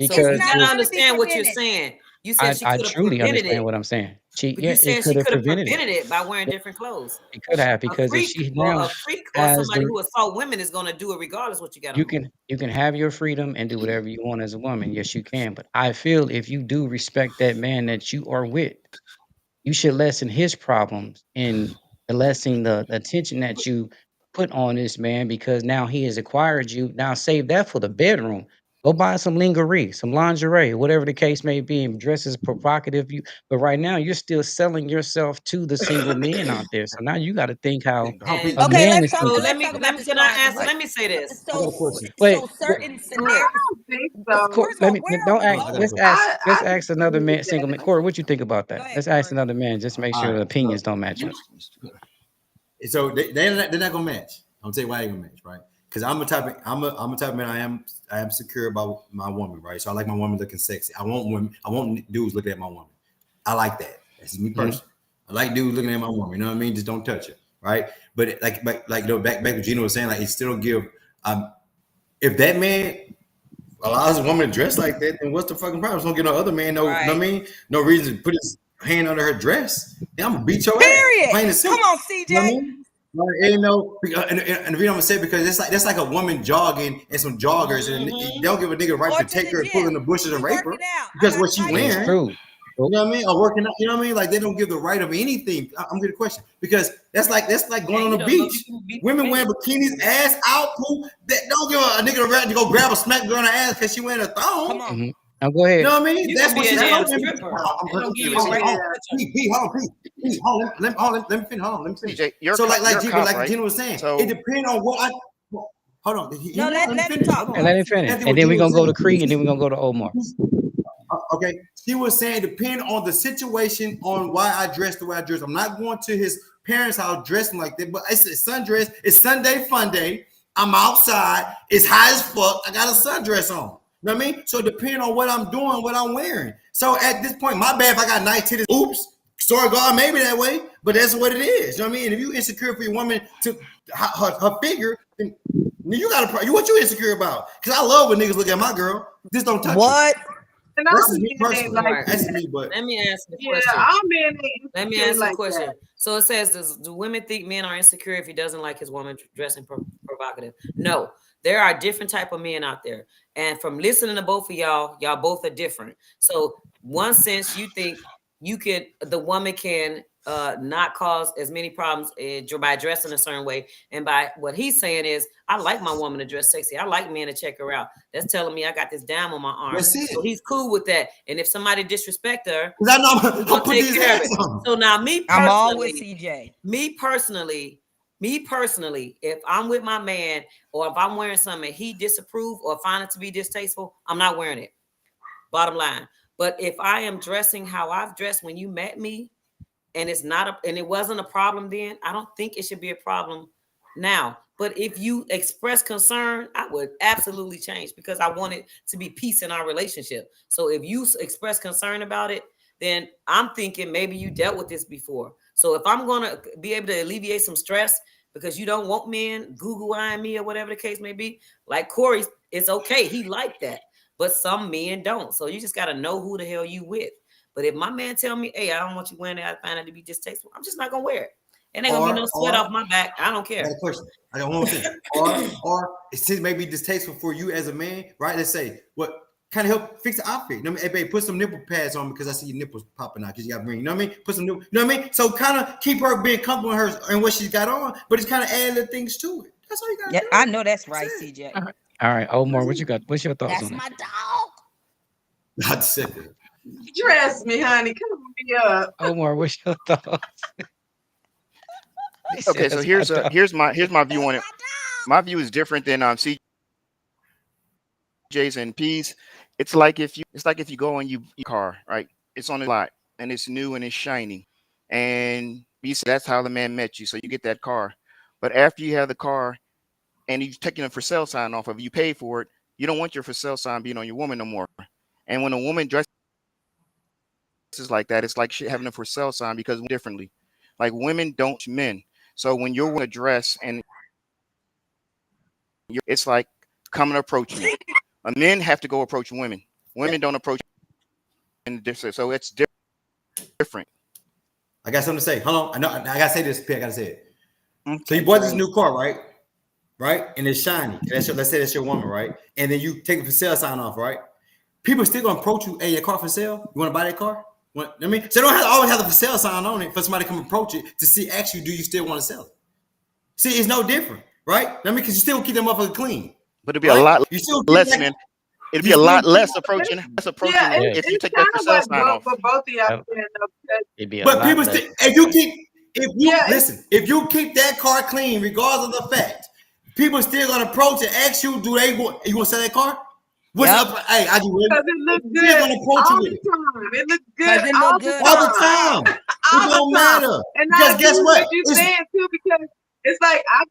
S2: So
S6: It's
S2: you
S1: because
S6: not
S2: gotta
S1: if
S6: gonna be
S2: understand what you're
S6: prevented.
S2: saying. You said she
S1: I
S2: could have
S1: truly
S2: prevented
S1: understand
S2: it,
S1: what I'm saying.
S2: but
S1: Yeah,
S2: you
S1: it
S2: saying
S1: could
S2: she
S1: have
S2: could have
S1: prevented it.
S2: prevented it by wearing different clothes.
S1: It could have because if she now
S2: A freak or
S1: has
S2: somebody
S1: the
S2: who assault women is gonna do it regardless what you got on.
S1: you can have your freedom and do whatever you want as a woman. Yes, you can. But I feel if you do respect that man that you are with, you should lessen his problems and lessen the attention that you put on this man because now he has acquired you. Now save that for the bedroom. Go buy some lingerie, some lingerie, whatever the case may be, and dress as provocative. But right now you're still selling yourself to the single men out there. So now you got to think how
S2: And
S1: a
S6: Okay,
S1: man
S6: let's
S1: is
S6: talk.
S2: so
S1: thinking.
S6: Let's talk about this
S2: can I
S6: Falon.
S2: answer? Let me say this.
S8: I got a question.
S1: Wait,
S6: So certain scenarios.
S7: I don't think so.
S1: Corey,
S6: First of all, where are
S1: don't
S6: we
S1: ask.
S8: I got a
S6: going?
S8: question.
S1: Let's
S7: I
S1: ask another
S7: disagree with
S1: man, single man.
S7: that.
S1: Corey, what you think about
S6: Go
S1: that?
S6: ahead,
S1: Let's ask
S6: Corey.
S1: another man. Just make
S8: All
S1: sure the
S8: right.
S1: opinions don't match up.
S8: So they're not gonna match. I'm gonna tell you why they're gonna match, right? Because I'm a type of man. I am secure about my woman, right? So I like my woman looking sexy. I want dudes looking at my woman. I like that. That's me personally. I like dudes looking at my woman. You know what I mean? Just don't touch it, right? But back what Gina was saying, like it still give. If that man allows a woman to dress like that, then what's the fucking problem? Don't give no other man no.
S2: Right.
S8: Know what I mean? No reason to put his hand under her dress. Then I'm gonna beat your
S6: Period.
S8: ass. Plain and
S6: Come
S8: simple.
S6: on,
S8: You know what I
S6: CJ.
S8: mean? Like, ain't no, and the reason I'm gonna say it because it's like that's like a woman jogging and some joggers, and they don't give a nigga right
S6: Or
S8: to
S6: to
S8: take
S6: the
S8: her and pull in
S6: gym.
S8: the bushes
S6: We
S8: and rape her
S6: working out. I
S8: because
S6: got
S8: what she
S6: tight
S1: It's
S8: wearing.
S1: true.
S8: You know what I mean? Or working out. You know what I mean? Like they don't give the right of anything. I'm getting a question because that's like going on
S2: you
S8: the
S2: don't know if
S8: beach.
S2: you can beat
S8: Women
S2: the
S8: wearing bikinis, ass out, pool. They don't give a nigga the right to go grab a smack girl in the ass because she wearing a thong.
S6: Come on.
S1: Mhm. Now go
S8: You
S1: ahead.
S8: know what I mean?
S2: You
S8: That's
S2: can
S8: what
S2: be a
S8: she's
S2: damn
S8: doing.
S2: stripper. They don't give you
S8: Hold
S2: the right
S8: on,
S2: to touch her.
S8: Pete, hold on. Let me finish. Hold on, let me finish.
S3: DJ, you're
S8: So
S3: you're a cop,
S8: like
S3: right?
S8: Gina was saying,
S3: So
S8: it depends on what I. Hold on.
S6: No, let
S8: me
S6: him
S8: finish.
S6: talk.
S8: Hold
S1: And
S8: on.
S1: let him finish.
S8: That's
S1: And
S8: what
S1: then
S8: Gina
S1: we're
S8: was
S1: gonna go to
S8: saying.
S1: Cree and then we're gonna go to Omar.
S8: Okay. She was saying depend on the situation on why I dress the way I dress. I'm not going to his parents' house dressing like that, but it's a sundress. It's Sunday fun day. I'm outside. It's hot as fuck. I got a sundress on. You know what I mean? So depending on what I'm doing, what I'm wearing. So at this point, my bad if I got nice titties. Oops. Sorry, God, maybe that way, but that's what it is. You know what I mean? And if you insecure for your woman to her figure, then you got to what you insecure about? Because I love when niggas look at my girl. Just don't touch her.
S6: What?
S7: And
S8: That's
S7: all
S8: me
S7: men ain't
S8: personally.
S7: like
S2: Right.
S8: That's
S7: that.
S8: me, but
S2: Let me ask the
S7: Yeah,
S2: question.
S7: all men ain't
S2: Let me
S7: insecure
S2: ask the
S7: like
S2: question.
S7: that.
S2: So it says, do women think men are insecure if he doesn't like his woman dressing provocative? No, there are different type of men out there. And from listening to both of y'all both are different. So one sense you think the woman can not cause as many problems by dressing a certain way. And by what he's saying is, I like my woman to dress sexy. I like men to check her out. That's telling me I got this dime on my arm.
S8: that's it.
S2: So he's cool with that. And if somebody disrespect her,
S8: Because I know
S2: he's
S8: I'm
S2: gonna
S8: put
S2: take
S8: these
S2: care of
S8: hands
S2: it.
S8: on.
S2: So now me
S6: I'm all with
S2: personally,
S6: CJ.
S2: me personally, if I'm with my man or if I'm wearing something he disapprove or find it to be distasteful, I'm not wearing it. Bottom line. But if I am dressing how I've dressed when you met me, and it's not and it wasn't a problem then, I don't think it should be a problem now. But if you express concern, I would absolutely change, because I want it to be peace in our relationship. So if you express concern about it, then I'm thinking maybe you dealt with this before. So if I'm going to be able to alleviate some stress because you don't want men Google-eyeing me or whatever the case may be, like Corey, it's okay. He liked that. But some men don't. So you just got to know who the hell you with. But if my man tell me, hey, I don't want you wearing that, I find it to be distasteful, I'm just not going to wear it. It ain't going to be no sweat off my back. I don't care.
S8: I got a question. I got one more thing. Or it may be distasteful for you as a man, right? Let's say, what kind of help fix the outfit? You know what I mean? Hey, babe, put some nipple pads on because I see your nipples popping out because you got ring. You know what I mean? Put some nipple, you know what I mean? So kind of keep her being comfortable in her and what she's got on, but it's kind of add little things to it. That's all you got to do.
S6: I know that's right, CJ.
S1: All right, Omar, what you got? What's your thoughts
S6: That's
S1: on
S6: my
S1: that?
S6: dog.
S8: Not second.
S7: Dress me, honey. Come me up.
S1: Omar, what's your thoughts?
S3: Okay, so here's my view on it. My view is different than CJ's and P's. It's like if you go and you car, right? It's on the lot and it's new and it's shiny, and that's how the man met you. So you get that car, but after you have the car and you've taken a for sale sign off of it, you pay for it. You don't want your for sale sign being on your woman no more. And when a woman dresses like that, it's like having a for sale sign because differently. Like women don't men. So when you're wearing a dress and it's like come and approach me. Men have to go approach women. Women don't approach. So it's different.
S8: I got something to say. Hold on. I gotta say this, P. I gotta say it.
S3: Okay.
S8: So you bought this new car, right? Right? And it's shiny. Let's say that's your woman, right? And then you take the for sale sign off, right? People still gonna approach you. Hey, your car for sale? You want to buy that car? I mean, so they don't always have the for sale sign on it for somebody to come approach it to see actually do you still want to sell it? See, it's no different, right? I mean, because you still keep that motherfucker clean.
S3: But it'd be a lot less,
S8: like,
S3: man. It'd be a lot less approaching if you take that for sale sign off.
S7: For both of y'all,
S1: It'd be a
S8: but
S1: lot
S8: people
S1: less.
S8: still, if you keep that car clean, regardless of the fact, people still gonna approach and ask you, do they want you want to sell that car? What's up? Hey, I do.
S7: Because it looks good all the time. It looks good all the time.
S8: It don't matter.
S7: And
S8: because guess what?
S7: You're saying too, because it's like I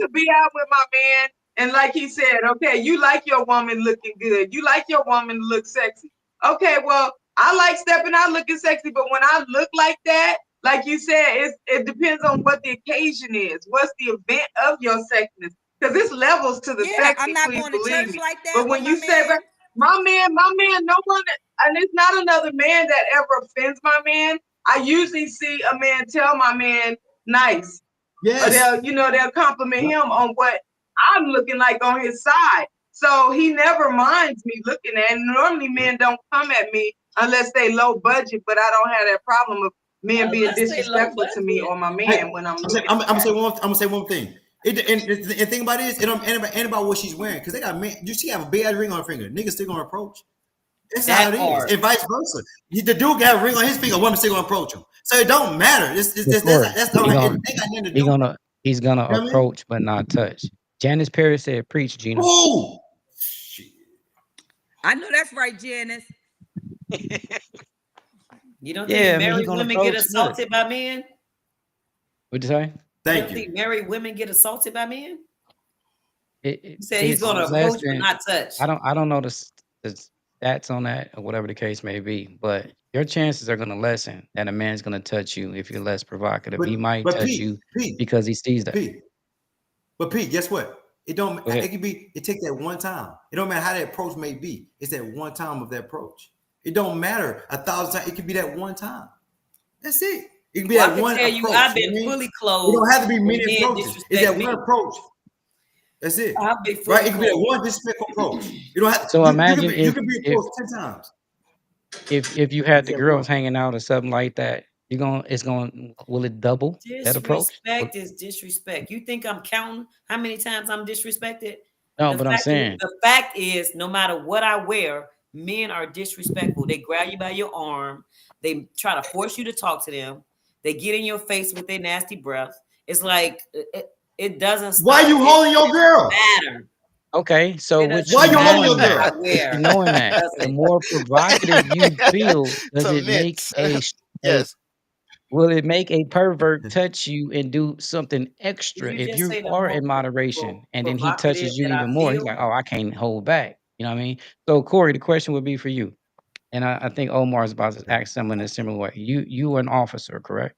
S7: could be out with my man, and like he said, okay, you like your woman looking good. You like your woman to look sexy. Okay, well, I like stepping out looking sexy, but when I look like that, like you said, it depends on what the occasion is. What's the event of your sexiness? Because it's levels to the sexy.
S6: I'm not going to church like that.
S7: But when you say that, my man, no one, and it's not another man that ever offends my man. I usually see a man tell my man nice.
S8: Yes.
S7: Or they'll compliment him on what I'm looking like on his side. So he never minds me looking at it. And normally men don't come at me unless they low budget, but I don't have that problem of men being disrespectful to me or my man when I'm looking.
S8: I'm gonna say one thing. And the thing about it is, it don't ain't about what she's wearing, because they got men. You see, have a big ass ring on her finger. Niggas still gonna approach. That's how it is, and vice versa. The dude got a ring on his finger, a woman still gonna approach him. So it don't matter.
S1: He's gonna approach but not touch. Janice Perry said, "Preach, Gina."
S8: Ooh.
S6: I know that's right, Janice.
S2: You don't think married women get assaulted by men?
S1: What'd you say?
S8: Thank
S2: you. Think married women get assaulted by men?
S1: He
S2: said he's going to approach but not touch.
S1: I don't know the stats on that or whatever the case may be, but your chances are going to lessen that a man's going to touch you if you're less provocative. He might touch you because he sees that.
S8: But Pete, guess what? It don't. It could be. It takes that one time. It don't matter how that approach may be. It's that one time of that approach. It don't matter 1,000 times. It could be that one time. That's it. It can be that one approach.
S2: I've been fully clothed.
S8: It don't have to be many approaches. It's that one approach. That's it. Right? It can be that one disrespectful approach. You don't have to.
S1: So imagine
S8: you can be approached 10 times.
S1: If you had the girls hanging out or something like that, will it double that approach?
S2: Disrespect is disrespect. You think I'm counting how many times I'm disrespected?
S1: No, but I'm saying
S2: the fact is, no matter what I wear, men are disrespectful. They grab you by your arm. They try to force you to talk to them. They get in your face with their nasty breath. It's like it doesn't stop.
S8: Why you holding your girl?
S2: Matter.
S1: Okay, so
S8: why you holding your girl?
S1: Knowing that, the more provocative you feel, does it make a will it make a pervert touch you and do something
S2: Did
S1: extra
S2: you
S1: if
S2: just
S1: you
S2: say the
S1: are
S2: most
S1: in moderation and then he
S2: provocative
S1: touches you
S2: that I
S1: even more? He's
S2: feel?
S1: like, oh, I can't hold back. You know what I mean? So Corey, the question would be for you. And I think Omar is about to
S8: Okay.
S1: ask someone in a similar way. You are an officer, correct?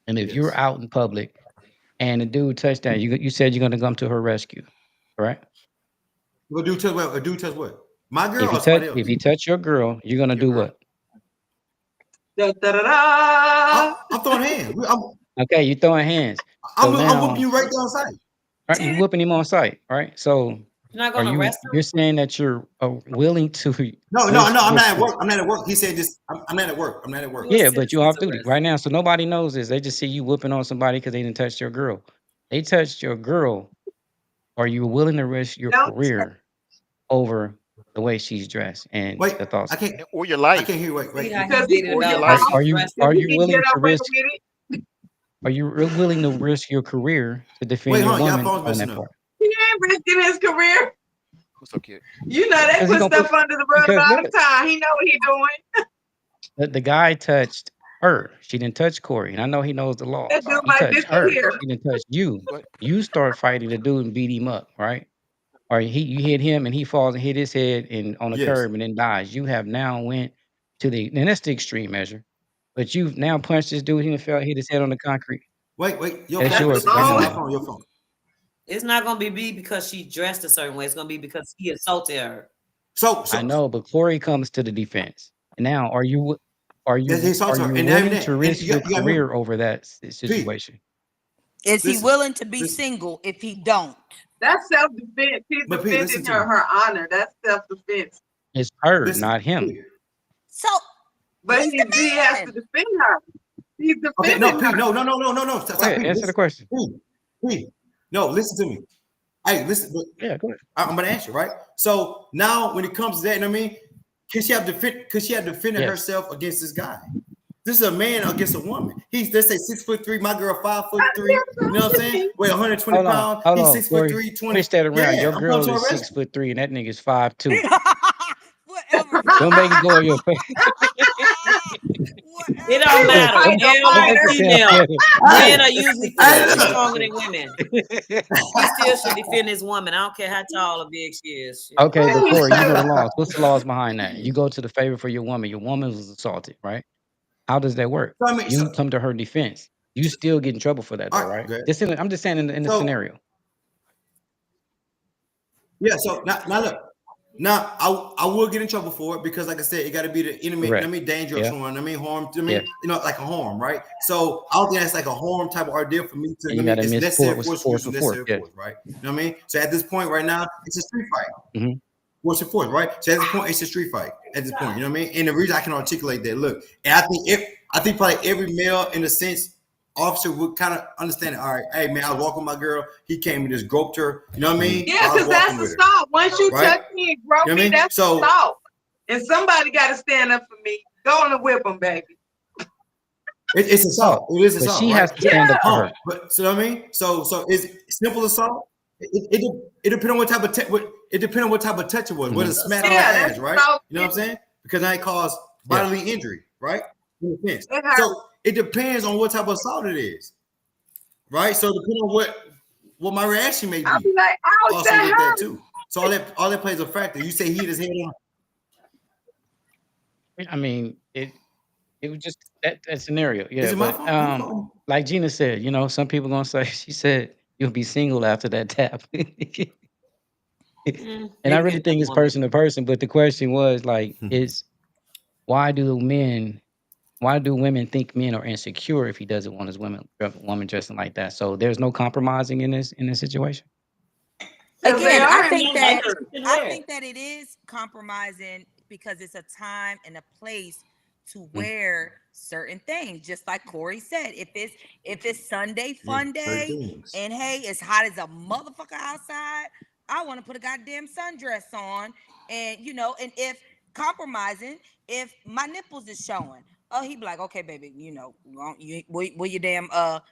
S1: And if you're
S8: Yes.
S1: out in public and a dude touched that, you said you're gonna come to her rescue, correct?
S8: Well, do touch what? A dude touch what? My girl
S1: If he
S8: or somebody
S1: if
S8: else?
S1: he touch your girl, you're gonna
S3: Your
S1: do
S3: girl.
S1: what?
S7: Da, da, da, da.
S8: I'm throwing hands.
S1: Okay, you throwing hands. So
S8: I'm whooping
S1: now,
S8: you right there on sight.
S1: right, you whooping him on sight, right? So
S2: You're not
S1: are
S2: gonna arrest
S1: you're
S2: him?
S1: saying that you're willing to
S8: No,
S1: risk
S8: I'm
S1: your
S8: not at work. I'm not at work. He said this. I'm not at work. I'm not at work.
S2: You a
S1: yeah, but you're off
S2: citizen's
S1: duty
S2: arrest.
S1: right now, so nobody knows this. They just see you whooping on somebody because they didn't touch your girl. They touched your girl. Are you willing to risk your
S7: Don't
S1: career over the way she's dressed and
S8: Wait,
S1: the thoughts?
S8: I can't.
S3: Or your
S8: I
S3: life.
S8: can't hear. Wait.
S2: See how he
S7: because
S2: made
S7: he
S2: it
S3: Or your
S2: about
S3: life.
S2: how
S1: Are
S2: she's
S1: you
S2: dressed?
S1: are
S7: he
S1: you
S7: can
S1: willing
S7: get
S1: to
S7: away
S1: risk?
S7: with it.
S1: Are you willing to risk your career to defend
S8: Wait,
S1: your
S8: hold on. Y'all
S1: woman
S8: phone's
S1: on
S8: messing
S1: that
S8: up.
S1: part?
S7: He ain't risking his career.
S3: What's up, kid?
S7: You know they
S1: Because he
S7: put
S1: gonna put
S7: stuff under the rug
S1: because
S7: all
S1: look,
S7: the time. He know what he doing.
S1: the guy touched her. She didn't touch Corey, and I know he knows the laws.
S7: That dude
S1: He
S7: might
S1: touched her.
S7: disappear.
S1: She didn't touch you.
S3: What?
S1: You start fighting the dude and beat him up, right? Or you hit him and he falls and hit his head and on the
S8: Yes.
S1: curb and then dies. You have now went to and that's the extreme measure. But you've now punched this dude. He fell, hit his head on the concrete.
S8: Wait. Your
S1: That's
S7: That's
S8: phone.
S1: yours
S7: the
S1: right
S8: Listen,
S1: now.
S8: my
S7: law.
S8: phone. Your phone.
S2: It's not gonna be because she dressed a certain way. It's gonna be because he assaulted her.
S8: So
S1: I know, but Corey comes to the defense. Now, are you
S8: he assaults her, and
S1: willing to
S8: and
S1: risk
S8: you
S1: your
S8: got him.
S1: career over that
S8: P.
S1: situation?
S6: Is he
S8: Listen.
S6: willing to be
S8: Listen.
S6: single if he don't?
S7: That's self-defense. He's
S8: But P, listen
S7: defending
S8: to
S7: her,
S8: me.
S7: her honor. That's self-defense.
S1: It's her,
S8: Listen.
S1: not him.
S8: P.
S6: So
S7: But
S6: he's the
S7: he has to
S6: man.
S7: defend her. He's
S8: Okay. No,
S7: defending
S8: P.
S7: her.
S8: No.
S1: Go
S8: Stop,
S1: ahead,
S8: P.
S1: answer the
S8: Listen.
S1: question.
S8: P. No, listen to me. Hey, listen. But
S1: Yeah, go ahead.
S8: I'm gonna answer, right? So now, when it comes to that, you know what I mean, could she have defended
S1: Yes.
S8: herself against this guy? This is a man against a woman. He's, let's say, 6'3". My girl 5'3". You know what I'm saying? Weigh 120
S1: Hold on,
S8: pounds.
S1: hold
S8: He's
S1: on,
S8: 6'3",
S1: Corey.
S8: 20.
S1: Switch that around.
S8: Yeah,
S1: Your
S8: I'm
S1: girl
S8: going to
S1: is
S8: arrest.
S1: 6'3", and that nigga's 5'2".
S6: Whatever.
S1: Don't make it go in your face.
S2: It don't
S7: He's a
S2: matter.
S7: fighter,
S2: Male or
S1: Let the
S2: female.
S1: sound
S8: Hey,
S2: Men are usually
S8: hey,
S2: physically
S8: look.
S2: stronger than women. He still should defend his woman. I don't care how tall or big she is. Shit.
S1: Okay, but Corey, you know the laws. What's the laws behind that? You go to the favor for your woman. Your woman was assaulted, right? How does that work?
S8: So, I mean,
S1: You come to her defense. You still get in trouble for that, though,
S8: all right,
S1: right?
S8: good.
S1: Just I'm just saying in the
S8: So,
S1: scenario.
S8: yeah, so now look. Now I will get in trouble for it because, like I said, it got to be the enemy.
S1: Correct.
S8: I mean, dangerous
S1: Yeah.
S8: one. I mean, harm. I mean,
S1: Yeah.
S8: you know, like a harm, right? So I don't think that's like a harm type of ordeal for me to.
S1: And you
S8: I mean,
S1: gotta
S8: it's
S1: miss
S8: necessary
S1: force
S8: force,
S1: with
S8: use
S1: force.
S8: necessary
S1: Yeah.
S8: force, right? You know what I mean? So at this point, right now, it's a street fight.
S1: Mm-hmm.
S8: Force and force, right? So at this point, it's a street fight. At this point, you know what I mean? And the reason I can articulate that, look, and I think probably every male, in a sense, officer would kind of understand it. All right, hey man, I was walking with my girl. He came and just groped her. You know what I mean?
S7: Yeah,
S8: I was
S7: because that's
S8: walking with her.
S7: assault. Once you
S8: Right?
S7: touch me and grope
S8: You know what I
S7: me,
S8: mean?
S7: that's
S8: So-
S7: assault. And somebody got to stand up for me. Go on and whip them, baby.
S8: It's assault. It is
S1: But
S8: assault.
S1: she
S8: right?
S1: has to stand up for her.
S8: But so you know what I mean? So is it simple assault? It depends on what type of it depends on what type of touch it was. Whether it's smack on
S7: Yeah,
S8: the
S7: that's
S8: ass, right?
S7: assault.
S8: You know what I'm saying? Because that cause bodily injury, right? In a sense.
S7: It hurts.
S8: So it depends on what type of assault it is, right? So depending on what my reaction may be,
S7: I'll be like, ouch,
S8: also
S7: that
S8: with that
S7: hurt.
S8: too. So all that plays a factor. You say he hit his head on.
S1: I mean, it was just that scenario. Yeah,
S8: Is it my
S1: but
S8: fault?
S1: like Gina said, you know, some people gonna say she said you'll be single after that tap. And I
S2: Maybe
S1: really
S2: it's
S1: think
S2: a
S1: it's
S2: woman.
S1: person to person, but the question was like, is why do women think men are insecure if he doesn't want his woman dressing like that? So there's no compromising in this situation.
S7: 'Cause they
S6: Again,
S7: are
S6: I think that
S7: insecure.
S6: it is compromising because it's a time and a place to wear certain things. Just like Corey said, if it's Sunday fun day and hey, it's hot as a motherfucker outside, I want to put a goddamn sundress on, and you know, and if compromising, if my nipples is showing, oh, he'd be like, okay, baby, you know, where your damn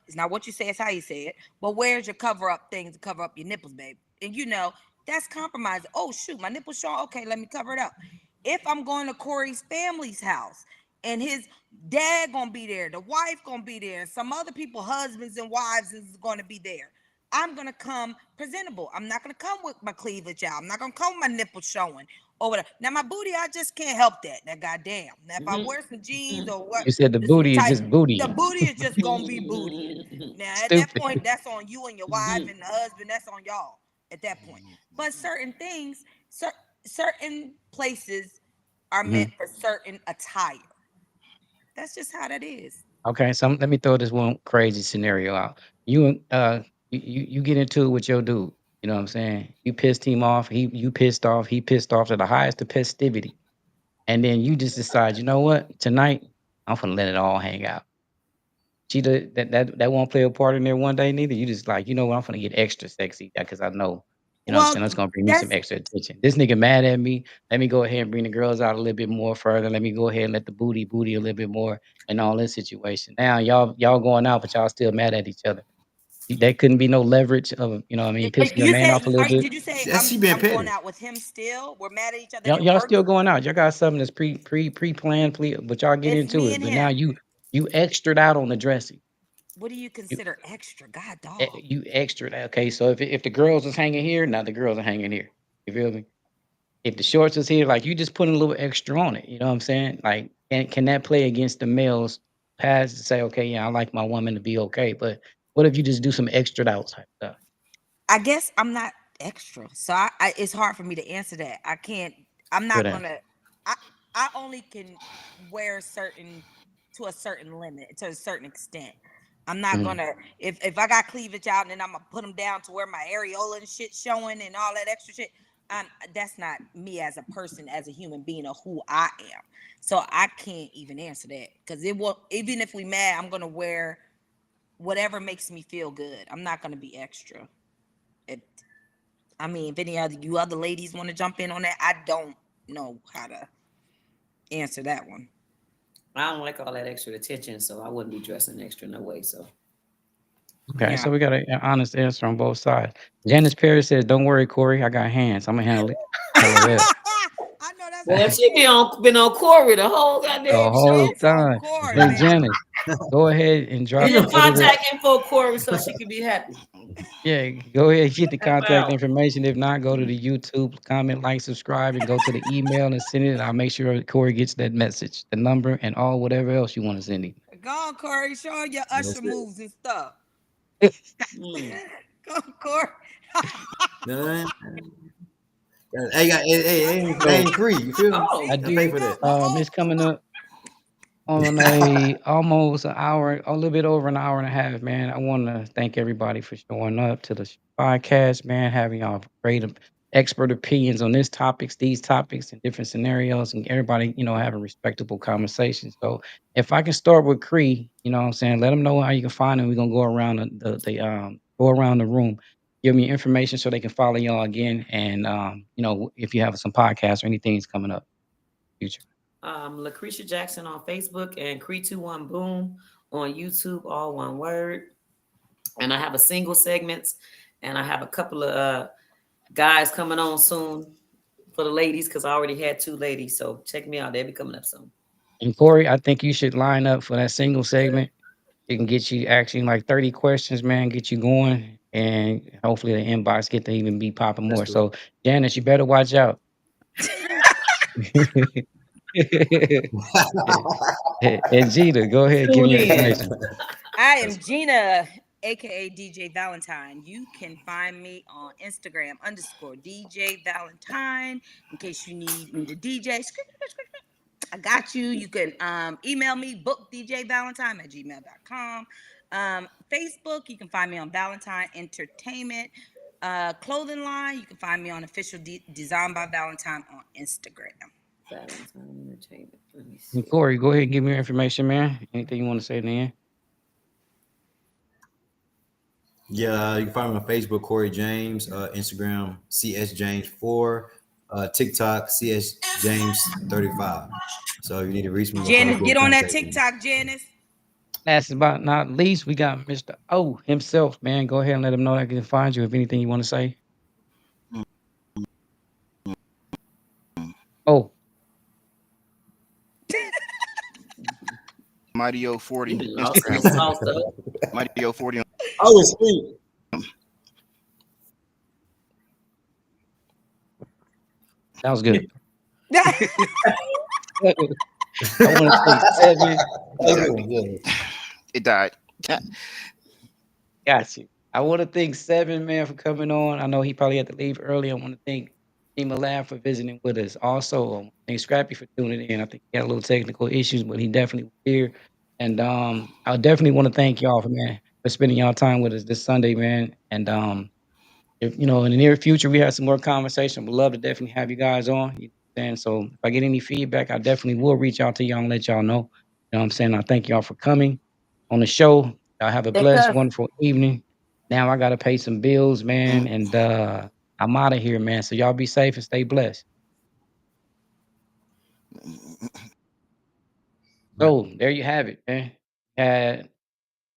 S6: it's not what you say, it's how you say it, but where's your cover up things to cover up your nipples, baby? And you know, that's compromising. Oh shoot, my nipples showing. Okay, let me cover it up. If I'm going to Corey's family's house and his dad gonna be there, the wife gonna be there, and some other people, husbands and wives, is gonna be there. I'm gonna come presentable. I'm not gonna come with my cleavage out. I'm not gonna come with my nipples showing or whatever. Now my booty, I just can't help that. That goddamn. Now if I wear some jeans or what,
S1: You said the
S6: some
S1: booty is
S6: tight,
S1: just booty.
S6: the booty is just gonna be booty. Now at that
S1: Stupid.
S6: point, that's on you and your wife and the husband. That's on y'all at that point. But certain things, certain places are meant for certain attire. That's just how that is.
S1: Okay, so let me throw this one crazy scenario out. You get into it with your dude. You know what I'm saying? You pissed him off. You pissed off. He pissed off to the highest of festivity, and then you just decide, you know what? Tonight I'm gonna let it all hang out. That won't play a part in there one day neither. You just like, you know what? I'm gonna get extra sexy because I know. You know what I'm saying?
S6: Well,
S1: That's gonna bring me some
S6: that's
S1: extra attention. This nigga mad at me. Let me go ahead and bring the girls out a little bit more further. Let me go ahead and let the booty a little bit more and all this situation. Now y'all going out, but y'all still mad at each other. There couldn't be no leverage of, you know what I mean, pissing your
S6: you
S1: man off a
S6: said.
S1: little bit.
S6: Did you say
S8: That's she being
S6: I'm going
S8: petty.
S6: out with him still? We're mad at each other.
S1: Y'all,
S6: It
S1: y'all
S6: works.
S1: still going out. Y'all got something that's pre-planned, but y'all get
S6: It's
S1: into
S6: me
S1: it.
S6: and
S1: But now
S6: him.
S1: you extra'd out on the dressing.
S6: What do you consider extra? God dog.
S1: You extra. Okay, so if the girls is hanging here, now the girls are hanging here. You feel me? If the shorts is here, like you just putting a little extra on it. You know what I'm saying? Like, can that play against the males pass to say, okay, yeah, I like my woman to be okay, but what if you just do some extra out type stuff?
S6: I guess I'm not extra, so I it's hard for me to answer that. I can't. I'm
S1: Good
S6: not
S1: answer.
S6: gonna. I only can wear certain to a certain limit, to a certain extent. I'm not
S1: Mhm.
S6: gonna if I got cleavage out and then I'm gonna put them down to where my areola and shit showing and all that extra shit. That's not me as a person, as a human being, or who I am. So I can't even answer that because it will. Even if we mad, I'm gonna wear whatever makes me feel good. I'm not gonna be extra. I mean, if any other you other ladies want to jump in on that, I don't know how to answer that one.
S2: I don't like all that extra attention, so I wouldn't be dressing extra no way. So
S1: Okay,
S6: Yeah.
S1: so we got an honest answer on both sides. Janice Perry says, "Don't worry, Corey, I got hands. I'm gonna handle it." LOL.
S6: I know that's
S2: well,
S6: right.
S2: she been on Corey the whole
S1: The
S2: goddamn
S1: whole
S2: show.
S6: It's on
S1: time.
S6: Corey,
S1: Hey,
S6: baby.
S1: Janice, go ahead and drop
S2: Get
S1: the
S2: your contact info, Corey, so she can be happy.
S1: Yeah, go ahead, get the contact
S2: Wow.
S1: information. If not, go to the YouTube, comment, like, subscribe, and go to the email and send it. I'll make sure Corey gets that message, the number, and all whatever else you want to send him.
S6: Go on, Corey. Show her your
S8: That's
S6: usher
S8: it.
S6: moves and stuff.
S2: Mm.
S6: Go on, Corey.
S8: Done. Hey, free. You feel me?
S2: Oh,
S1: I
S8: I
S1: do.
S8: pay for that.
S1: It's coming up on almost an hour, a little bit over an hour and a half, man. I want to thank everybody for showing up to the podcast, man, having y'all great expert opinions on these topics, and different scenarios, and everybody, having respectable conversations. So if I can start with Cree, you know what I'm saying, let them know how you can find them. We're gonna go around go around the room, give me information so they can follow y'all again. And if you have some podcasts or anything's coming up future.
S2: Lucretia Jackson on Facebook and Cree21 Boom on YouTube, all one word. And I have a single segments, and I have a couple of guys coming on soon for the ladies because I already had 2 ladies. So check me out; they'll be coming up soon.
S1: And Corey, I think you should line up for that single segment. It can get you asking like 30 questions, man, get you going, and hopefully the inbox get to even be popping more. So, Janice, you better watch out. And Gina, go ahead, give me your information.
S6: I am Gina, aka DJ Valentine. You can find me on Instagram _DJ Valentine in case you need me to DJ. I got you. You can email me bookdjvalentine@gmail.com. Facebook, you can find me on Valentine Entertainment. Clothing line, you can find me on Official Design by Valentine on Instagram.
S2: Valentine Entertainment. Let me see.
S1: And Corey, go ahead and give me your information, man. Anything you want to say in the end?
S8: Yeah, you can find me on Facebook, Corey James, Instagram, CS James4, TikTok, CS James35. So if you need to reach me,
S6: Janice, get on that
S8: contact me.
S6: TikTok, Janice.
S1: Last but not least, we got Mr. O himself, man. Go ahead and let him know I can find you if anything you want to say. Oh.
S3: Mighty O 40
S2: You done lost in the
S3: Instagram.
S2: sauce, though.
S3: Mighty O 40 on
S9: I was asleep.
S1: That was good. I want to thank Seven.
S3: it died.
S1: Got you. I want to thank Seven, man, for coming on. I know he probably had to leave early. I want to thank Shima Lab for visiting with us. Also, thank Scrappy for tuning in. I think he had a little technical issues, but he definitely was here. And I definitely want to thank y'all for spending y'all time with us this Sunday, man. And if in the near future we have some more conversation, we'd love to definitely have you guys on. You know what I'm saying? So if I get any feedback, I definitely will reach out to y'all and let y'all know. You know what I'm saying? I thank y'all for coming on the show. Y'all have a blessed, wonderful evening. Now I gotta pay some bills, man, and I'm out of here, man. So y'all be safe and stay blessed. So there you have it, man. Had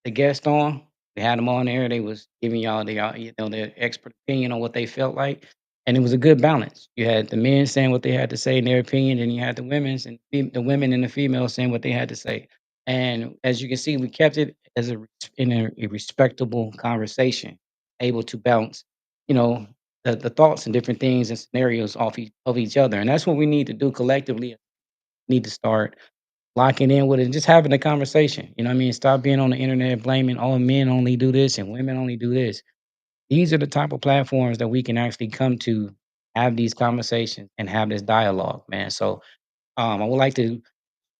S1: the guest on. We had them on there. They was giving y'all their expert opinion on what they felt like, and it was a good balance. You had the men saying what they had to say in their opinion, and you had the the women and the females saying what they had to say. And as you can see, we kept it as a respectable conversation, able to bounce, you know, the thoughts and different things and scenarios of each other, and that's what we need to do collectively. Need to start locking in with it and just having a conversation. You know what I mean? Stop being on the internet blaming, oh, men only do this and women only do this. These are the type of platforms that we can actually come to have these conversations and have this dialogue, man. So I would like to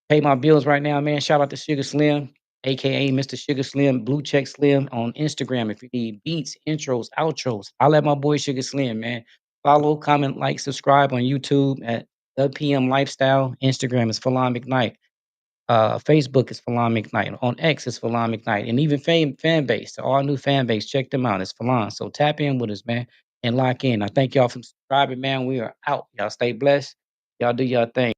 S1: pay my bills right now, man. Shout out to Sugar Slim, aka Mr. Sugar Slim, Blue Check Slim on Instagram. If you need beats, intros, outros, I'll let my boy Sugar Slim, man. Follow, comment, like, subscribe on YouTube at The PM Lifestyle. Instagram is Falon McKnight. Facebook is Falon McKnight. On X is Falon McKnight. And even fan base, all new fan base, check them out. It's Falon. So tap in with us, man, and lock in. I thank y'all for subscribing, man. We are out. Y'all stay blessed. Y'all do your thing.